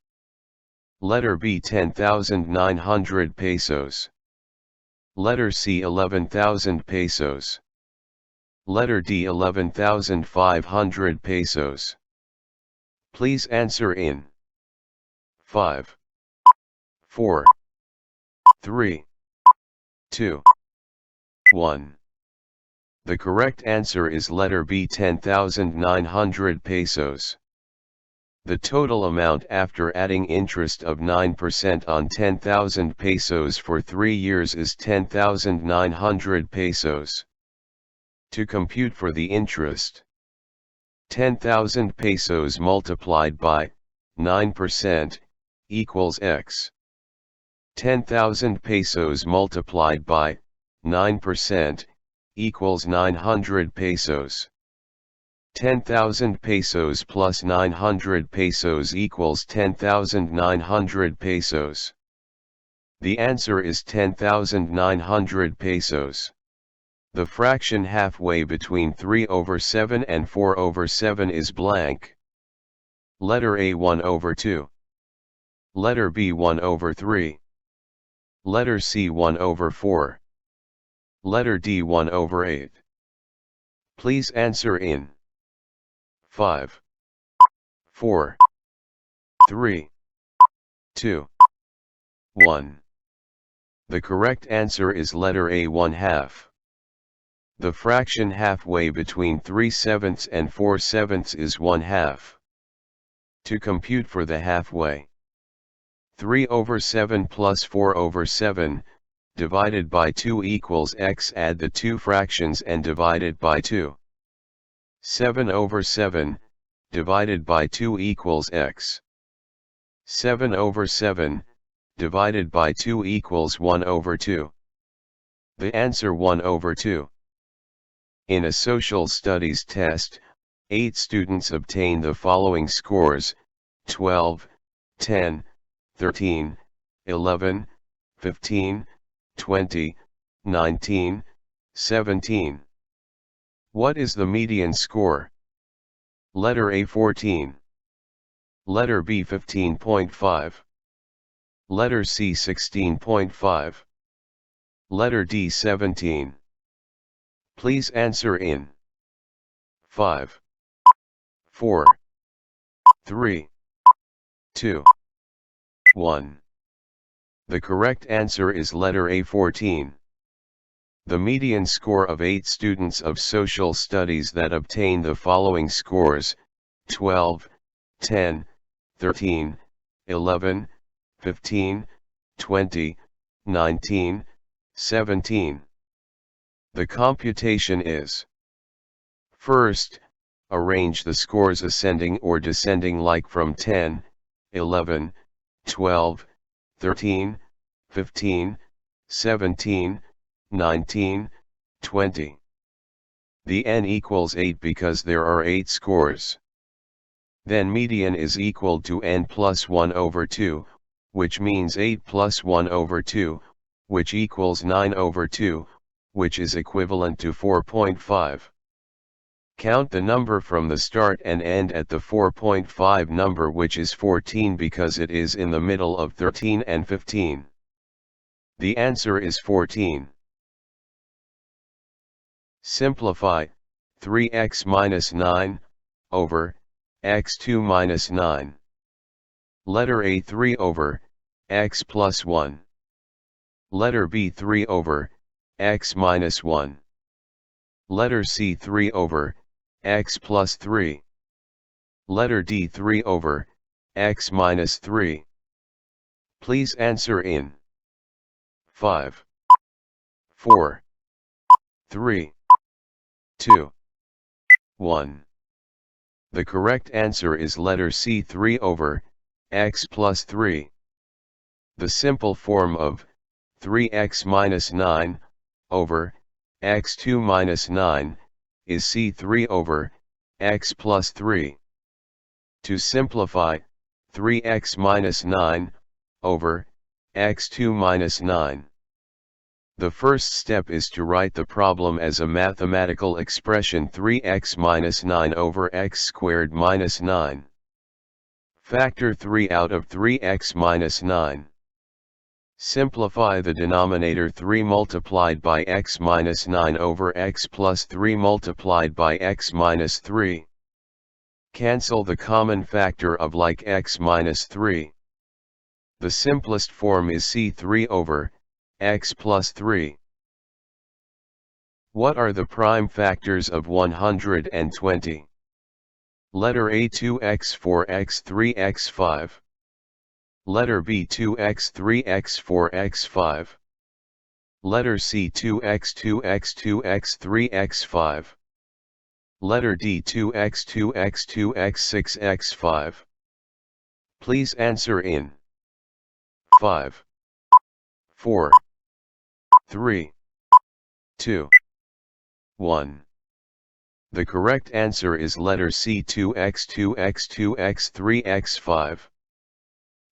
Letter B 10,900 pesos. Letter C 11,000 pesos. Letter D 11,500 pesos. Please answer in 5, 4, 3, 2, 1. The correct answer is letter B 10,900 pesos. The total amount after adding interest of 9% on 10,000 pesos for 3 years is 10,900 pesos. To compute for the interest, 10,000 pesos multiplied by 9% equals X. 10,000 pesos multiplied by 9% equals 900 pesos. 10,000 pesos plus 900 pesos equals 10,900 pesos. The answer is 10,900 pesos. The fraction halfway between 3/7 and 4/7 is blank. Letter A 1/2. Letter B 1/3. Letter C 1/4. Letter D 1/8. Please answer in 5, 4, 3, 2, 1. The correct answer is letter A 1/2. The fraction halfway between 3/7 and 4/7 is 1/2. To compute for the halfway, 3/7 plus 4/7, divided by 2 equals X. Add the two fractions and divide it by 2. 7/7, divided by 2 equals X. 7/7, divided by 2 equals 1/2. The answer 1/2. In a social studies test, 8 students obtained the following scores: 12, 10, 13, 11, 15, 20, 19, 17. What is the median score? Letter A 14. Letter B 15.5. Letter C 16.5. Letter D 17. Please answer in 5, 4, 3, 2, 1. The correct answer is letter A 14. The median score of 8 students of social studies that obtained the following scores: 12, 10, 13, 11, 15, 20, 19, 17. The computation is: first, arrange the scores ascending or descending like from 10, 11, 12, 13, 15, 17, 19, 20. The n equals 8 because there are 8 scores. Then median is equal to n plus 1/2, which means 8 plus 1/2, which equals 9/2, which is equivalent to 4.5. Count the number from the start and end at the 4.5 number, which is 14 because it is in the middle of 13 and 15. The answer is 14. Simplify: 3x minus 9 over x2 minus 9. Letter A 3 over x plus 1. Letter B 3 over x minus 1. Letter C 3 over x plus 3. Letter D 3 over x minus 3. Please answer in 5, 4, 3, 2, 1. The correct answer is letter C, 3 over x plus 3. The simple form of 3x minus 9 over x2 minus 9 is C3 over x plus 3. To simplify, 3x minus 9 over x2 minus 9. The first step is to write the problem as a mathematical expression 3x minus 9 over x squared minus 9. Factor 3 out of 3x minus 9. Simplify the denominator 3 multiplied by x minus 9 over x plus 3 multiplied by x minus 3. Cancel the common factor of like x minus 3. The simplest form is C3 over x plus 3. What are the prime factors of 120? Letter A 2x 4x 3x 5. Letter B 2x 3x 4x 5. Letter C 2x 2x 2x 3x 5. Letter D 2x 2x 2x 6x 5. Please answer in 5, 4, 3, 2, 1. The correct answer is letter C 2x 2x 2x 3x 5.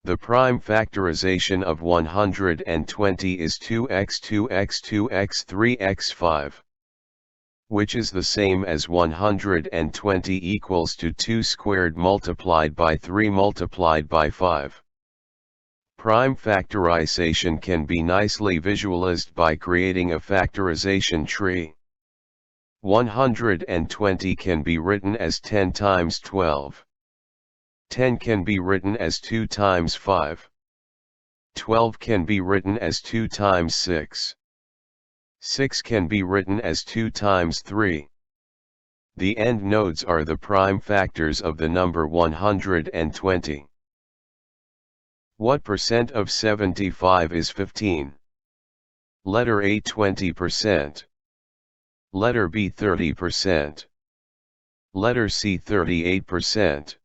The prime factorization of 120 is 2x 2x 2x 3x 5. Which is the same as 120 equals to 2 squared multiplied by 3 multiplied by 5. Prime factorization can be nicely visualized by creating a factorization tree. 120 can be written as 10 times 12. 10 can be written as 2 times 5. 12 can be written as 2 times 6. 6 can be written as 2 times 3. The end nodes are the prime factors of the number 120. What percent of 75 is 15? Letter A 20%. Letter B 30%. Letter C 38%.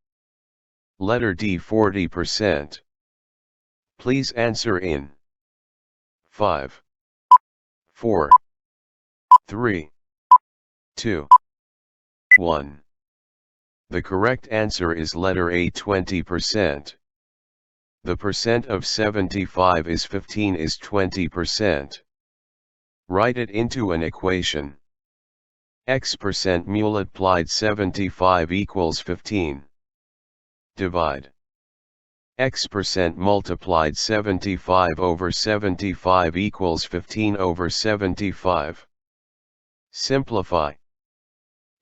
Letter D 40%. Please answer in 5, 4, 3, 2, 1. The correct answer is letter A 20%. The percent of 75 is 15 is 20%. Write it into an equation. X% multiplied 75 equals 15. Divide. X% multiplied 75 over 75 equals 15 over 75. Simplify.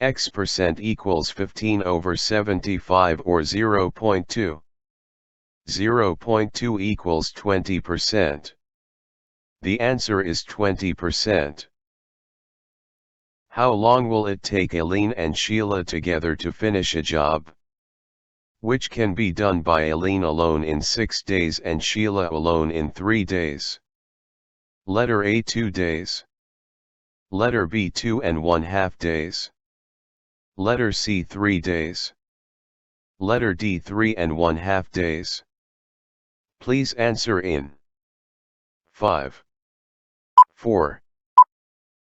X% equals 15 over 75 or 0.2. 0.2 equals 20%. The answer is 20%. How long will it take Eileen and Sheila together to finish a job? Which can be done by Eileen alone in 6 days and Sheila alone in 3 days. Letter A 2 days. Letter B 2½ days. Letter C 3 days. Letter D 3½ days. Please answer in 5, 4,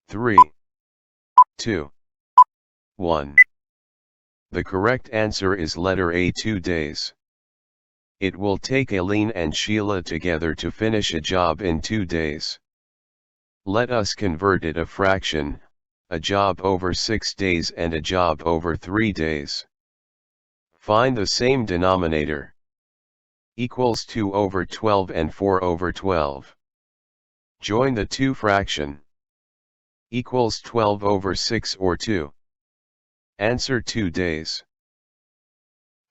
3, 2, 1. The correct answer is letter A 2 days. It will take Eileen and Sheila together to finish a job in 2 days. Let us convert it a fraction, a job over 6 days and a job over 3 days. Find the same denominator. Equals 2 over 12 and 4 over 12. Join the two fraction. Equals 12 over 6 or 2. Answer 2 days.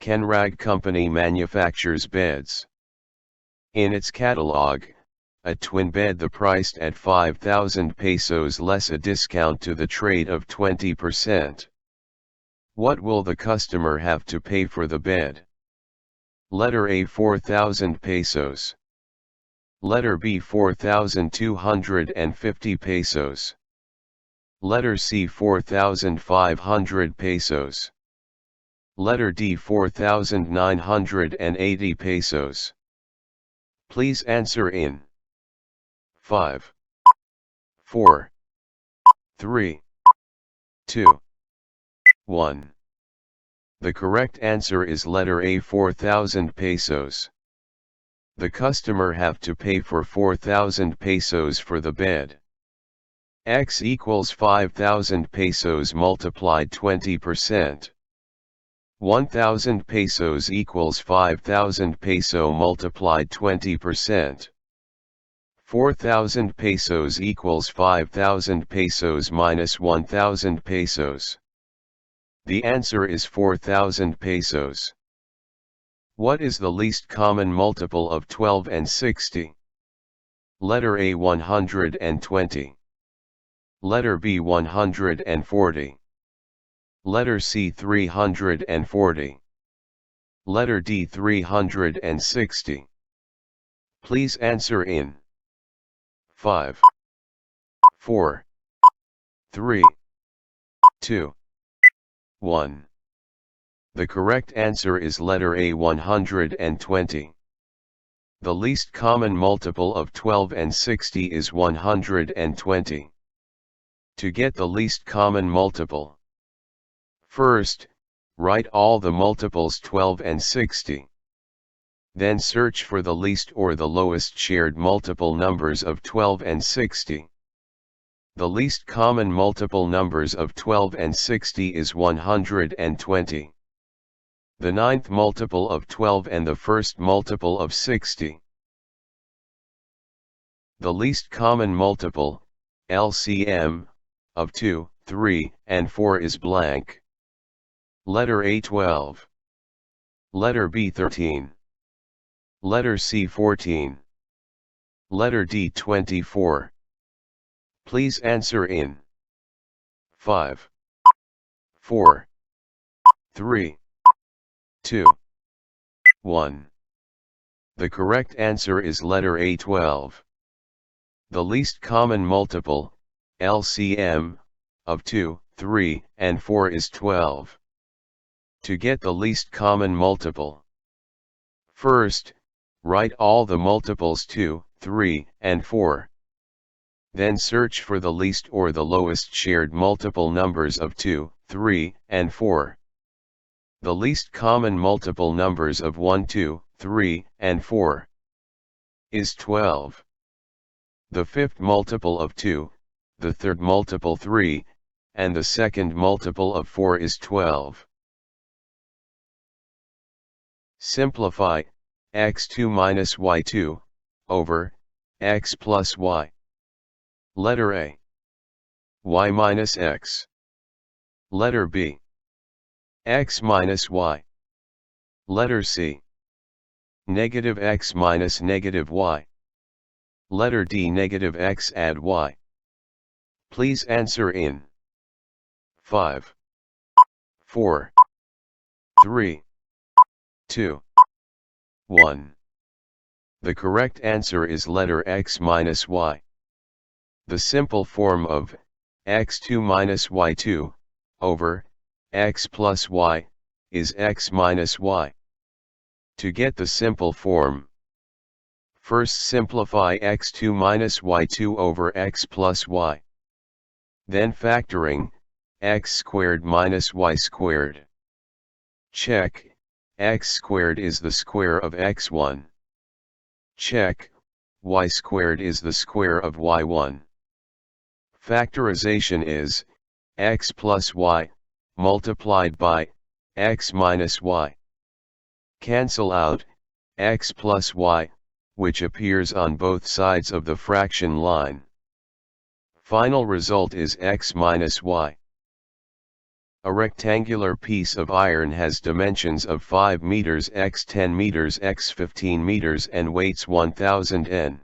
Canrag Company manufactures beds. In its catalog, a twin bed the priced at 5,000 pesos less a discount to the trade of 20%. What will the customer have to pay for the bed? Letter A 4,000 pesos. Letter B 4,250 pesos. Letter C 4,500 pesos. Letter D 4,980 pesos. Please answer in 5, 4, 3, 2, 1. The correct answer is letter A 4,000 pesos. The customer have to pay for 4,000 pesos for the bed. X equals 5,000 pesos multiplied 20%. 1,000 pesos equals 5,000 peso multiplied 20%. 4,000 pesos equals 5,000 pesos minus 1,000 pesos. The answer is 4,000 pesos. What is the least common multiple of 12 and 60? Letter A 120. Letter B 140. Letter C 340. Letter D 360. Please answer in 5, 4, 3, 2, 1. The correct answer is letter A 120. The least common multiple of 12 and 60 is 120. To get the least common multiple, first, write all the multiples 12 and 60. Then search for the least or the lowest shared multiple numbers of 12 and 60. The least common multiple numbers of 12 and 60 is 120. The ninth multiple of 12 and the first multiple of 60. The least common multiple, LCM, of 2, 3, and 4 is blank. Letter A 12. Letter B 13. Letter C 14. Letter D 24. Please answer in 5, 4, 3, 2, 1. The correct answer is letter A 12. The least common multiple, LCM, of 2, 3, and 4 is 12. To get the least common multiple, first, write all the multiples 2, 3, and 4. Then search for the least or the lowest shared multiple numbers of 2, 3, and 4. The least common multiple numbers of 1, 2, 3, and 4 is 12. The fifth multiple of 2, the third multiple 3, and the second multiple of 4 is 12. Simplify, x2 minus y2, over, x plus y. Letter A. Y minus x. Letter B. X minus y. Letter C. Negative x minus negative y. Letter D. Negative x add y. Please answer in 5, 4, 3, 2, 1. The correct answer is letter x minus y. The simple form of x2 minus y2 over x plus y is x minus y. To get the simple form, first simplify x2 minus y2 over x plus y. Then factoring, x squared minus y squared. Check, x squared is the square of x1. Check, y squared is the square of y1. Factorization is, x plus y, multiplied by, x minus y. Cancel out, x plus y, which appears on both sides of the fraction line. Final result is x minus y. A rectangular piece of iron has dimensions of 5 meters x 10 meters x 15 meters and weights 1000 N.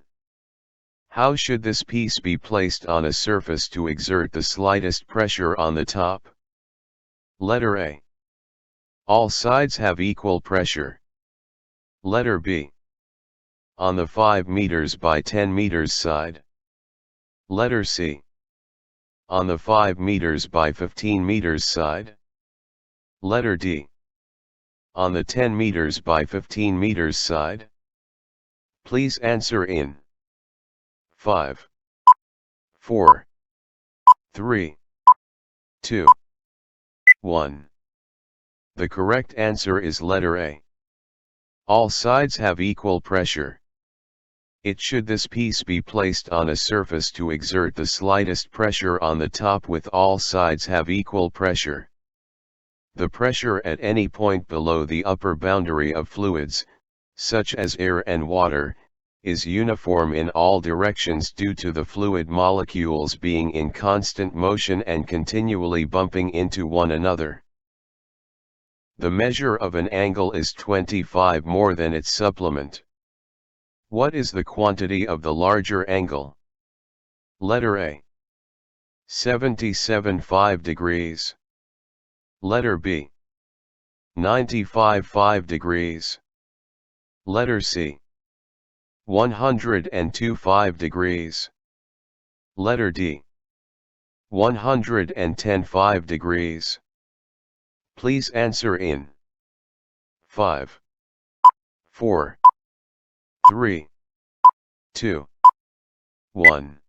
How should this piece be placed on a surface to exert the slightest pressure on the top? Letter A. All sides have equal pressure. Letter B. On the 5 meters by 10 meters side. Letter C. on the 5 meters by 15 meters side? Letter D. On the 10 meters by 15 meters side? Please answer in 5, 4, 3, 2, 1. The correct answer is letter A. All sides have equal pressure. It should this piece be placed on a surface to exert the slightest pressure on the top with all sides have equal pressure. The pressure at any point below the upper boundary of fluids, such as air and water, is uniform in all directions due to the fluid molecules being in constant motion and continually bumping into one another. The measure of an angle is 25 more than its supplement. What is the quantity of the larger angle? Letter A. 77.5 degrees. Letter B. 95.5 degrees. Letter C. 102.5 degrees. Letter D. 110.5 degrees. Please answer in 5, 4, 3, 2, 1.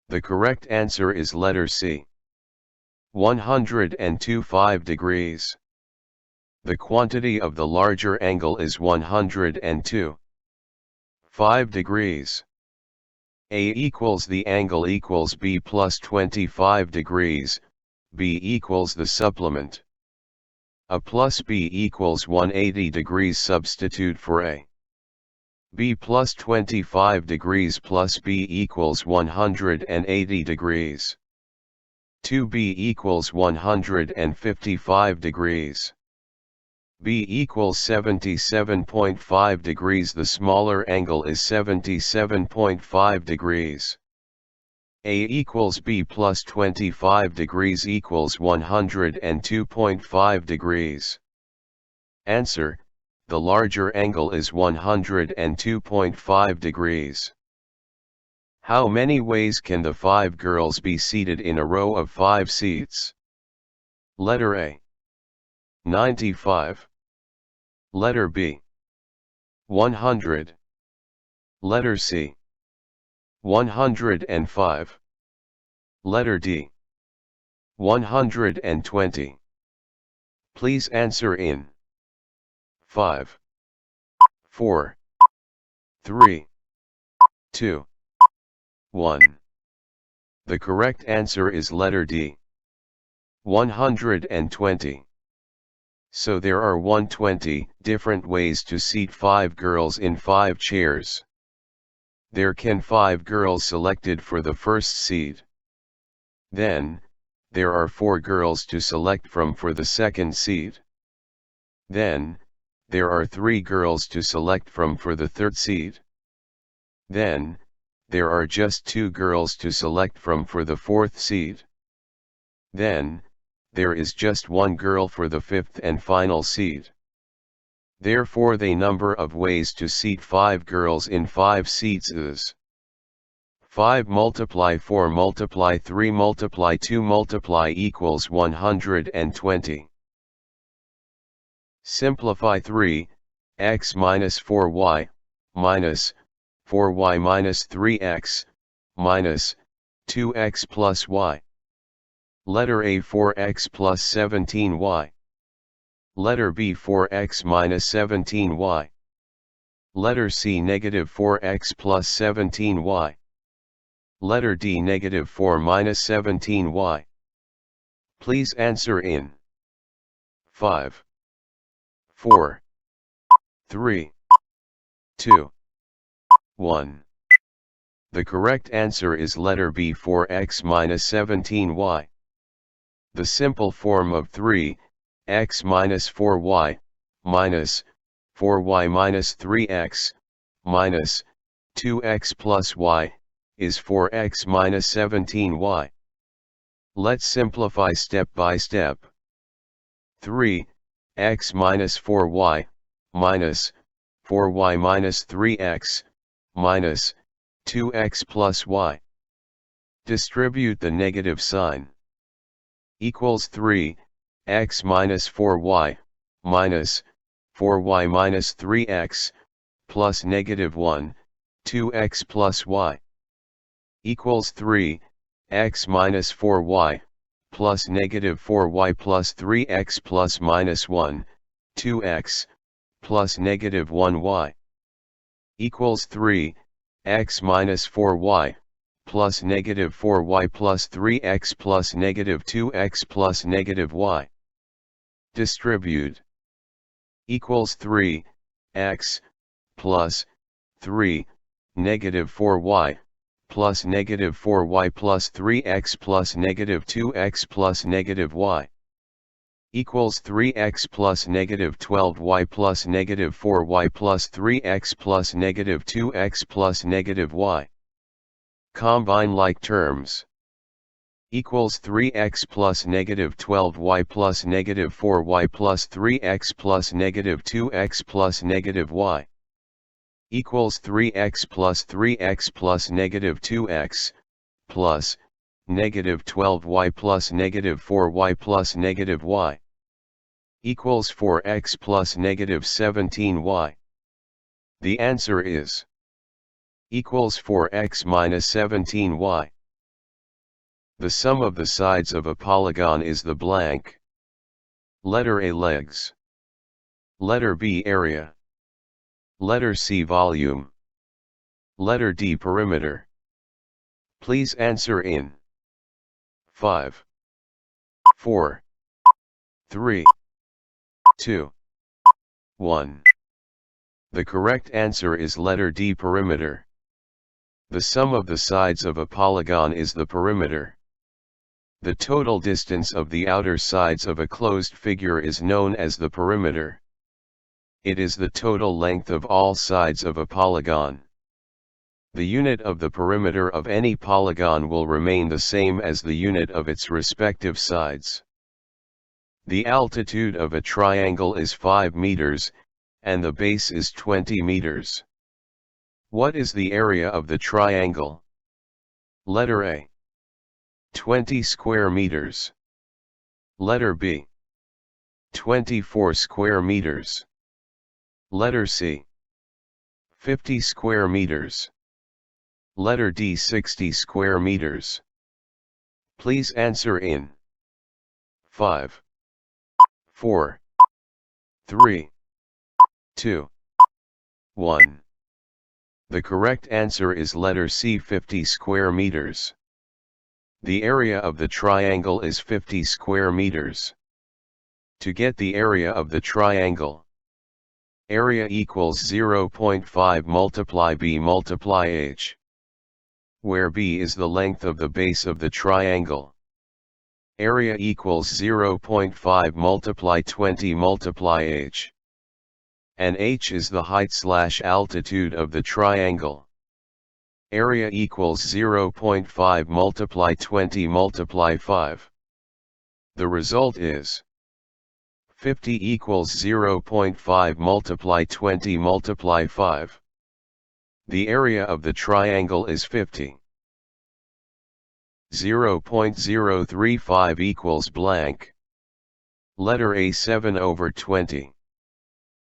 The correct answer is letter C. 102.5 degrees. The quantity of the larger angle is 102.5 degrees. A equals the angle equals B plus 25 degrees, B equals the supplement. A plus B equals 180 degrees. Substitute for A. B plus 25 degrees plus B equals 180 degrees. 2B equals 155 degrees. B equals 77.5 degrees. The smaller angle is 77.5 degrees. A equals B plus 25 degrees equals 102.5 degrees. Answer: the larger angle is 102.5 degrees. How many ways can the 5 girls be seated in a row of 5 seats? Letter A. 95. Letter B. 100. Letter C. 105. Letter D. 120. Please answer in 5, 4, 3, 2, 1. The correct answer is letter D. 120. So there are 120 different ways to seat 5 girls in 5 chairs. There can 5 girls selected for the first seat. Then, there are 4 girls to select from for the second seat. Then, there are 3 girls to select from for the third seat. Then, there are just 2 girls to select from for the fourth seat. Then, there is just 1 girl for the fifth and final seat. Therefore the number of ways to seat 5 girls in 5 seats is 5 multiply 4 multiply 3 multiply 2 multiply equals 120. Simplify 3, x minus 4y, minus 4y minus 3x, minus 2x plus y. Letter A 4x plus 17y. Letter B 4x minus 17y. Letter C negative 4x plus 17y. Letter D negative 4 minus 17y. Please answer in 5, 4, 3, 2, 1. The correct answer is letter B 4x minus 17y. The simple form of 3x minus 4y, minus 4y minus 3x, minus 2x plus y, is 4x minus 17y. Let's simplify step by step. 3x minus 4y, minus 4y minus 3x, minus 2x plus y. Distribute the negative sign. Equals 3, x minus 4y, minus 4y minus 3x, plus negative 1, 2x plus y. Equals 3, x minus 4y, plus negative 4y plus 3x plus minus 1, 2x, plus negative 1y. Equals 3, x minus 4y, plus negative 4y plus 3x plus negative 2x plus negative y. Distribute. Equals 3, x, plus 3, negative 4y, plus negative 4y plus 3x plus negative 2x plus negative y. Equals 3x plus negative 12y plus negative 4y plus 3x plus negative 2x plus negative y. Combine like terms. Equals 3x plus negative 12y plus negative 4y plus 3x plus negative 2x plus negative y. Equals 3x plus 3x plus negative 2x, plus, negative 12y plus negative 4y plus negative y. Equals 4x plus negative 17y. The answer is equals 4x minus 17y. The sum of the sides of a polygon is the blank. Letter A legs. Letter B area. Letter C volume. Letter D perimeter. Please answer in 5, 4, 3, 2, 1. The correct answer is letter D perimeter. The sum of the sides of a polygon is the perimeter. The total distance of the outer sides of a closed figure is known as the perimeter. It is the total length of all sides of a polygon. The unit of the perimeter of any polygon will remain the same as the unit of its respective sides. The altitude of a triangle is 5 meters, and the base is 20 meters. What is the area of the triangle? Letter A. 20 square meters. Letter B. 24 square meters. Letter C. 50 square meters. Letter D. 60 square meters. Please answer in 5, 4, 3, 2, 1. The correct answer is letter C. 50 square meters. The area of the triangle is 50 square meters. To get the area of the triangle, area equals 0.5 multiply b multiply h, where b is the length of the base of the triangle. Area equals 0.5 multiply 20 multiply h, and h is the height/altitude of the triangle. Area equals 0.5 multiply 20 multiply 5. The result is 50 equals 0.5 multiply 20 multiply 5. The area of the triangle is 50. 0.035 equals blank. Letter A 7 over 20.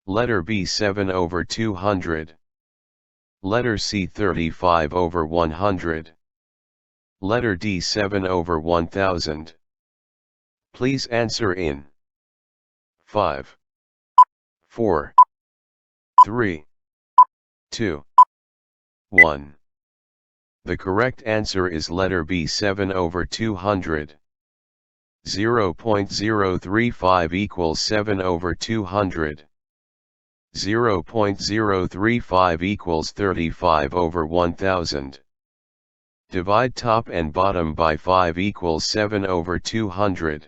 Letter B 7 over 200. Letter C 35 over 100. Letter D 7 over 1000. Please answer in 5, 4, 3, 2, 1. The correct answer is letter B 7 over 200. 0.035 equals 7 over 200. 0.035 equals 35 over 1000. Divide top and bottom by 5 equals 7 over 200.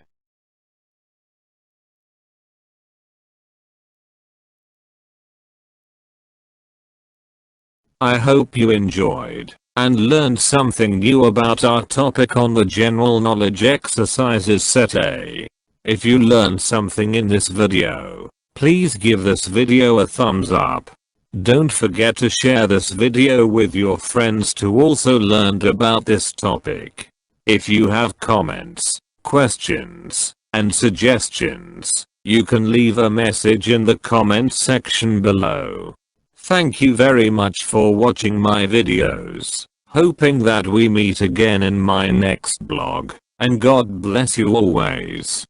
I hope you enjoyed and learned something new about our topic on the general knowledge exercises set A. If you learned something in this video, please give this video a thumbs up. Don't forget to share this video with your friends to also learn about this topic. If you have comments, questions, and suggestions, you can leave a message in the comments section below. Thank you very much for watching my videos, hoping that we meet again in my next vlog, and God bless you always.